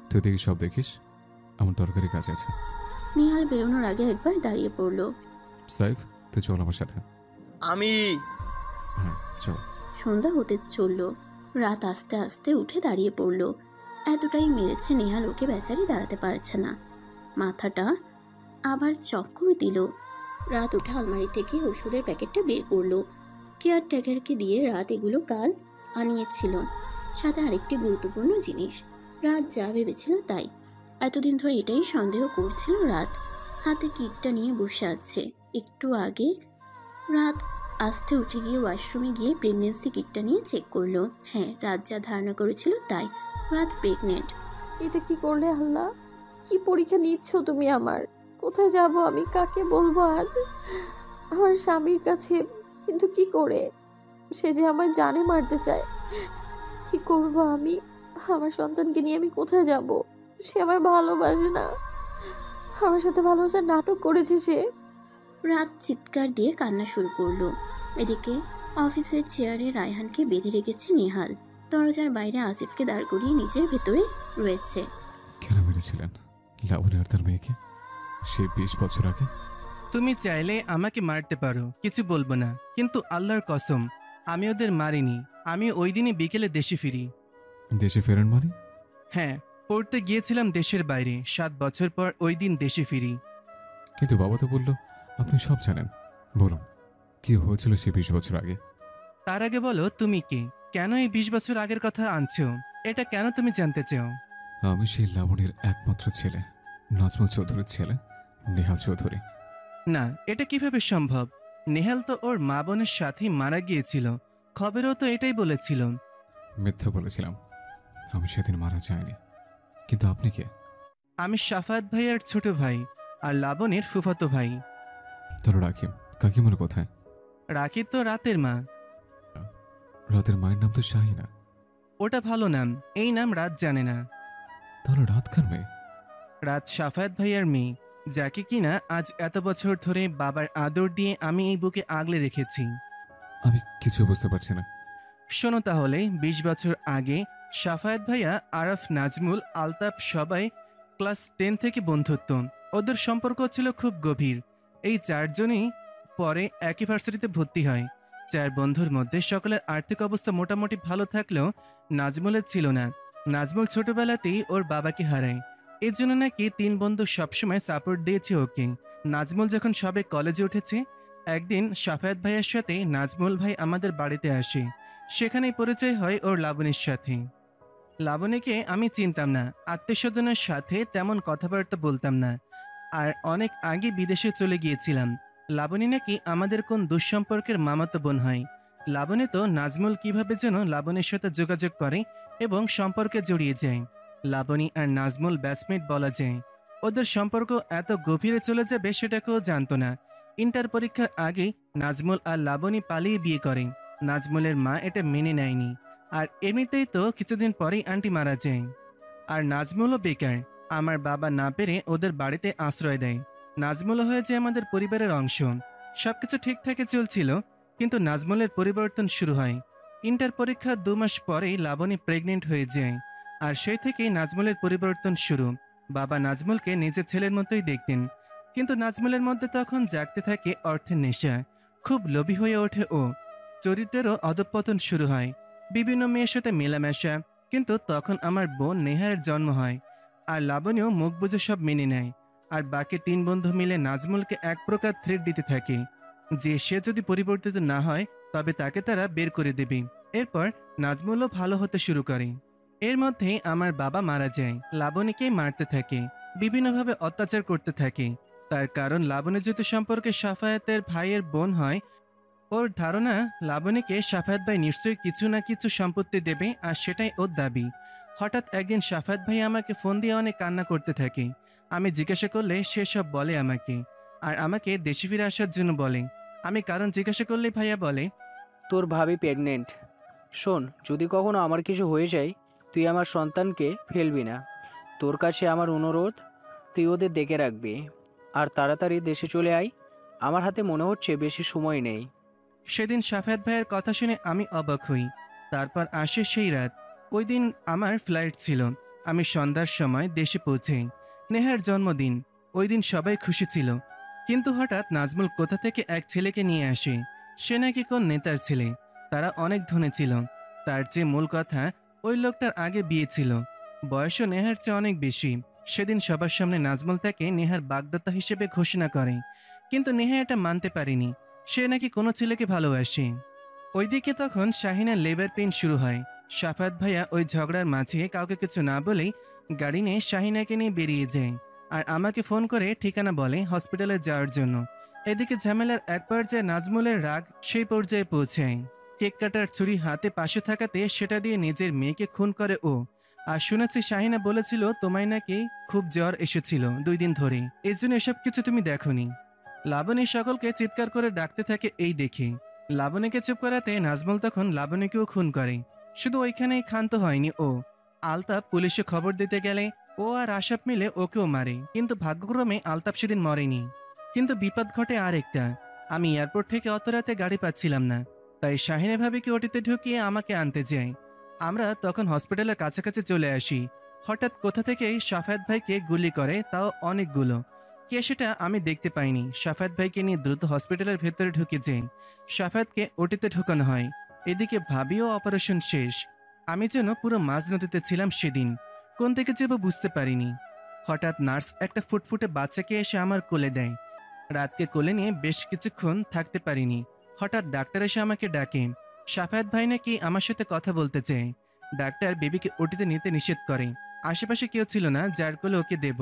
তুই দেখি সব দেখিস, আমার দরকারি কাজ আছে। নিহাল বেরোনোর আগে একবার দাঁড়িয়ে পড়ল। সাইফ, তুই চল আমার সাথে। আমি হ্যাঁ চল। সন্ধ্যা হতে চলল। রাত আস্তে আস্তে উঠে দাঁড়িয়ে পড়ল। এতটাই মেরেছে নেহাল, ওকে বেচারি দাঁড়াতে পারছে না। মাথাটা আবার চক্কর দিল। রাত উঠে আলমারি থেকে ওষুধের প্যাকেটটা বের করলো। কেয়ারটেকারকে দিয়ে রাত এগুলো কাল আনিয়েছিল, সাথে আরেকটি গুরুত্বপূর্ণ জিনিস। রাত যা ভেবেছিল তাই। এতদিন ধরে এটাই সন্দেহ করছিল রাত। হাতে কিটটা নিয়ে বসে আছে। একটু আগে রাত আস্তে উঠে গিয়ে ওয়াশরুমে গিয়ে প্রেগনেন্সি কিটটা নিয়ে চেক করলো। হ্যাঁ, রাত যা ধারণা করেছিল তাই, রাত প্রেগনেন্ট। এটা কি করলে আল্লাহ? কি পরীক্ষা নিচ্ছ তুমি আমার? কোথায় যাব আমি? কাকে বলবো আজ? আমার স্বামীর কাছে, কিন্তু কি করে? সে যে আমার জানে মারতে চায়। কি করব আমি? আমার সন্তানকে নিয়ে আমি কোথায় যাব? সে আমায় ভালোবাসে না, আমার সাথে ভালোবাসার নাটক করেছে সে। রাত চিৎকার দিয়ে কান্না শুরু করলো। এদিকে অফিসের চেয়ারে রায়হানকে বেঁধে রেখেছে নেহাল। দরজার বাইরে আসিফকে দাঁড় করিয়ে নিজের ভেতরে রয়েছে। কেন মেরেছিলেন লাবণী আর তার মেয়েকে সে 20 বছর আগে? তুমি চাইলে আমাকে মারতে পারো, কিছু বলবো না, কিন্তু আল্লাহর কসম আমি ওদের মারিনি। আমি ওই দিনই বিকেলে দেশে ফিরি। দেশে ফেরেন মানে? হ্যাঁ, পড়তে গিয়েছিলাম দেশের বাইরে। 7 বছর পর ওই দিন দেশে ফিরি। কিন্তু বাবা তো বলল আপনি সব জানেন। বলুন, কি হয়েছিল সে 20 বছর আগে? তার আগে বলো তুমি কে? কেন এই 20 বছর আগের কথা আনছো? এটা কেন তুমি জানতে চাও? আমি সেই লাবণীর একমাত্র ছেলে, নাজমুল চৌধুরীর ছেলে নেহাল চৌধুরী। না, এটা কিভাবে সম্ভব? নেহাল তো ওর মা বোনের সাথেই মারা গিয়েছিল। খবরেও তো এটাই বলেছিল। মিথ্যা বলেছিলাম, আমি সেদিন মারা যায়নি। কিন্তু আপনি কে? আমি সাফায়াত ভাইয়ের ছোট ভাই আর লাবণীর ফুফাতো ভাই। তাহলে রাকিম কাকিমার কোথায়? রাখি তো রাতের মা। রাতের মায়ের নাম তো শাহিনা। ওটা ভালো নাম, এই নাম রাত জানে না। তাহলে রাত কার মেয়ে? রাত সাফায়াত ভাইয়ার মেয়ে, যাকে কিনা আজ এত বছর ধরে বাবার আদর দিয়ে আমি এই বুকে আগলে রেখেছি। আমি কিছু বুঝতে পারছি না। শোনো তাহলে, 20 বছর আগে সাফায়াত ভাইয়া, আরাফ, নাজমুল, আলতাফ সবাই ক্লাস 10 থেকে বন্ধুত্ব। ওদের সম্পর্ক ছিল খুব গভীর। এই 4 জনই পরে একই ভার্সিটিতে ভর্তি হয়। 4 বন্ধুর মধ্যে সকলের আর্থিক অবস্থা মোটামুটি ভালো থাকলেও নাজমুলের ছিল না। নাজমুল ছোটবেলাতেই ওর বাবাকে হারায়। এর জন্য নাকি 3 বন্ধু সবসময় সাপোর্ট দিয়েছে ওকে। নাজমুল যখন সবে কলেজে উঠেছে, একদিন সাফায়াত ভাইয়ের সাথে নাজমুল ভাই আমাদের বাড়িতে আসে। সেখানেই পরিচয় হয় ওর লাবণীর সাথে। লাবণীকে আমি চিনতাম না, আত্মীয়স্বজনের সাথে তেমন কথাবার্তা বলতাম না, আর অনেক আগে বিদেশে চলে গিয়েছিলাম। লাবণী নাকি আমাদের কোন দুঃসম্পর্কের মামাতো বোন হয়। লাবণী তো নাজমুল কিভাবে যেন লাবণীর সাথে যোগাযোগ করে এবং সম্পর্কে জড়িয়ে যায়। লাবণী আর নাজমুল ব্যাচমেট বলা যায়। ওদের সম্পর্ক এত গভীরে চলে যাবে সেটা কেউ জানতো না। ইন্টার পরীক্ষার আগেই নাজমুল আর লাবণী পালিয়ে বিয়ে করে। নাজমুলের মা এটা মেনে নেয়নি, আর এমনিতেই তো কিছুদিন পরেই আন্টি মারা যায়। আর নাজমুলও বেকার। আমার বাবা না পেরে ওদের বাড়িতে আশ্রয় দেয়। নাজমুলও হয়েছে আমাদের পরিবারের অংশ। সবকিছু ঠিকঠাকই চলছিল, কিন্তু নাজমুলের পরিবর্তন শুরু হয়। ইন্টার পরীক্ষার 2 মাস পরেই লাবণী প্রেগনেন্ট হয়ে যায়, আর সেই থেকেই নাজমুলের পরিবর্তন শুরু। বাবা নাজমুলকে নিজের ছেলের মতোই দেখতেন, কিন্তু নাজমুলের মধ্যে তখন জাগতে থাকে অর্থের নেশা। খুব লোভী হয়ে ওঠে ও। চরিত্রেরও অধঃপতন শুরু হয়, বিভিন্ন মেয়ের সাথে মেলামেশা। কিন্তু তখন আমার বোন নেহার জন্ম হয়, আর লাবণীও মুখ বুঝে সব মেনে নেয়। আর বাকি 3 বন্ধু মিলে নাজমুলকে এক প্রকার থ্রেট দিতে থাকে যে সে যদি পরিবর্তিত না হয় তবে তাকে তারা বের করে দেবে। এরপর নাজমুলও ভালো হতে শুরু করে। এর মধ্যে আমার বাবা মারা যায়। লাবণীকে মারতে থাকে, বিভিন্নভাবে অত্যাচার করতে থাকে। তার কারণ লাবণী যেহেতু সম্পর্কে সাফায়াতের ভাইয়ের বোন হয়, ওর ধারণা লাবণীকে সাফায়াত ভাই নিশ্চয়ই কিছু না কিছু সম্পত্তি দেবে, আর সেটাই ওর দাবি। হঠাৎ একদিন সাফায়াত ভাই আমাকে ফোন দিয়ে অনেক কান্না করতে থাকে। আমি জিজ্ঞাসা করলে সে সব বলে আমাকে, আর আমাকে দেশে ফিরে আসার জন্য বলে। আমি কারণ জিজ্ঞাসা করলে ভাইয়া বলে, তোর ভাবি প্রেগনেন্ট। শোন, যদি কখনো আমার কিছু হয়ে যায়, তুই আমার সন্তানকে ফেলবি না। তোর কাছে আমার অনুরোধ, তুই ওদের দেখে রাখবি, আর তাড়াতাড়ি দেশে চলে আয়। আমার হাতে মনে হচ্ছে বেশি সময় নেই। সেদিন সাফায়াত ভাইয়ের কথা শুনে আমি অবাক হই। তারপর আসে সেই রাত। ওই দিন আমার ফ্লাইট ছিল। আমি সন্ধ্যার সময় দেশে পৌঁছাই। নেহার জন্মদিন। ওই দিন সবাই খুশি ছিল, কিন্তু হঠাৎ নাজমুল কোথা থেকে এক ছেলেকে নিয়ে আসে। সে নাকি কোন নেতার ছেলে। তারা অনেক ধনী ছিল। তার চেয়ে মূল কথা, ওই লোকটার আগে বিয়ে ছিল। বয়সও নেহার চেয়ে অনেক বেশি। সেদিন সবার সামনে নাজমুল তাকে নেহার বাগদত্তা হিসেবে ঘোষণা করে, কিন্তু নেহা এটা মানতে পারেনি। সে নাকি কোনো ছেলেকে ভালোবাসে। ওইদিকে তখন শাহিনার লেবার পেইন শুরু হয়। সাফায়াত ভাইয়া ওই ঝগড়ার মাঝে কাউকে কিছু না বলেই গাড়ি নিয়ে শাহিনাকে নিয়ে বেরিয়ে যায়, আর আমাকে ফোন করে ঠিকানা বলে হসপিটালে যাওয়ার জন্য। এদিকে ঝামেলার এক পর্যায়ে নাজমুলের রাগ সেই পর্যায়ে পৌঁছায়। কেক কাটার ছুরি হাতে পাশে থাকাতে সেটা দিয়ে নিজের মেয়েকে খুন করে ও। আর শুনেছি শাহিনা বলেছিল তোমায় নাকি খুব জ্বর এসেছিল 2 দিন ধরে, এই জন্য এসব কিছু তুমি দেখোনি। লাবণী সকলকে চিৎকার করে ডাকতে থাকে এই দেখে। লাবণীকে চুপ করাতে নাজমুল তখন লাবণীকেও খুন করে। শুধু ওইখানেই ক্ষান্ত হয়নি ও। আলতাপ পুলিশে খবর দিতে গেলে ও আর আশাপ মিলে ওকেও মারে, কিন্তু ভাগ্যক্রমে আলতাপ সেদিন মরেনি। কিন্তু বিপদ ঘটে আরেকটা। আমি এয়ারপোর্ট থেকে অত রাতে গাড়ি পাচ্ছিলাম না, তাই শাহিনা ভাবিকে ওটিতে ঢুকিয়ে আমাকে আনতে যাই। আমরা তখন হসপিটালের কাছাকাছি চলে আসি। হঠাৎ কোথা থেকে সাফায়াত ভাইকে গুলি করে, তাও অনেকগুলো। কে সেটা আমি দেখতে পাইনি। সাফায়াত ভাইকে নিয়ে দ্রুত হসপিটালের ভেতরে ঢুকে যাই। সাফায়াতকে ওটিতে ঢোকানো হয়। এদিকে ভাবিও অপারেশন শেষ। আমি যেন পুরো মাঝ নদীতে ছিলাম সেদিন। কোন থেকে যাবো বুঝতে পারিনি। হঠাৎ নার্স একটা ফুটফুটে বাচ্চাকে এসে আমার কোলে দেয়। রাতকে কোলে নিয়ে বেশ কিছুক্ষণ থাকতে পারিনি। হঠাৎ ডাক্তার এসে আমাকে ডাকে। সাফায়াত ভাই নাকি আমার সাথে কথা বলতে চায়। ডাক্তার বেবিকে ওটিতে নিতে নিষেধ করে। আশেপাশে কেউ ছিল না যার কোলে ওকে দেব।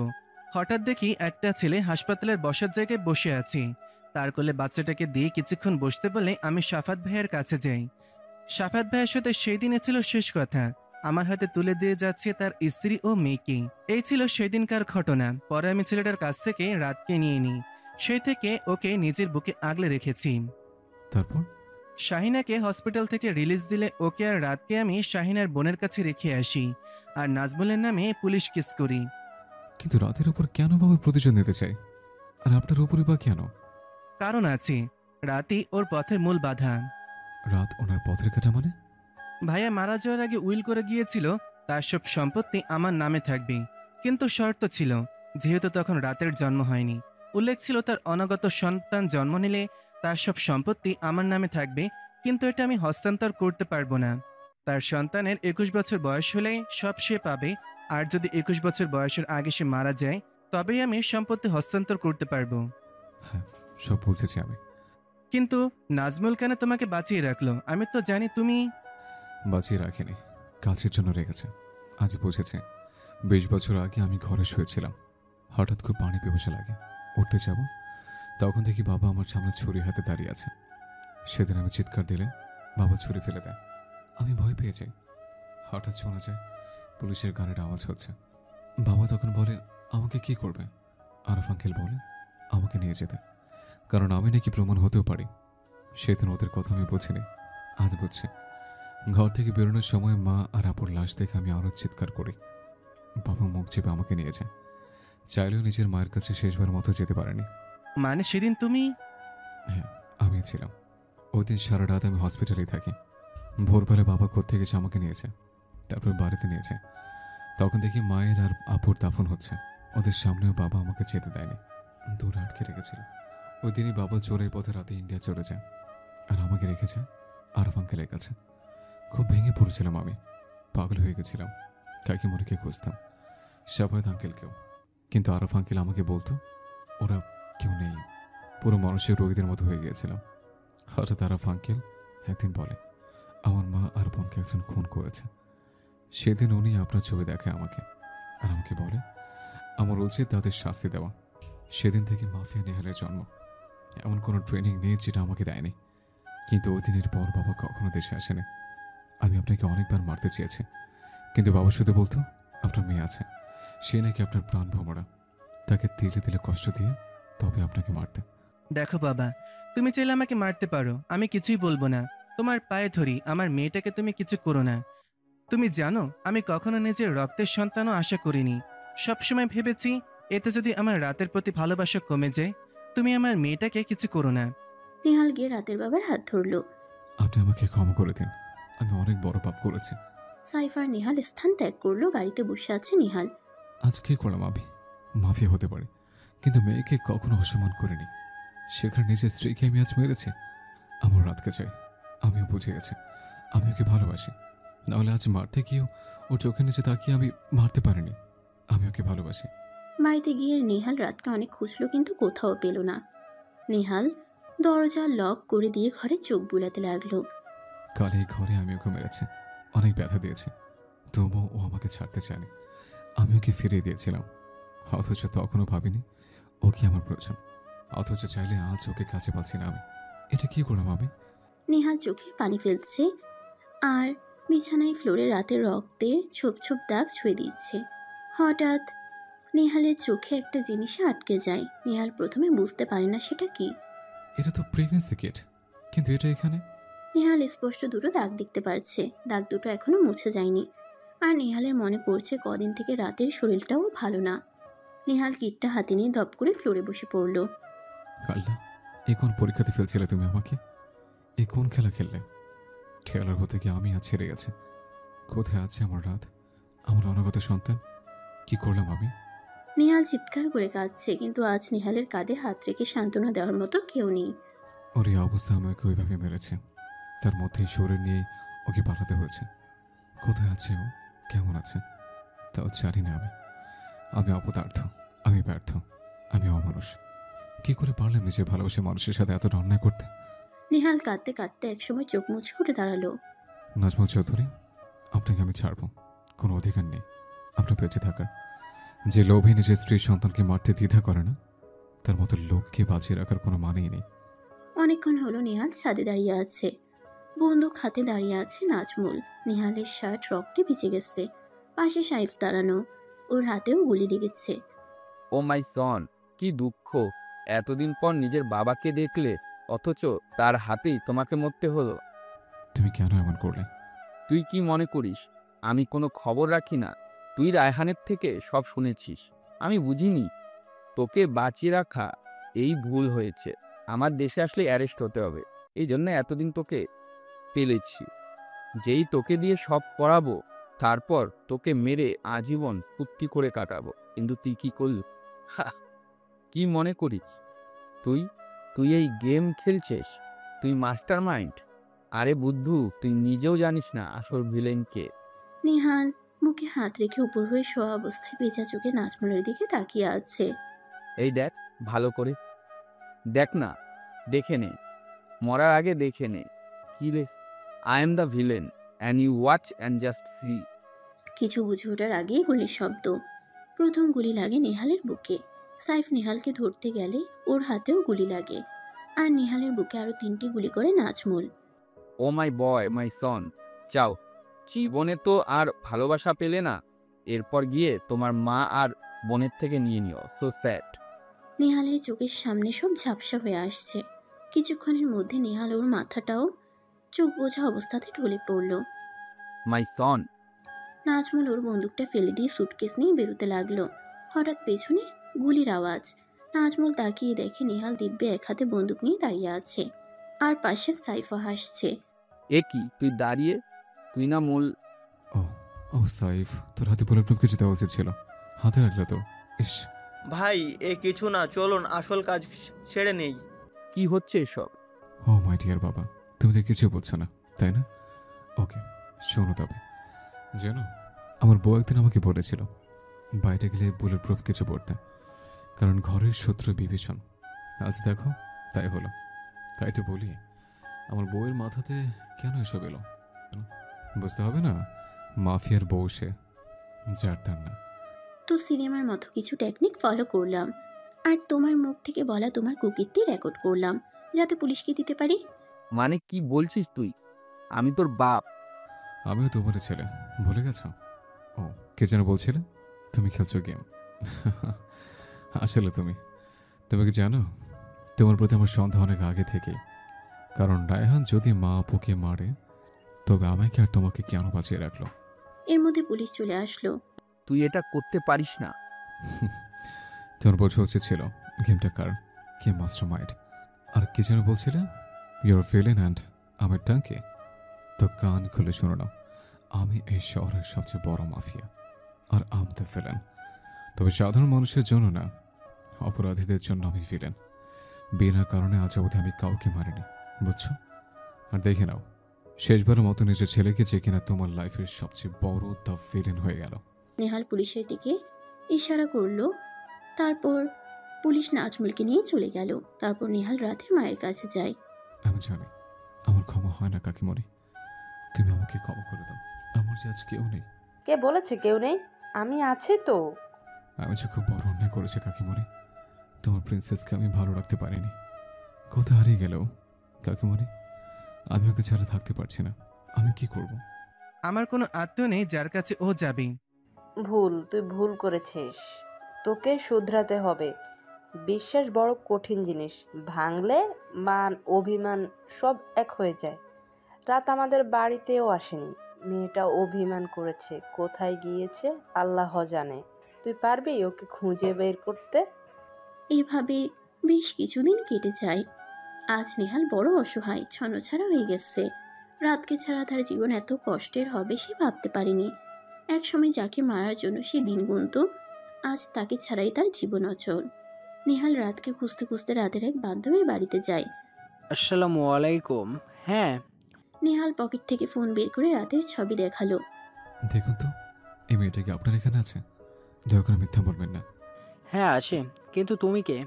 হঠাৎ দেখি একটা ছেলে হাসপাতালের বসার জায়গায় বসে আছে। তার কোলে বাচ্চাটাকে দিয়ে কিছুক্ষণ বসতে বলে আমি সাফায়াত ভাইয়ের কাছে যাই। সাফায়াত ভাইয়ের সাথে সেই দিনে ছিল শেষ কথা। আমার হাতে তুলে দিয়ে যাচ্ছে তার স্ত্রী ও মেয়েকে। এই ছিল সেদিনকার ঘটনা। পরে আমি ছেলেটার কাছ থেকে রাতকে নিয়ে নিই। সেই থেকে ওকে নিজের বুকে আগলে রেখেছি। তারপর শাহিনাকে হসপিটাল থেকে রিলিজ দিলে ওকে আর রাতকে আমি শাহিনার বোনের কাছে রেখে আসি, আর নাজমুলের নামে পুলিশ কেস করি। কিন্তু রাতের উপর কেন ভাবে প্রতিশোধ নিতে চাই, আর আপনার উপরই বা কেন? কারণ আছে, রাতই ওর পথের মূল বাধা। রাত ওনার পথের কাটা মানে? ভাইয়া মারা যাওয়ার আগে উইল করে গিয়েছিল তার সব সম্পত্তি আমার নামে থাকবে, কিন্তু শর্ত ছিল যেহেতু তখন রাতের জন্ম হয়নি। উল্লেখ ছিল তার অনাগত সন্তান জন্ম নিলে তার সব সম্পত্তি আমার নামে থাকবে, কিন্তু এটা আমি হস্তান্তর করতে পারবো না। তার সন্তানের 21 বছর বয়স হলে সব সে পাবে, আর যদি 21 বছর বয়সের আগে সে মারা যায় তবেই আমি সম্পত্তি হস্তান্তর করতে পারবো। হ্যাঁ, সব বুঝেছি আমি। কিন্তু নাজমুল কেন তোমাকে বাঁচিয়ে রাখলো? আমি তো জানি তুমি। বাঁচিয়ে রাখিনি, কাজের জন্য রেখেছে। আজ বুঝেছে। 20 বছর আগে আমি ঘরে শুয়েছিলাম। হঠাৎ খুব পানি পিপাসা লাগে, উঠতে যাব, তখন দেখি বাবা আমার সামনে ছুরি হাতে দাঁড়িয়ে আছে। সেদিন আমি চিৎকার দিলে বাবা ছুরি ফেলে দেয়। আমি ভয় পেয়ে যাই। হঠাৎ শোনা যায় পুলিশের গানের আওয়াজ হচ্ছে। বাবা তখন বলে আমাকে কি করবে? আরফ আঙ্কেল বলে আমাকে নিয়ে যেতে, কারণ আমি নাকি প্রমাণ হতেও পারি। সেদিন ওদের কথা আমি বুঝিনি, আজ বুঝছি। ঘর থেকে বেরোনোর সময় মা আর আপুর লাশ দেখে আমি আরও চিৎকার করি। বাবা মুখ চেপে আমাকে নিয়ে যায়। চাইলেও নিজের মায়ের কাছে শেষবার মতো যেতে পারেনি। মানে সেদিন তুমি? হ্যাঁ, আমি ছিলাম। ওই দিন সারা রাত আমি হসপিটালেই থাকি। ভোরবেলা বাবা কোত্থেকে এসে আমাকে নিয়েছে, তারপর বাড়িতে নিয়েছে। তখন দেখি মায়ের আর আপুর দাফন হচ্ছে। ওদের সামনেও বাবা আমাকে যেতে দেয়নি, দূরে আটকে রেখেছিল। ওই দিনই বাবা চোরের পথে রাতে ইন্ডিয়া চলে যায়, আর আমাকে রেখেছে আরফ আঙ্কেলের কাছে। খুব ভেঙে পড়েছিলাম আমি, পাগল হয়ে গেছিলাম। কাকিমণিকে খুঁজতাম, সাফায়াত আঙ্কেলকেও, কিন্তু আরফ আঙ্কেল আমাকে বলতো ওরা কেউ নেই। পুরো মানুষের রোগীদের মতো হয়ে গিয়েছিলাম। হঠাৎ আরফ আঙ্কেল একদিন বলে আমার মা আর বোনকে একজন খুন করেছে। সেদিন উনি আপনার ছবি দেখে আমাকে, আর আমাকে বলে আমার উচিত তাদের শাস্তি দেওয়া। সেদিন থেকে মাফিয়া নেহালের জন্ম। এমন কোনো ট্রেনিং নেই যেটা আমাকে দেয়নি। কিন্তু ওই দিনের পর বাবা কখনো দেশে আসেনি। আমি আপনাকে অনেকবার মারতে চেয়েছি, কিন্তু বাবা শুধু বলতো আপনার মেয়ে আছে, সে নাকি আপনার প্রাণ ভোমরা, তাকে দিলে দিলে কষ্ট দিয়ে তবে আপনাকে মারতে। দেখো বাবা, তুমি চাইলে আমাকে মারতে পারো, আমি কিছুই বলবো না। তোমার পায়ে ধরি, আমার মেয়েটাকে তুমি কিছু করো না। তুমি জানো আমি কখনো নিজের রক্তের সন্তানও আশা করিনি। সবসময় ভেবেছি এতে যদি আমার রাতের প্রতি ভালোবাসা কমে যায়। তুমি আমার মেয়েটাকে কিছু করো না। নিহাল গিয়ে রাতের বাবার হাত ধরল। আপনি আমাকে ক্ষমা করে দিন, আমি অনেক বড় পাপ করেছি। সাইফ আর নিহাল স্থান ত্যাগ করলো। গাড়িতে বসে আছে নিহাল। আজ কি করলাম আমি? মাফিয়া হতে পারে, কিন্তু মেয়েকে কখনো অসম্মান করিনি। সেখানে নিজের স্ত্রীকে আমি আজ মেরেছি। আমার রাতকে চাই, আমিও বুঝে গেছি আমি ওকে ভালোবাসি। নাহলে আজ মারতে গিয়েও ওর চোখের নিচে তাকিয়ে আমি মারতে পারিনি। আমি ওকে ভালোবাসি। বাড়িতে গিয়ে নিহাল রাতকে অনেক খুঁজলো, কিন্তু কোথাও পেল না। নিহাল দরজা লক করে দিয়ে ঘরে চোখ বুলাতে লাগলো। কাল এই ঘরে আমি ওকে মেরেছি, অনেক ব্যথা দিয়েছি, তবুও ও আমাকে ছাড়তে চায়নি। আমি ওকে ফিরিয়ে দিয়েছিলাম, অথচ তখনও ভাবিনি ওকে আমার প্রয়োজন। অথচ চাইলে আজ ওকে কাছে পাচ্ছি না আমি। এটা কি করলাম আমি? নিহাল চোখের পানি ফেলছে আর বিছানায় ফ্লোরে রাতের রক্তের ছোপ ছোপ দাগ ছুঁয়ে দিচ্ছে। হঠাৎ নিহালের চোখে একটা জিনিসে আটকে যায়। নিহাল প্রথমে বুঝতে পারে না সেটা কি। এটা তো প্রেগনেন্সি কিট, কিন্তু এটা এখানে। নিহাল স্পষ্ট দুটো দাগ দেখতে পারছে। দাগ দুটো এখনো মুছে যায়নি। আর নিহালের মনে পড়ছে কদিন থেকে রাতের শরীরটাও ভালো না। নিহাল কিটটা হাতে নিয়ে ধপ করে ফ্লোরে বসে পড়ল। আল্লাহ, এই কোন পরীক্ষাতে ফেলছিলে তুমি আমাকে? এই কোন খেলা খেললে? খেলার হতে গিয়ে আমি আজ ছেড়ে গেছে। কোথায় আছে আমার রাত, আমার অনাগত সন্তান? কি করলাম আমি? নিহাল চিৎকার করে কাঁদছে, কিন্তু আজ নিহালের কাঁধে হাত রেখে সান্ত্বনা দেওয়ার মতো কেউ নেই। ওর এই অবস্থা আমাকে ওইভাবে মেরেছে, তার মধ্যেই শরীর নিয়ে ওকে পালাতে হয়েছে। কোথায় আছে ও, কেমন আছে তাও জানি না আমি। আমি অপদার্থ, আমি ব্যর্থ, আমি অমানুষ। কি করে পারলাম নিজের ভালোবাসা মানুষের সাথে এতটা অন্যায় করতে? নিহাল কাঁদতে কাঁদতে একসময় চোখ মুছে উঠে দাঁড়ালো। নাজমুল চৌধুরী, আপনাকে আমি ছাড়ব। কোনো অধিকার নেই আপনার বেঁচে থাকার। যে লোভে নিজের স্ত্রীর সন্তানকে মারতে দ্বিধা করে না, তার মতো লোককে বাঁচিয়ে রাখার কোনো মানেই নেই। অনেকক্ষণ হলো নিহাল ছাদে দাঁড়িয়ে আছে। বন্দুক হাতে দাঁড়িয়ে আছে নাজমুল। নিহালের শার্ট রক্তে ভিজে গেছে। পাশে সাইফ দাঁড়ানো, ওর হাতেও গুলি লেগেছে। ও মাই সন, কি দুঃখ। এতদিন পর নিজের বাবাকে দেখলে, অথচ তার হাতেই তোমাকে মরতে হলো। তুমি কেন এমন করলে? তুই কি মনে করিস আমি কোনো খবর রাখি না? তুই রায়হানের থেকে সব শুনেছিস। আমি বুঝিনি তোকে বাঁচিয়ে রাখা এই ভুল হয়েছে। আমার দেশে আসলে অ্যারেস্ট হতে হবে, এই জন্য এতদিন তোকে পেলেছি। যেই তোকে দিয়ে সব করাবো, তারপর তোকে মেরে আজীবন ফুর্তি করে কাটাবো। কিন্তু তুই কি করলি? কি মনে করিস তুই তুই এই গেম খেলছিস? তুই মাস্টার মাইন্ড? আরে বুদ্ধু, তুই নিজেও জানিস না আসল ভিলেন কে। নিহাল মুখে হাত রেখে উপর হয়ে শোয়া অবস্থায় বেচা চোখে নাজমুলের দিকে তাকিয়ে আছে। এই দেখ, ভালো করে দেখ না, দেখে নে, মরার আগে দেখে নে। কি লেস, I am the villain and you watch and just see. কিছু বুঝে ওঠার আগেই গুলির শব্দ। প্রথম গুলি লাগে নিহালের বুকে। সাইফ নিহালকে ধরতে গেলে ওর হাতেও গুলি লাগে। আর নিহালের বুকে আরো 3টি গুলি করে নাজমুল। ও মাই বয়, মাই সন, চাও জীবনে তো আর ভালোবাসা পেলে না, এরপর গিয়ে তোমার মা আর বোনের থেকে নিয়ে নিও। So sad. নিহালের চোখের সামনে সব ঝাপসা হয়ে আসছে। কিছুক্ষণের মধ্যে নিহাল ওর মাথাটাও চোখ বোঝা অবস্থাতে ঢলে পড়ল। মাই সন। নাজমুল ওর বন্দুকটা ফেলে দিয়ে সুটকেস নিয়ে বেরোতে লাগলো। হঠাৎ পেছনে গুলির আওয়াজ। নাজমুল তাকিয়ে দেখে নিহাল দিব্যে এক হাতে বন্দুক নিয়ে দাঁড়িয়ে আছে, আর পাশে সাইফা হাসছে। এ কি, তুই দাঁড়িয়ে? তুই না মূল। ও ও সাইফ, তোর হাতে বুলেট প্রুফ কিছু দেওয়া উচিত ছিল, হাতে রাখলে তোর। ইস ভাই, এ কিছু না, চলুন আসল কাজ সেরে নেই। কি হচ্ছে এসব? ও মাই ডিয়ার বাবা, তুমি তো কিছু বলছো না, তাই না? ওকে, শোনো তবে, জানো আমার বউ একদিন আমাকে বলেছিল বাইরে গেলে বুলেট প্রুফ কিছু পড়তে, কারণ ঘরের শত্রু বিভীষণ। আজ দেখো তাই হলো। তাই তো বলি, আমার বউয়ের মাথাতে কেন এসব এলো? বুঝতে হবে না, মাফিয়ার বউ সে, যার তার না। তো সিনেমার মতো কিছু টেকনিক ফলো করলাম, আর তোমার মুখ থেকে বলা তোমার কুকীর্তি রেকর্ড করলাম, যাতে পুলিশকে দিতে পারি। মানে কি বলছিস তুই? আমি তোর বাপ। আমিও তোমারই ছেলে, ভুলে গেছ? ও, কে যেন বলছিলে তুমি খেলছো গেম। আসলে তুমি কি জানো, তোমার প্রতি আমার সন্দেহ অনেক আগে থেকেই। কারণ রায়হান যদি মা আপুকে মারে, তবে আমাকে আর তোমাকে কেন বাঁচিয়ে রাখলো? এর মধ্যে পুলিশ চলে আসলো। তুই এটা করতে পারিস না। তোমার বোঝা উচিত ছিল গেমটা কার, কে মাস্টার মাইন্ড। আর কি যেন বলছিলে, ইউর ফিলিং অ্যান্ড আমার টাঙ্কে। তো কান খুলে শোনো না, আমি এই শহরের সবচেয়ে বড় মাফিয়া, আর আম দ্য ভিলেন। তবে সাধারণ মানুষের জন্য না, অপরাধীদের জন্য আমি ভিলেন। বিনা কারণে আজ অবধি আমি কাউকে মারিনি, বুঝছো? আর দেখে নাও, শেষবারের মতো নিজের ছেলেকে যে কিনা তোমার লাইফের সবচেয়ে বড় দ্য ভিলেন হয়ে গেল। নেহাল পুলিশের দিকে ইশারা করলো। তারপর পুলিশ নাজমুলকে নিয়ে চলে গেল। তারপর নেহাল রাতের মায়ের কাছে যায়। আমি জানি আমার ক্ষমা হয় না কাকিমণি, তুমি আমাকে ক্ষমা করে দাও। আমার যে আজ কেউ নেই। কে বলেছে কেউ নেই? আমি আছি তো। আমি যে খুব বড় অন্যায় করেছি কাকিমণি, তোমার প্রিন্সেসকে আমি ভালো রাখতে পারিনি। কোথায় হারিয়ে গেল কাকিমণি? আমি ওকে ছাড়া থাকতে পারছি না, আমি কি করব? আমার কোনো আত্মীয় নেই যার কাছে ও যাবে। তুই ভুল করেছিস। তোকে শুধরাতে হবে। বিশ্বাস বড় কঠিন জিনিস, ভাঙলে মান অভিমান সব এক হয়ে যায়। রাত আমাদের বাড়িতেও আসেনি, মেয়েটা অভিমান করেছে। কোথায় গিয়েছে আল্লাহ জানে। তুই পারবি ওকে খুঁজে বের করতে? এভাবে বেশ কিছুদিন কেটে যায়। আজ নেহাল বড় অসহায়, ছন্নছাড়া হয়ে গেছে। রাতকে ছাড়া তার জীবন এত কষ্টের হবে সে ভাবতে পারেনি। একসময় যাকে মারার জন্য সে দিন গুনত, আজ তাকে ছাড়াই তার জীবন অচল। নেহাল রাতকে খুঁজতে খুঁজতে রাতের এক বান্ধবীর বাড়িতে যায়। আসসালামু আলাইকুম। হ্যাঁ, নেহাল পকেট থেকে ফোন বের করে রাতের ছবি দেখালো। দেখুন তো, এই মেয়েটা কি আপনার এখানে আছে? দয়া করে মিথ্যা বলবেন না। হ্যাঁ আছে, কিন্তু তুমি কে?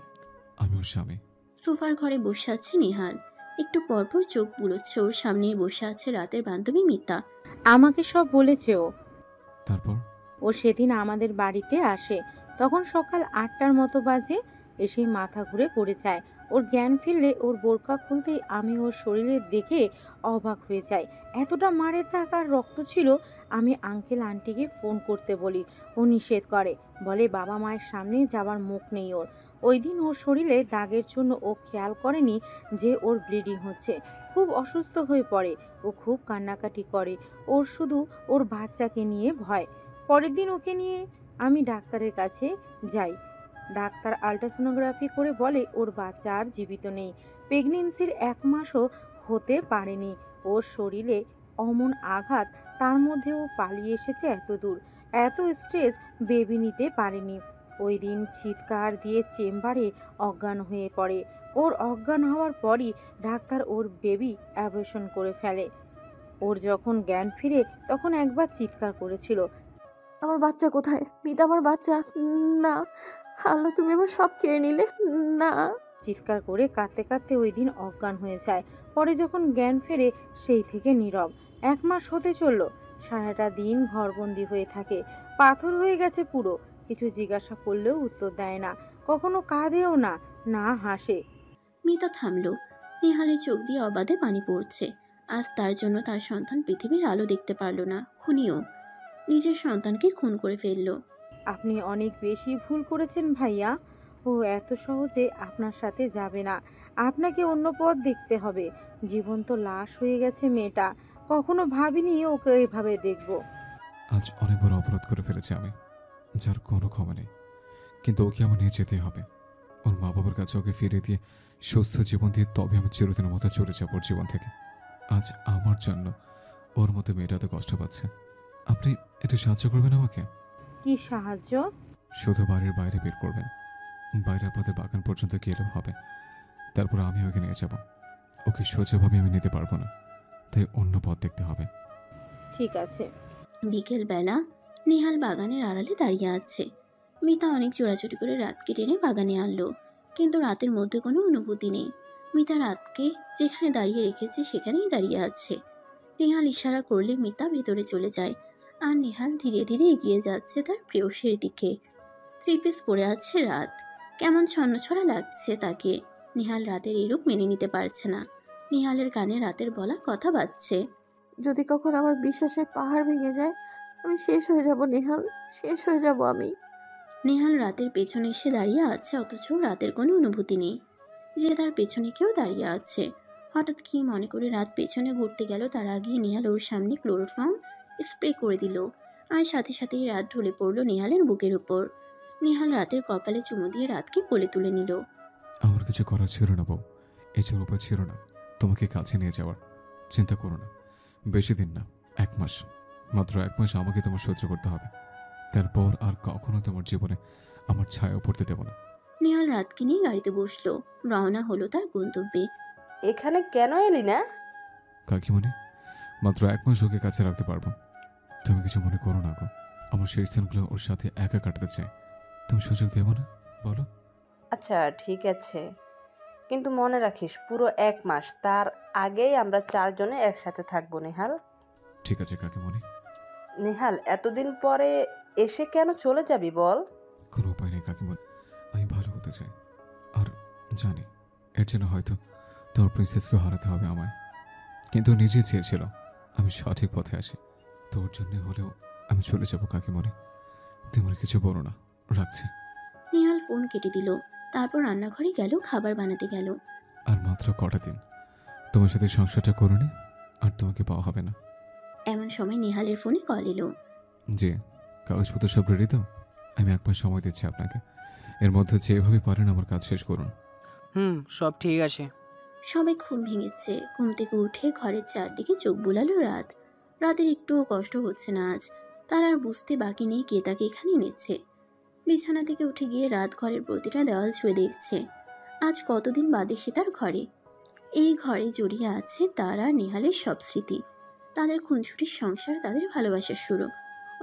আমি ওর স্বামী। সোফার ঘরে বসে আছে নেহাল। একটু পরপর চোখ বুলোচ্ছে। ওর সামনেই বসে আছে রাতের বান্ধবী মিতা। আমাকে সব বলেছে ও। তারপর? ও সেদিন আমাদের বাড়িতে আসে, তখন সকাল 8টার মতো বাজে। এসে মাথা ঘুরে পড়ে যায়। ওর জ্ঞান ফিরলে ওর বোরকা খুলতেই আমি ওর শরীরে দেখে অবাক হয়ে যাই। এতটা মারের দাগ আর রক্ত ছিল। আমি আঙ্কেল আন্টিকে ফোন করতে বলি, ও নিষেধ করে, বলে বাবা মায়ের সামনে যাওয়ার মুখ নেই ওর। ওই দিন ওর শরীরে দাগের জন্য ও খেয়াল করেনি যে ওর ব্লিডিং হচ্ছে। খুব অসুস্থ হয়ে পড়ে। ও খুব কান্নাকাটি করে। ওর শুধু ওর বাচ্চাকে নিয়ে ভয়। পরের দিন ওকে নিয়ে আমি ডাক্তারের কাছে যাই। ডাক্তার আল্ট্রাসোনোগ্রাফি করে বলে ওর বাচ্চা আর জীবিত নেই। প্রেগনেন্সির 1 মাসও হতে পারেনি। ওর শরীরে অমন আঘাত, তার মধ্যে ও পালিয়ে এসেছে এত দূর। এত স্ট্রেস বেবি নিতে পারেনি। ওই দিন চিৎকার দিয়ে চেম্বারে অজ্ঞান হয়ে পড়ে। ওর অজ্ঞান হওয়ার পরই ডাক্তার ওর বেবি অ্যাবর্শন করে ফেলে। ওর যখন জ্ঞান ফিরে তখন একবার চিৎকার করেছিল, আমার বাচ্চা কোথায়? মিতা, আমার বাচ্চা। না আল্লাহ, তুমি আমার সব কেড়ে নিলে। না। চিৎকার করে কাঁদতে কাঁদতে ওই দিন অজ্ঞান হয়ে যায়। পরে যখন জ্ঞান ফেরে সেই থেকে নীরব। 1 মাস হতে চলল। সারাটা দিন ঘরবন্দি হয়ে থাকে। পাথর হয়ে গেছে পুরো। কিছু জিজ্ঞাসা করলেও উত্তর দেয় না, কখনো কাঁদেও না, না হাসে। মিতা থামলো। নেহালের চোখ দিয়ে অবাধে পানি পড়ছে। আজ তার জন্য তার সন্তান পৃথিবীর আলো দেখতে পারল না। খুনিও নিজের সন্তানকে খুন করে ফেলল। আপনি অনেক বেশি ভুল করেছেন ভাইয়া। ও এত সহজে আপনার সাথে যাবে না। আপনাকে অন্য পথ দেখতে হবে। জীবন্ত লাশ হয়ে গেছে মেয়েটা। কখনো ভাবিনি ওকে এভাবে দেখব। আজ অনেক বড় অপরাধ করে ফেলেছি আমি, যার কোনো ক্ষমা নেই। কিন্তু ওকে আমার নিয়ে যেতে হবে। ওর মা বাবার কাছে ওকে ফিরিয়ে দিয়ে সুস্থ জীবন দিয়ে তবে আমি চিরদিনের মতো চলে যাবো ওর জীবন থেকে। আজ আমার জন্য ওর মতো মেয়েটা তো কষ্ট পাচ্ছে। আপনি একটু সাহায্য করবেন আমাকে? কি সাহায্য? শুধু বাড়ির বাইরে বের করবেন। বাইরে আপনাদের বাগান পর্যন্ত গেলেও হবে। তারপর আমি ওকে নিয়ে যাব। ওকে সোজাভাবে আমি নিতে পারবো না, তাই অন্য পথ দেখতে হবে। ঠিক আছে। বিকেলবেলা নেহাল বাগানের আড়ালে দাঁড়িয়ে আছে। মিতা অনেক জোড়াজুড়ি করে রাতকে টেনে বাগানে আনলো, কিন্তু রাতের মধ্যে কোনো অনুভূতি নেই। মিতা রাতকে যেখানে দাঁড়িয়ে রেখেছে সেখানেই দাঁড়িয়ে আছে। নেহাল ইশারা করলে মিতা ভেতরে চলে যায়। আর নেহাল ধীরে ধীরে এগিয়ে যাচ্ছে তার প্রেয়সীর দিকে। 3 পিস পরে আছে রাত। কেমন ছন্নছড়া লাগছে তাকে। নিহাল রাতের এই রূপ মেনে নিতে পারছে না। নিহালের কানে রাতের বলা কথা বাজছে। যদি কখন আমার বিশ্বাসের পাহাড় ভেঙে যায়, আমি শেষ হয়ে যাব নেহাল, শেষ হয়ে যাব আমি। নেহাল রাতের পেছনে এসে দাঁড়িয়ে আছে, অথচ রাতের কোনো অনুভূতি নেই যে তার পেছনে কেউ দাঁড়িয়ে আছে। হঠাৎ কি মনে করে রাত পেছনে ঘুরতে গেল, তার আগে নেহাল ওর সামনে ক্লোরোফর্ম স্প্রে করে দিল, আর সাথে সাথেই রাত ঢলে পড়ল নেহালের বুকের উপর। নেহাল রাতের কপালে চুমু দিয়ে রাতকে কোলে তুলে নিল। আমার কিছু করার ছিল না বউ, এছাড়া উপায় ছিল না তোমাকে কাছে নিয়ে যাওয়ার। চিন্তা করো না, বেশি দিন না, 1 মাস, মাত্র 1 মাস আমাকে তোমার সহ্য করতে হবে। তারপর আর কখনো তোমার জীবনে আমার ছায়া পড়তে দেব না। নেহাল রাতকে নিয়ে গাড়িতে বসলো, রওনা হলো তার গন্তব্যে। এখানে কেন এলি না? কাকিমণি, মাত্র 1 মাস ওকে কাছে রাখতে পারবো। তুমি কিছু মনে করো না গো, আমার সেই দিনগুলো ওর সাথে একা কাটাতে চাই। তুমি সুযোগ দেবো না বলো? আচ্ছা ঠিক আছে, কিন্তু মনে রাখিস পুরো 1 মাস, তার আগেই আমরা 4 জনে একসাথে থাকবো নেহাল। ঠিক আছে কাকিমণি। নেহাল, এতদিন পরে এসে কেন চলে যাবি বল? কোনো উপায় নেই কাকিমণি, আমি ভালো হতে চাই, আর জানি এর জন্য হয়তো তোমার প্রিন্সেসকেও হারাতে হবে আমায়। কিন্তু নিজে চেয়েছিল আমি সঠিক পথে আসি। তোর জন্য হলেও আমি চলে যাবো কাকিমণি, তুমি কিছু বলো না, রাখছি। নেহাল ফোন কেটে দিল, তারপর রান্নাঘরে গেল, খাবার বানাতে গেল। আর মাত্র কটা দিন তোমার সাথে সংসারটা করে নি, আর তোমাকে পাওয়া হবে না। এমন সময় নেহালের ফোনে কল এলো। জি, কাগজপত্র সব রেডি তো? আমি 1 মাস সময় দিচ্ছি আপনাকে, এর মধ্যে যেভাবে পারেন আমার কাজ শেষ করুন। সব ঠিক আছে। সবাই ঘুম ভেঙেছে। ঘুম থেকে উঠে ঘরের চারদিকে চোখ বুলালো রাত। রাতের একটুও কষ্ট হচ্ছে না আজ। তার আর বুঝতে বাকি নেই কে তাকে এখানে এনেছে। বিছানা থেকে উঠে গিয়ে রাত ঘরের প্রতিটা দেওয়াল ছুঁয়ে দেখছে। আজ কতদিন বাদে সে তার ঘরে। এই ঘরে জড়িয়ে আছে তার আর নেহালের সব স্মৃতি, তাদের খুনছুটির সংসার, তাদের ভালোবাসার শুরু।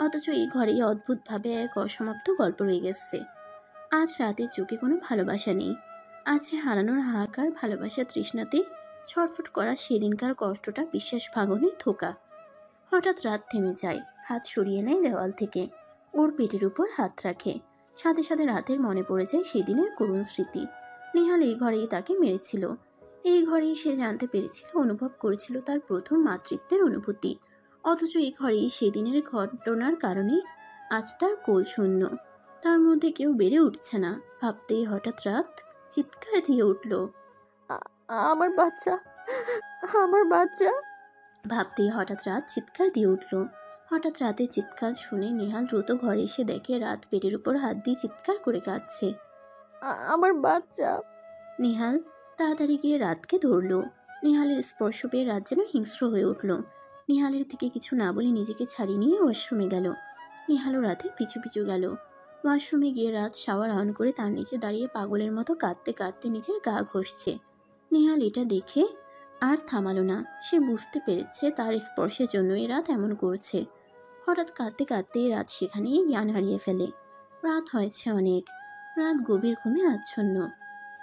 অথচ এই ঘরেই অদ্ভুতভাবে এক অসমাপ্ত গল্প রয়ে গেছে। আজ রাতের চোখে কোনো ভালোবাসা নেই। আছে হারানোর হাহাকার, ভালোবাসা তৃষ্ণাতে ছটফট করা সেদিনকার কষ্টটা, বিশ্বাস ভাঙনের ধোঁকা। হঠাৎ রাত থেমে যায়, হাত সরিয়ে নেয় দেওয়াল থেকে, ওর পেটের উপর হাত রাখে। সাথে সাথে রাতের মনে পড়ে যায় সেদিনের করুণ স্মৃতি। নেহাল এই ঘরেই তাকে মেরেছিল, এই ঘরেই সে জানতে পেরেছিল, অনুভব করেছিল তার প্রথম মাতৃত্বের অনুভূতি। অথচ এই ঘরেই সেদিনের ঘটনার কারণে আজ তার কোল শূন্য, তার মধ্যে কেউ বেড়ে উঠছে না। ভাবতেই হঠাৎ রাত চিৎকার দিয়ে উঠল, আমার বাচ্চা, আমার বাচ্চা। ভাবতেই হঠাৎ রাত চিৎকার দিয়ে উঠল। হঠাৎ রাতের চিৎকার শুনে নেহাল দ্রুত ঘরে এসে দেখে রাত পেটের উপর হাত দিয়ে চিৎকার করে কাঁদছে। আমার বাচ্চা। নেহাল তাড়াতাড়ি গিয়ে রাতকে ধরল। নেহালের স্পর্শ পেয়ে রাত যেন হিংস্র হয়ে উঠল। নেহালের থেকে কিছু না বলে নিজেকে ছাড়িয়ে নিয়ে ওয়াশরুমে গেল। নেহালও রাতের পিছু পিছু গেল। ওয়াশরুমে গিয়ে রাত শাওয়ার অন করে তার নিচে দাঁড়িয়ে পাগলের মতো কাঁদতে কাঁদতে নিজের গা ঘষছে। নেহাল এটা দেখে আর থামালো না। সে বুঝতে পেরেছে তার স্পর্শের জন্যই রাত এমন করছে। হঠাৎ কাঁদতে কাঁদতেই রাত সেখানেই জ্ঞান হারিয়ে ফেলে। রাত হয়েছে অনেক। রাত গভীর ঘুমে আচ্ছন্ন।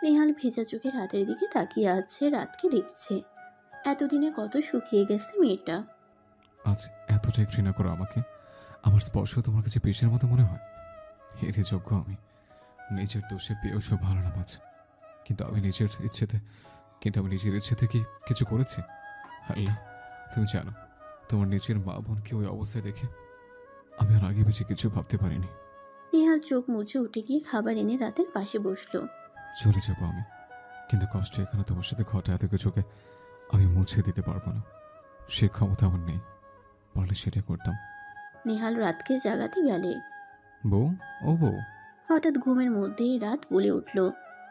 নেহাল ভেজা চোখে রাতের দিকে তাকিয়ে আছে, রাতকে দেখছে। এতদিনে কত শুকিয়ে গেছে মেয়েটা। আজ এতটাই ঘৃণা করো আমাকে? আমার স্পর্শ তোমার কাছে পেশের মতো মনে হয়? এর যোগ্য আমি? নিজের দোষে পেয়েও সব ভালো না মাছ, কিন্তু আমি নিজের ইচ্ছে থেকে কিছু করেছি? আল্লাহ, তুমি জানো তোমার নিজের মা বোনকে ওই অবস্থায় দেখে আমি আর আগে বেশি কিছু ভাবতে পারিনি। নেহাল চোখ মুছে উঠে গিয়ে খাবার এনে রাতের পাশে বসলো। চলে যাবো আমি, কিন্তু কষ্ট এখানে তোমার সাথে ঘটে এত কিছুকে আমি মুছে দিতে পারবো না। সে ক্ষমতা আমার নেই, পারলে সেটা করতাম। নেহাল রাতকে জাগাতে গেলে, বউ, ও বউ। হঠাৎ ঘুমের মধ্যেই রাত বলে উঠল,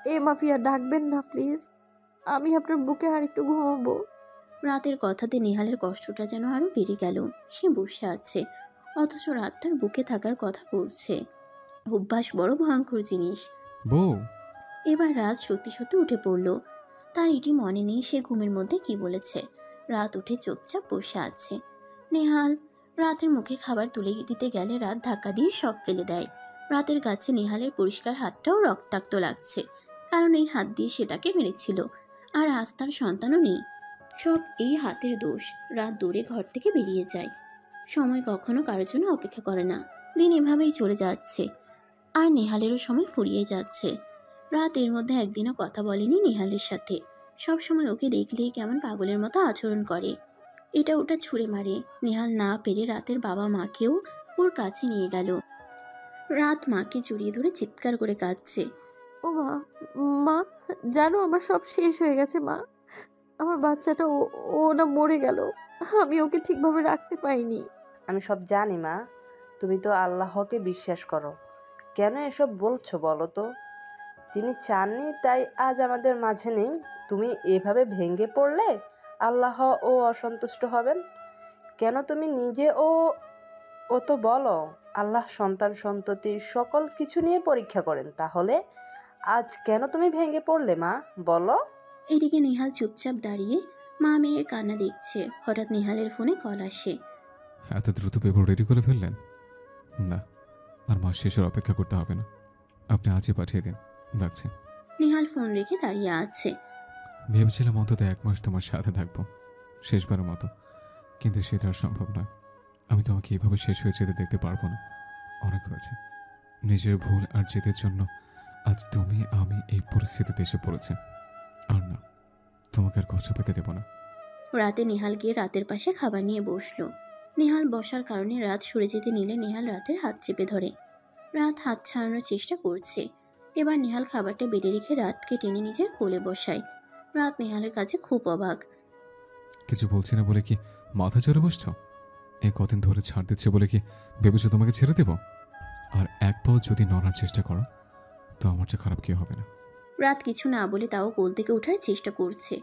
এ মাফিয়া, ডাকবেন না প্লিজ, আমি আপনার বুকে আর একটু ঘুমাবো। রাতের কথাতে নেহালের কষ্টটা যেন আরো বেড়ে গেল। সে বসে আছে, অথচ রাত তার বুকে থাকার কথা বলছে। অভ্যাস বড় ভয়ঙ্কর জিনিস। বউ। এবার রাত সত্যি সত্যি উঠে পড়ল। তার এটি মনে নেই সে ঘুমের মধ্যে কি বলেছে। রাত উঠে চুপচাপ বসে আছে। নেহাল রাতের মুখে খাবার তুলে দিতে গেলে রাত ধাক্কা দিয়ে সব ফেলে দেয়। রাতের কাছে নেহালের পরিষ্কার হাতটাও রক্তাক্ত লাগছে, কারণ এই হাত দিয়ে সে তাকে মেরেছিল। আর আজ তার সন্তানও নেই। সব এই হাতের দোষ। রাত দৌড়ে ঘর থেকে বেরিয়ে যায়। সময় কখনো কারোর জন্য অপেক্ষা করে না। দিন এভাবেই চলে যাচ্ছে, আর নেহালেরও সময় ফুরিয়ে যাচ্ছে। রাত এর মধ্যে একদিনও কথা বলেনি নিহালের সাথে। সবসময় ওকে দেখলেই কেমন পাগলের মতো আচরণ করে, এটা ওটা ছুঁড়ে মারে। নিহাল না পেরে রাতের বাবা মাকেও ওর কাছে নিয়ে গেল। রাত মাকে জড়িয়ে ধরে চিৎকার করে কাঁদছে। ও মা, মা জানো আমার সব শেষ হয়ে গেছে মা। আমার বাচ্চাটা ও না মরে গেল, আমি ওকে ঠিকভাবে রাখতে পাইনি। আমি সব জানি মা, তুমি তো আল্লাহকে বিশ্বাস করো, কেন এসব বলছো বলো তো? তিনি চাননি তাই আজ আমাদের মাঝে নেই। তুমি এভাবে ভেঙে পড়লে আল্লাহ ও অসন্তুষ্ট হবেন কেন? তুমি নিজে ও তো বলো আল্লাহ সন্তান সন্ততি সকল কিছু নিয়ে পরীক্ষা করেন, তাহলে আজ কেন তুমি ভেঙে পড়লে মা বলো? এদিকে নিহাল চুপচাপ দাঁড়িয়ে মা মেয়ের কান্না দেখছে। হঠাৎ নিহালের ফোনে কল আসে। এত দ্রুত পেপার রেডি করে ফেললেন? না, আর মাস শেষের অপেক্ষা করতে হবে না, আপনি আজই পাঠিয়ে দিন, রাখছি। নিহাল ফোন রেখে দাঁড়িয়ে আছে। ভেবেছিলাম অন্তত 1 মাস তোমার সাথে থাকবো, শেষবারের মতো, কিন্তু সেটা আর সম্ভব নয়। আমি তোমাকে এইভাবে শেষ হয়ে যেতে দেখতে পারবো না, অনেক হয়েছে। নিজের ভুল আর জেদের জন্য আজ তুমি আমি এই পরিস্থিতিতে এসে পড়েছে। আর না, তোমাকে আর কষ্ট পেতে দেব না। রাতে নিহাল গিয়ে রাতের পাশে খাবার নিয়ে বসলো। নিহাল বসার কারণে রাত সরে যেতে নিলে নিহাল রাতের হাত চেপে ধরে। রাত হাত ছাড়ানোর চেষ্টা করছে। এবার নিহাল খাবারটা বেড়ে রেখে রাতকে টেনে নিজের কোলে বসায়। রাত নিহালের কাছে খুব অবাক। কিছু বলছি না বলে কি মাথা চড়ে বসছ? এই কদিন ধরে ছাড় দিচ্ছে বলে কি ভেবেছো তোমাকে ছেড়ে দেব? আর এক পাও যদি নড়ার চেষ্টা করো তো আমার চেয়ে খারাপ কেউ হবে না। রাত কিছু না বলে তাও কোল থেকে ওঠার চেষ্টা করছে।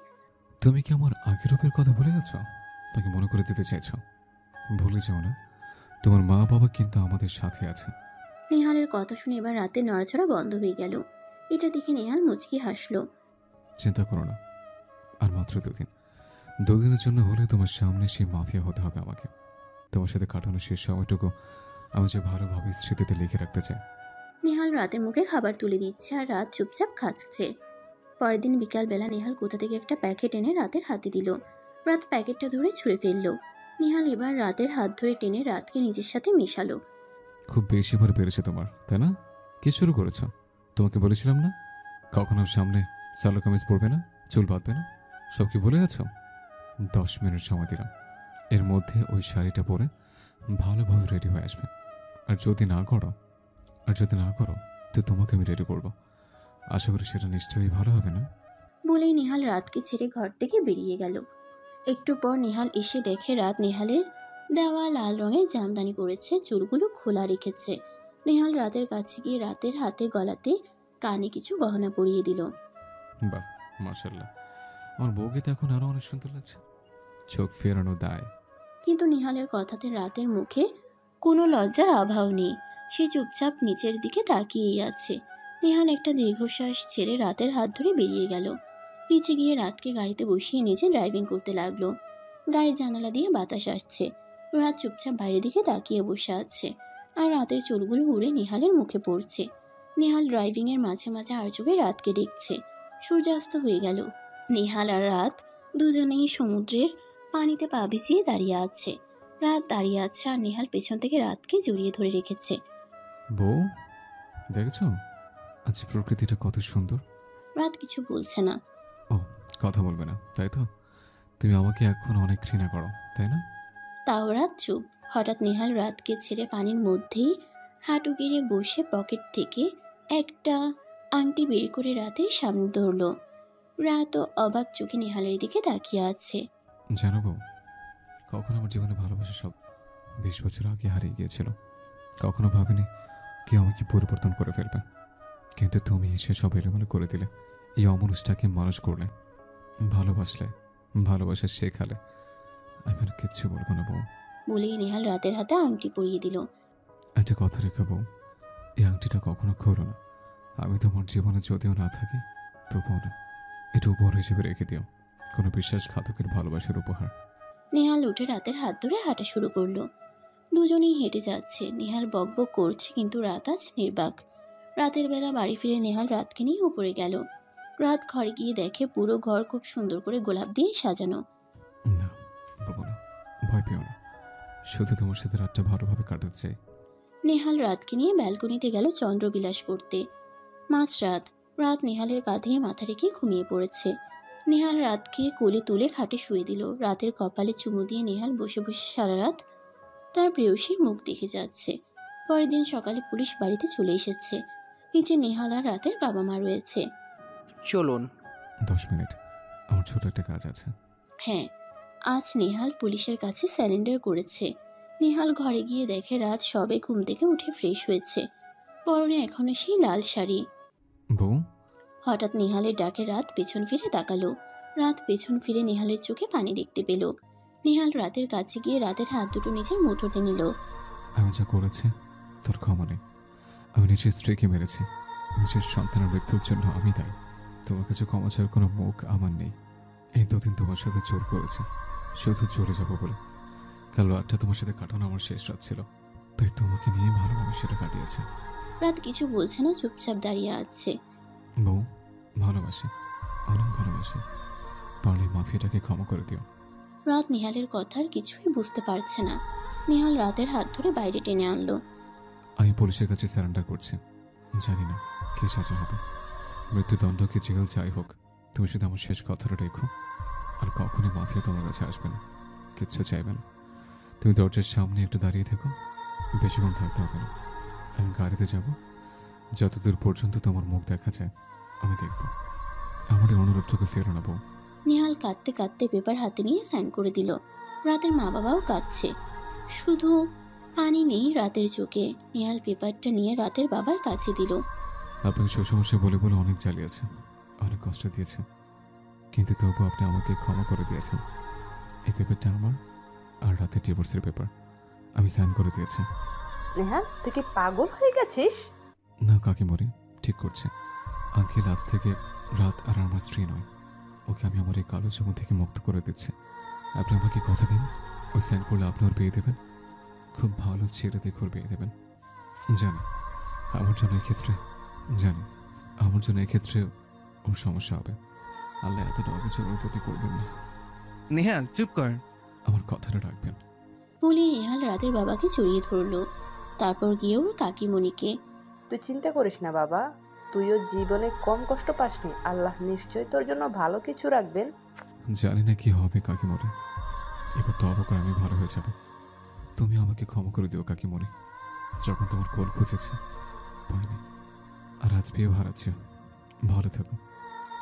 তুমি কি আমার আগের রূপের কথা ভুলে গেছো? তাকে মনে করে দিতে চাইছো? ভুলে যাও না, তোমার মা বাবা কিন্তু আমাদের সাথে আছে। নিহালের কথা শুনে এবার রাতে নড়াচড়া বন্ধ হয়ে গেল। এটা দেখে নিহাল মুচকি হাসলো। চিন্তা করো না, আর মাত্র 2 দিন, 2 দিনের জন্য হলে তোমার সামনে সেই মাফিয়া হতে হবে আমাকে। তোমার সাথে কাটানো শেষ সময়টুকু আমি যে ভালোভাবে স্মৃতিতে লিখে রাখতে চাই। নিহাল রাতের মুখে খাবার তুলে দিচ্ছে আর রাত চুপচাপ খাচ্ছে। পরের দিন বিকালবেলা নিহাল কোথা থেকে একটা প্যাকেট এনে রাতের হাতে দিল। রাত প্যাকেটটা ধরে ছুঁড়ে ফেললো। নিহাল এবার রাতের হাত ধরে টেনে রাতকে নিজের সাথে মেশালো। খুব বেশি ভর পেরেছে তোমার, তাই না? কি শুরু করেছো? তোমাকে বলেছিলাম না কখনো সামনে সালোয়ার কামিজ পরবে না, চুল বাঁধবে না, সব কি ভুলে গেছো? 10 মিনিট সময় দিলাম, এর মধ্যে ওই শাড়িটা পরে ভালোভাবে রেডি হয়ে আসবে। আর যদি না করো তো তোমাকে আমি রেডি করবো। আশা করি সেটা নিশ্চয়ই ভালো হবে না? বলেই নিহাল রাতকে ছেড়ে ঘর থেকে বেরিয়ে গেল। একটু পর নিহাল এসে দেখে রাত নিহালের দেওয়া লাল রঙের জামদানি পরেছে, চুলগুলো খোলা রেখেছে। নিহাল রাতের কাছে গিয়ে রাতের হাতে গলাতে কানে কিছু গহনা পরিয়ে দিল। বাহ, মাশাআল্লাহ, আমার বউকে তো এখন আরো অনেক সুন্দর লাগছে। চোখ ফেরানো দায়। কিন্তু নিহালের কথাতে রাতের মুখে কোনো লজ্জার আভাও নেই। সে চুপচাপ নিচের দিকে তাকিয়েই আছে। নিহাল একটা দীর্ঘশ্বাস ছেড়ে রাতের হাত ধরে বেরিয়ে গেল। নিচে গিয়ে রাতকে গাড়িতে বসিয়ে নিজে ড্রাইভিং করতে লাগলো। গাড়ির জানালা দিয়ে বাতাস আসছে। রাত চুপচাপ বাইরের দিকে তাকিয়ে বসে আছে আর রাতের চুলগুলো উড়ে নিহালের মুখে পড়ছে। নিহাল ড্রাইভিংয়ের মাঝে মাঝে আর চোখে রাতকে দেখছে। সূর্যাস্ত হয়ে গেল। নিহাল আর রাত দুজনেই সমুদ্রের পানিতে পা ভিজিয়ে দাঁড়িয়ে আছে। রাত দাঁড়িয়ে আছে আর নিহাল পেছন থেকে রাতকে জড়িয়ে ধরে রেখেছে। বউ, দেখছো আজ প্রকৃতিটা কত সুন্দর? রাত কিছু বলছে না। ও, কথা বলবে না তাই তো? তুমি আমাকে এখন অনেক ঘৃণা করো তাই না? তাও রাত চুপ। হঠাৎ নিহাল রাতকে ছেড়ে পানির মধ্যেই হাঁটু গেড়ে বসে পকেট থেকে একটা আংটি বের করে রাতের সামনে ধরল। রাতও অবাক চোখে নিহালের দিকে তাকিয়ে আছে। জানো বউ, কখনো আমার জীবনে ভালোবাসা সব 20 বছর আগে হারিয়ে গিয়েছিল। কখনো ভাবিনি কেউ আমাকে পরিবর্তন করে ফেলবে, কিন্তু তুমি এসে সব এলোমেলো করে দিলে। এই অমানুষটাকে মানুষ করলে, ভালোবাসলে, ভালোবাসা শেখালে। আমি আর কিচ্ছু বলবো না বউ। বলেই নিহাল রাতের হাতে আংটি পরিয়ে দিল। একটা কথা রেখে বউ, এই আংটিটা কখনো খোলো না। আমি তোমার জীবনে যদিও না থাকি তবুও না, এটা উপহার হিসেবে রেখে দিও, কোনো বিশ্বাসঘাতকের ভালোবাসার উপহার। নিহাল উঠে রাতের হাত ধরে হাঁটা শুরু করলো। দুজনেই হেঁটে যাচ্ছে। নিহাল বকবক করছে কিন্তু রাত আজ নির্বাক। রাতের বেলা বাড়ি ফিরে নিহাল রাতকে নিয়ে উপরে গেল। রাত ঘরে গিয়ে দেখে পুরো ঘর খুব সুন্দর করে গোলাপ দিয়ে সাজানো। না বলবো না, ভয় পেও না, শুধু তোমার সাথে রাতটা ভালোভাবে কাটাতে চাই। নেহাল রাতকে নিয়ে ব্যালকনিতে গেল চন্দ্রবিলাস পড়তে। মাঝরাত। রাত নেহালের কাঁধে মাথা রেখে ঘুমিয়ে পড়েছে। নেহাল রাতকে কোলে তুলে খাটে শুয়ে দিল। রাতের কপালে চুমু দিয়ে নেহাল বসে বসে সারা রাত তার প্রেয়সীর মুখ দেখে যাচ্ছে। পরের দিন সকালে পুলিশ বাড়িতে চলে এসেছে। নিচে নেহাল আর রাতের বাবা মা রয়েছে। চলুন। 10 মিনিট, আমার ছোট একটা কাজ আছে। হ্যাঁ, আজ নেহাল পুলিশের কাছে স্যারেন্ডার করেছে। নেহাল ঘরে গিয়ে দেখে রাত সবে ঘুম থেকে উঠে ফ্রেশ হয়েছে। পরনে এখনো সেই লাল শাড়ি। বউ, হঠাৎ নেহালের ডাকে রাত পেছন ফিরে তাকালো। রাত পেছন ফিরে নেহালের চোখে পানি দেখতে পেল। নেহাল রাতের কাছে গিয়ে রাতের হাত দুটো নিজের মুঠোতে নিল। আমি যা করেছি তোর ক্ষমা নেই। আমি নিজের স্ত্রীকে মেরেছি, নিজের সন্তানের মৃত্যুর জন্য আমি দায়ী। তোমার কাছে ক্ষমা চাওয়ার কোনো মুখ আমার নেই। এই 2 দিন তোমার সাথে জোর করেছি, শুধু চলে যাবো বলে। কাল রাতটা তোমার সাথে কাটানো আমার শেষ রাত ছিল, তাই তোমাকে নিয়ে ভালোভাবে সেটা কাটিয়েছে। রাত কিছু বলছে না, চুপচাপ দাঁড়িয়ে আছে। বউ, ভালোবাসি, অনেক ভালোবাসি। পারলে মাফিয়াটাকে ক্ষমা করে দিও। রাত নেহালের কথার কিছুই বুঝতে পারছে না। নেহাল রাতের হাত ধরে বাইরে টেনে আনলো। আমি পুলিশের কাছে স্যারেন্ডার করছি। জানি না কে সাজা হবে, মৃত্যুদণ্ড কি জেল যাই হোক, তুমি শুধু আমার শেষ কথাটা রেখো। আর কখনই মাফিয়া তোমার কাছে আসবে না, কিচ্ছু চাইবে না। তুমি দরজার সামনে একটু দাঁড়িয়ে থেকো, বেশিক্ষণ থাকতে হবে না। আমি গাড়িতে যাব, যতদূর পর্যন্ত তোমার মুখ দেখা যায় আমি দেখব। আমার এই অনুরোধটুকু ফেরো না বউ। নেহাল কাঁদতে কাঁদতে পেপার হাতে নিয়ে সাইন করে দিল। রাতের মা বাবাও কাঁদছে, শুধু পানি নেই রাতের চোখে। নেহাল পেপারটা নিয়ে রাতের বাবার কাছে দিল। আপনাকে শ্বশুরমশাই বলে বলে অনেক জ্বালিয়েছে, অনেক কষ্ট দিয়েছে, কিন্তু তবু আপনি আমাকে ক্ষমা করে দিয়েছেন। এই পেপারটা আমার আর রাতের ডিভোর্সের পেপার, আমি সাইন করে দিয়েছি। নেহাল, তুই কি পাগল হয়ে গেছিস? না কাকিমরি, ঠিক করছে। আঙ্কেল আজ থেকে রাত আর আমার স্ত্রী নয়, ওকে আমি আমার এই কালো জীবন থেকে মুক্ত করে দিচ্ছি। আপনি আমাকে কথা দিন, ওই সাইন করলে আপনি ওর বিয়ে দেবেন, খুব ভালো ছেড়ে দেখে ওর বিয়ে দেবেন। জানি আমার জন্য এক্ষেত্রে ওর সমস্যা হবে। আল্লাহ এতটা অবিচার ওর প্রতি করবেন না। নেহাল চুপ কর। আমার কথাটা রাখবেন। বলে নেহাল রাতের বাবাকে জড়িয়ে ধরলো। তারপর গিয়ে ওর কাকিমণিকে। তুই চিন্তা করিস না বাবা, তুইও জীবনে কম কষ্ট পাসনি। আল্লাহ নিশ্চয়ই তোর জন্য ভালো কিছু রাখবেন। জানি না কি হবে কাকিমরি, এবার তো অবকর আমি ভালো হয়ে যাব। তুমি আমাকে ক্ষমা করে দিও কাকিমরি। যখন তোমার কোল খুঁজেছে পাইনি, আর আজ পেয়েও হারাচ্ছি। ভালো থাকো,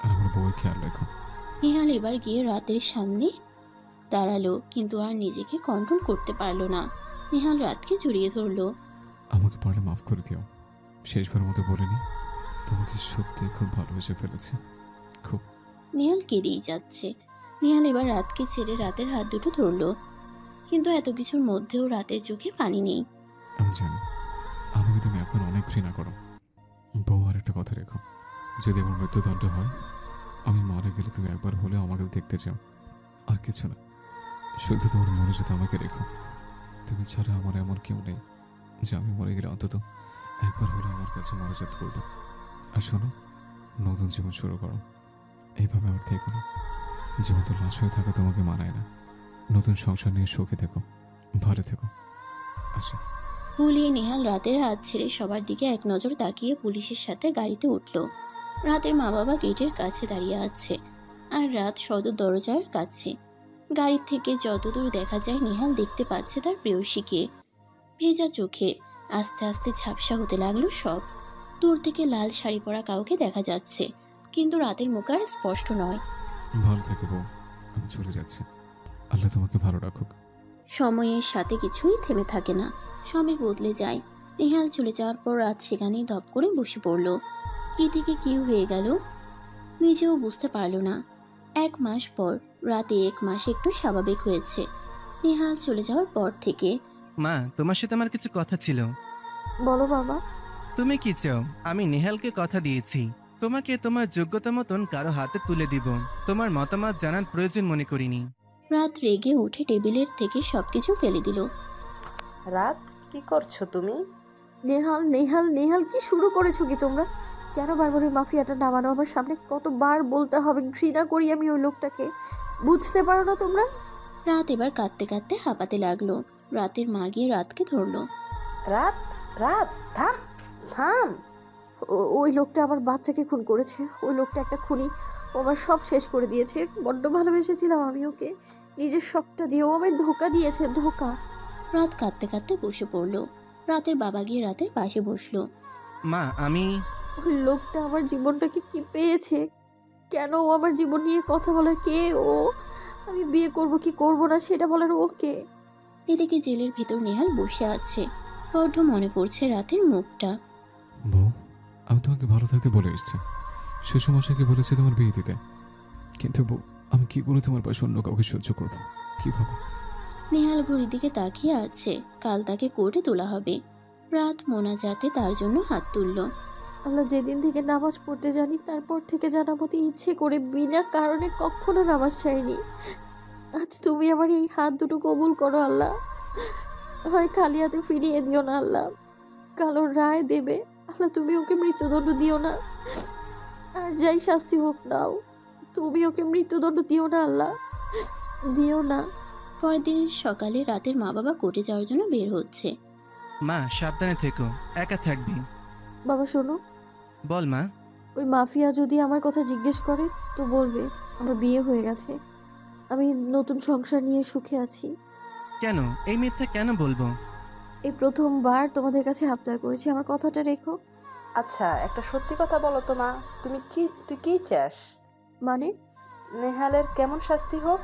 আর আমার বউয়ের খেয়াল রাখো। নেহাল এবার গিয়ে রাতের সামনে দাঁড়ালো, কিন্তু আর নিজেকে কন্ট্রোল করতে পারলো না। নেহাল রাতকে জড়িয়ে ধরলো। আমাকে পারলে মাফ করে দিও। শেষবার মতো বলিনি, তোমাকে সত্যি খুব ভালোবেসে ফেলেছি, খুব। নেহাল কেঁদেই যাচ্ছে। নেহাল এবার রাতকে ছেড়ে রাতের হাত দুটো ধরলো, কিন্তু এত কিছুর মধ্যেও রাতের চোখে পানি নেই। আমি জানি আমাকে তুমি এখন অনেক ঘৃণা করো। বউ, আর একটা কথা রেখো, যদি আমার মৃত্যুদণ্ড হয়, আমি মারা গেলে তুমি একবার হলেও আমাকে দেখতে চাও। আর কিছু না, শুধু তোমার মনে যদি আমাকে রেখো। তুমি ছাড়া আমার এমন কেউ নেই যে আমি মরে গেলে অন্তত একবার হলে আমার কাছে মনোজাত করবে। আর শোনো, নতুন জীবন শুরু করো, এইভাবে আর থেকো না। জীবন তো লাশ হয়ে থাকা তোমাকে মানায় না। নতুন সংসার নিয়ে সুখে থেকো, ভালো থেকো। আসি। বলে নেহাল রাতের হাত ছেড়ে সবার দিকে এক নজর তাকিয়ে পুলিশের সাথে গাড়িতে উঠল। রাতের মা বাবা গেটের কাছে দাঁড়িয়ে আছে, আর রাত সদর দরজার কাছে। গাড়ির থেকে যতদূর দেখা যায় নেহাল দেখতে পাচ্ছে তার প্রেয়সীকে। ভেজা চোখে আস্তে আস্তে ঝাপসা হতে লাগলো সব। দূর থেকে লাল শাড়ি পরা কাউকে দেখা যাচ্ছে, কিন্তু রাতের মুখ আর স্পষ্ট নয়। ভালো থেকো বউ, আমি চলে যাচ্ছি। আল্লাহ তোমাকে ভালো রাখুক। সময়ের সাথে কিছুই থেমে থাকে না, সময় বদলে যায়। নেহাল চলে যাওয়ার পর রাত সেখানেই ধপ করে বসে পড়ল। কি থেকে কি হয়ে গেল নিজেও বুঝতে পারল না। 1 মাস পর রাতে 1 মাস একটু স্বাভাবিক হয়েছে নেহাল চলে যাওয়ার পর থেকে। মা, তোমার সাথে আমার কিছু কথা ছিল। বলো বাবা। তুমি কি চাও? আমি নেহালকে কথা দিয়েছি, তোমাকে তোমার যোগ্যতা মতন কারো হাতে তুলে দিব। তোমার মতামত জানার প্রয়োজন মনে করিনি। রাত রেগে উঠে টেবিলের থেকে সবকিছু ফেলে দিল। রাত, কি করছো তুমি? নেহাল নেহাল নেহাল কি শুরু করেছো কি তোমরা? কেন বারবার ওই মাফিয়াটা নামানো আমার সামনে? কতবার বলতে হবে ঘৃণা করি আমি ওই লোকটাকে, বুঝতে পারো না তোমরা? রাত এবার কাঁদতে কাঁদতে হাঁপাতে লাগলো। রাতের মা গিয়ে রাতকে ধরলো। রাত, রাত, থাম থাম। ওই লোকটা আমার বাচ্চাকে খুন করেছে। ওই লোকটা একটা খুনি। ও আমার সব শেষ করে দিয়েছে। বড্ড ভালোবেসেছিলাম আমি ওকে, নিজের সবটা দিয়ে। ও আমায় ধোকা দিয়েছে, ধোকা। রাত কাঁদতে কাঁদতে বসে পড়ল। রাতের বাবা গিয়ে রাতের পাশে বসলো। মা, ওই লোকটা আমার জীবনটাকে কি পেয়েছে? কেন ও আমার জীবন নিয়ে কথা বলার? কে ও? আমি বিয়ে করব কি করব না সেটা বলার ওকে? এদিকে জেলের ভেতর নেহাল বসে আছে। বড্ড মনে পড়ছে রাতের মুখটা। বউ, আমি তোমাকে ভালো থাকতে বলে এসেছি। শ্বশুরমশাইকে বলেছি তোমার বিয়ে দিতে, কিন্তু বউ, আমি কি করে তোমার পাশে অন্য কাউকে সহ্য করব? কিভাবে? নেহাল ঘড়ির দিকে তাকিয়ে আছে। কাল তাকে কোর্টে তোলা হবে। রাত মোনাজাতে তার জন্য হাত তুলল। আল্লাহ, যেদিন থেকে নামাজ পড়তে জানি তারপর থেকে জানামতে ইচ্ছে করে বিনা কারণে কখনো নামাজ ছাড়িনি। আজ তুমি আমার এই হাত দুটো কবুল করো আল্লাহ। হয় খালি হাতে ফিরিয়ে দিও না আল্লাহ। কালো রায় দেবে আল্লাহ, তুমি ওকে মৃত্যুদণ্ড দিও না। আর যাই শাস্তি হোক নাও, তুমি ওকে মৃত্যুদণ্ড দিও না আল্লাহ, দিও না। পরের দিন সকালে রাতের মা বাবা কোর্টে যাওয়ার জন্য বের হচ্ছে। মা সাবধানে থেকো, একা থাকবি। বাবা শোনো। বল মা। ওই মাফিয়া যদি আমার কথা জিজ্ঞেস করে তো বলবে আমার বিয়ে হয়ে গেছে, আমি নতুন সংসার নিয়ে সুখে আছি। কেন এই মিথ্যা কেন বলবো? এই প্রথমবার তোমাদের কাছে আবদার করেছি, আমার কথাটা রেখো। আচ্ছা, একটা সত্যি কথা বলো তো মা, তুই কি চাস? মানে? নেহালের কেমন শাস্তি হোক?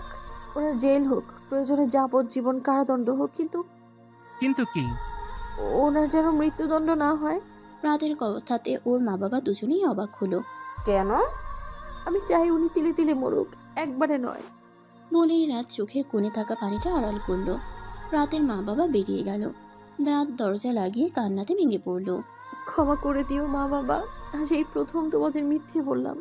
ওনার জেল হোক, প্রয়োজনে যাবজ্জীবন কারাদণ্ড হোক, কিন্তু কি? ওনার যেন মৃত্যুদণ্ড না হয়। রাতের কথাতে ওর মা বাবা দুজনেই অবাক হলো। কেন? আমি চাই উনি তিলে তিলে মরুক, একবারে নয়। বলেই রাত চোখের কোণে থাকা পানিটা আড়াল করলো। রাতের মা বাবা বেরিয়ে গেল। রাত দরজা লাগিয়ে কান্নাতে ভেঙে পড়ল। ক্ষমা করে দিও মা বাবা, আজ এই প্রথম তোমাদের মিথ্যে বললাম।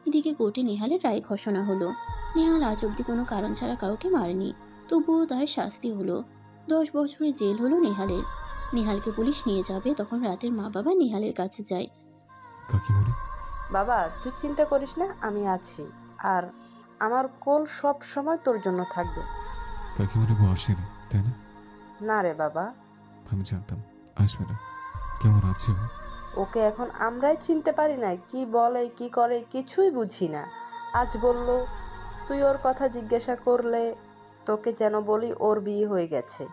এদিকে কোর্টে নেহালের রায় ঘোষণা হলো। নেহাল আজ অব্দি কোনো কারণ ছাড়া কাউকে মারেনি, তবুও তার শাস্তি হলো। 10 বছরের জেল হলো নেহালের। নেহালকে পুলিশ নিয়ে যাবে, তখন রাতের মা বাবা নেহালের কাছে যায়। কাকিমণি, বাবা তুই চিন্তা করিস না, আমি আছি। আর আমার কোল সব সময় তোর জন্য থাকবে। কাকিমণি বউ আসেনি তাই না? না রে বাবা, আমি জানতাম আসবে না। কেমন আছে ও? ওকে এখন আমরাই চিনতে পারি না, কি বলে কি করে কিছুই বুঝি না। আজ বলল তুই ওর কথা জিজ্ঞাসা করলে তোকে যেন বলি ওর বিয়ে হয়ে গেছে।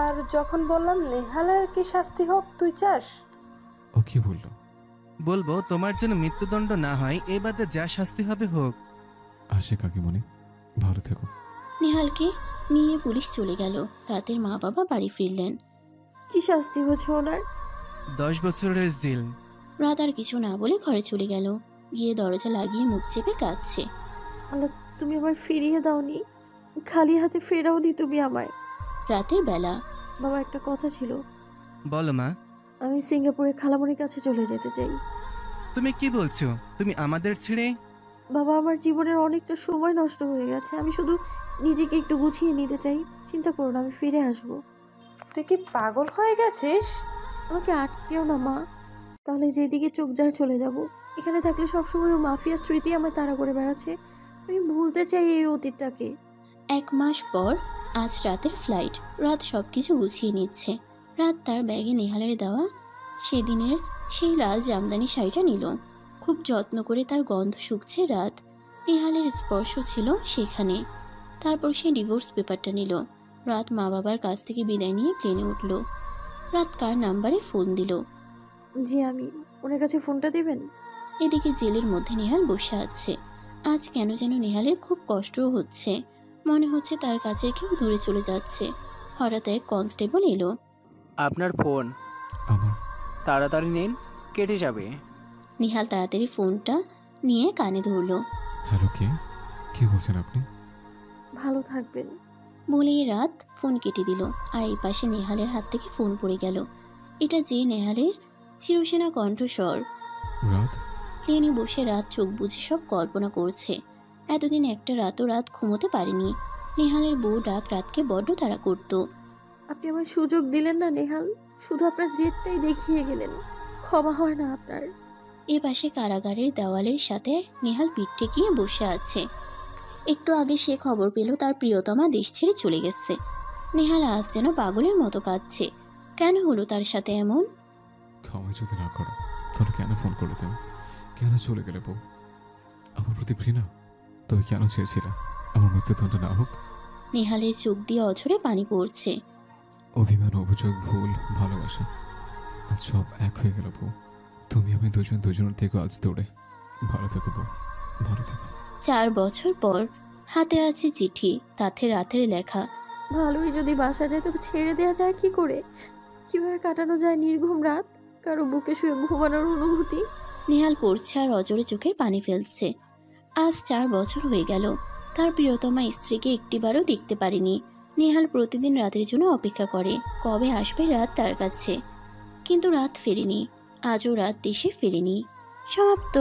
আর যখন বললাম নেহালের কি শাস্তি হোক তুই চাস? ও কি বললো? বলবো তোমার জন্য মৃত্যুদণ্ড না হয়, এ বাদে যা শাস্তি হবে হোক। আসে কাকিমণি, ভালো থেকো। নেহালকে নিয়ে পুলিশ চলে গেল। রাতের মা বাবা বাড়ি ফিরলেন। কি শাস্তি হচ্ছে ওনার? 10 বছরের জেল। রাত আর কিছু না বলে ঘরে চলে গেল। গিয়ে দরজা লাগিয়ে মুখ চেপে কাঁদছে। আল্লাহ, তুমি আমায় ফিরিয়ে দাওনি, খালি হাতে ফেরাওনি তুমি আমায়। রাতের বেলা। বাবা একটা কথা ছিল। বলো মা। আমি সিঙ্গাপুরে খালামণির কাছে চলে যেতে চাই। তুমি কি বলছো? তুমি আমাদের ছেড়ে? বাবা, আমার জীবনের অনেকটা সময় নষ্ট হয়ে গেছে, আমি শুধু নিজেকে একটু গুছিয়ে নিতে চাই। চিন্তা করো না, আমি ফিরে আসবো। তুই কি পাগল হয়ে গেছিস? আমাকে আটকেও না মা, তাহলে যেদিকে চোখ যায় চলে যাব। এখানে থাকলে সবসময় ও মাফিয়ার স্মৃতি আমায় তাড়া করে বেড়াচ্ছে। আমি ভুলতে চাই এই অতীতটাকে। 1 মাস পর আজ রাতের ফ্লাইট। রাত সবকিছু গুছিয়ে নিচ্ছে। রাত তার ব্যাগে নেহালের দেওয়া সেদিনের সেই লাল জামদানি শাড়িটা নিল। খুব যত্ন করে তার গন্ধ শুকছে রাত। নেহালের স্পর্শ ছিল সেখানে। তারপর সে ডিভোর্স পেপারটা নিল। রাত মা বাবার কাছ থেকে বিদায় নিয়ে প্লেনে উঠল। রাত কার নাম্বারে ফোন দিল। জি আমি, ওনার কাছে ফোনটা দেবেন? এদিকে জেলের মধ্যে নেহাল বসে আছে। আজ কেন যেন নেহালের খুব কষ্টও হচ্ছে। মনে হচ্ছে তার কাছে কেউ দূরে চলে যাচ্ছে। হঠাৎ এক কনস্টেবল এলো। আপনার ফোন। আমার। তাড়াতাড়ি নিন, কেটে যাবে। নেহাল তাড়াতাড়ি ফোনটা নিয়ে কানে ধরলো। হ্যালো, কে বলছেন আপনি? ভালো থাকবেন বলেই রাত ফোন কেটে দিল। আর এই পাশে নেহালের হাত থেকে ফোন পড়ে গেল। এটা যে নেহালের চিরসেনা কণ্ঠস্বর। রাত। প্লেনে বসে রাত চোখ বুঝে সব কল্পনা করছে। এতদিন একটা রাতও রাত ঘুমোতে পারেনি। নেহালের বউ ডাক রাতকে বড্ড তাড়া করত। আপনি আমার সুযোগ দিলেন না নেহাল, শুধু আপনার জেদটাই দেখিয়ে গেলেন। ক্ষমা হয় না আপনার। এ পাশে কারাগারের দেওয়ালের সাথে নেহাল পিঠ ঠেকিয়ে বসে আছে। একটু আগে সে খবর পেল তার প্রিয়তমা দেশ ছেড়ে চলে গেছে। নেহাল আজ যেন পাগলের মতো কাঁদছে। কেন হলো তার সাথে এমন? ক্ষমা যদি না করো তাহলে কেন ফোন করলে তুমি? কেন চলে গেলে বউ? আমার প্রতি ঘৃণা? তবে কেন চেয়েছিলে আমার মৃত্যুদণ্ড না হোক? নেহালের চোখ দিয়ে অঝরে পানি পড়ছে। অভিমান, অভিযোগ, ভুল, ভালোবাসা আজ সব এক হয়ে গেল বউ। তুমি আমি দুজনের থেকে আজ দৌড়ে। ভালো থেকো বউ, ভালো থেকো। 4 বছর পর হাতে আছে চিঠি, তাতে রাতের লেখা। ভালোই যদি বাসা যায় তবে ছেড়ে দেওয়া যায় কি করে? কিভাবে কাটানো যায় নির্ঘুম রাত, কারো বুকে শুয়ে ঘুমানোর অনুভূতি? নেহাল পড়ছে আর অজরে চোখের পানি ফেলছে। আজ 4 বছর হয়ে গেল তার প্রিয়তমা স্ত্রীকে একটিবারও দেখতে পারেনি। নেহাল প্রতিদিন রাতের জন্য অপেক্ষা করে, কবে আসবে রাত তার কাছে। কিন্তু রাত ফেরেনি, আজও রাত দেশে ফেরেনি। সমাপ্ত।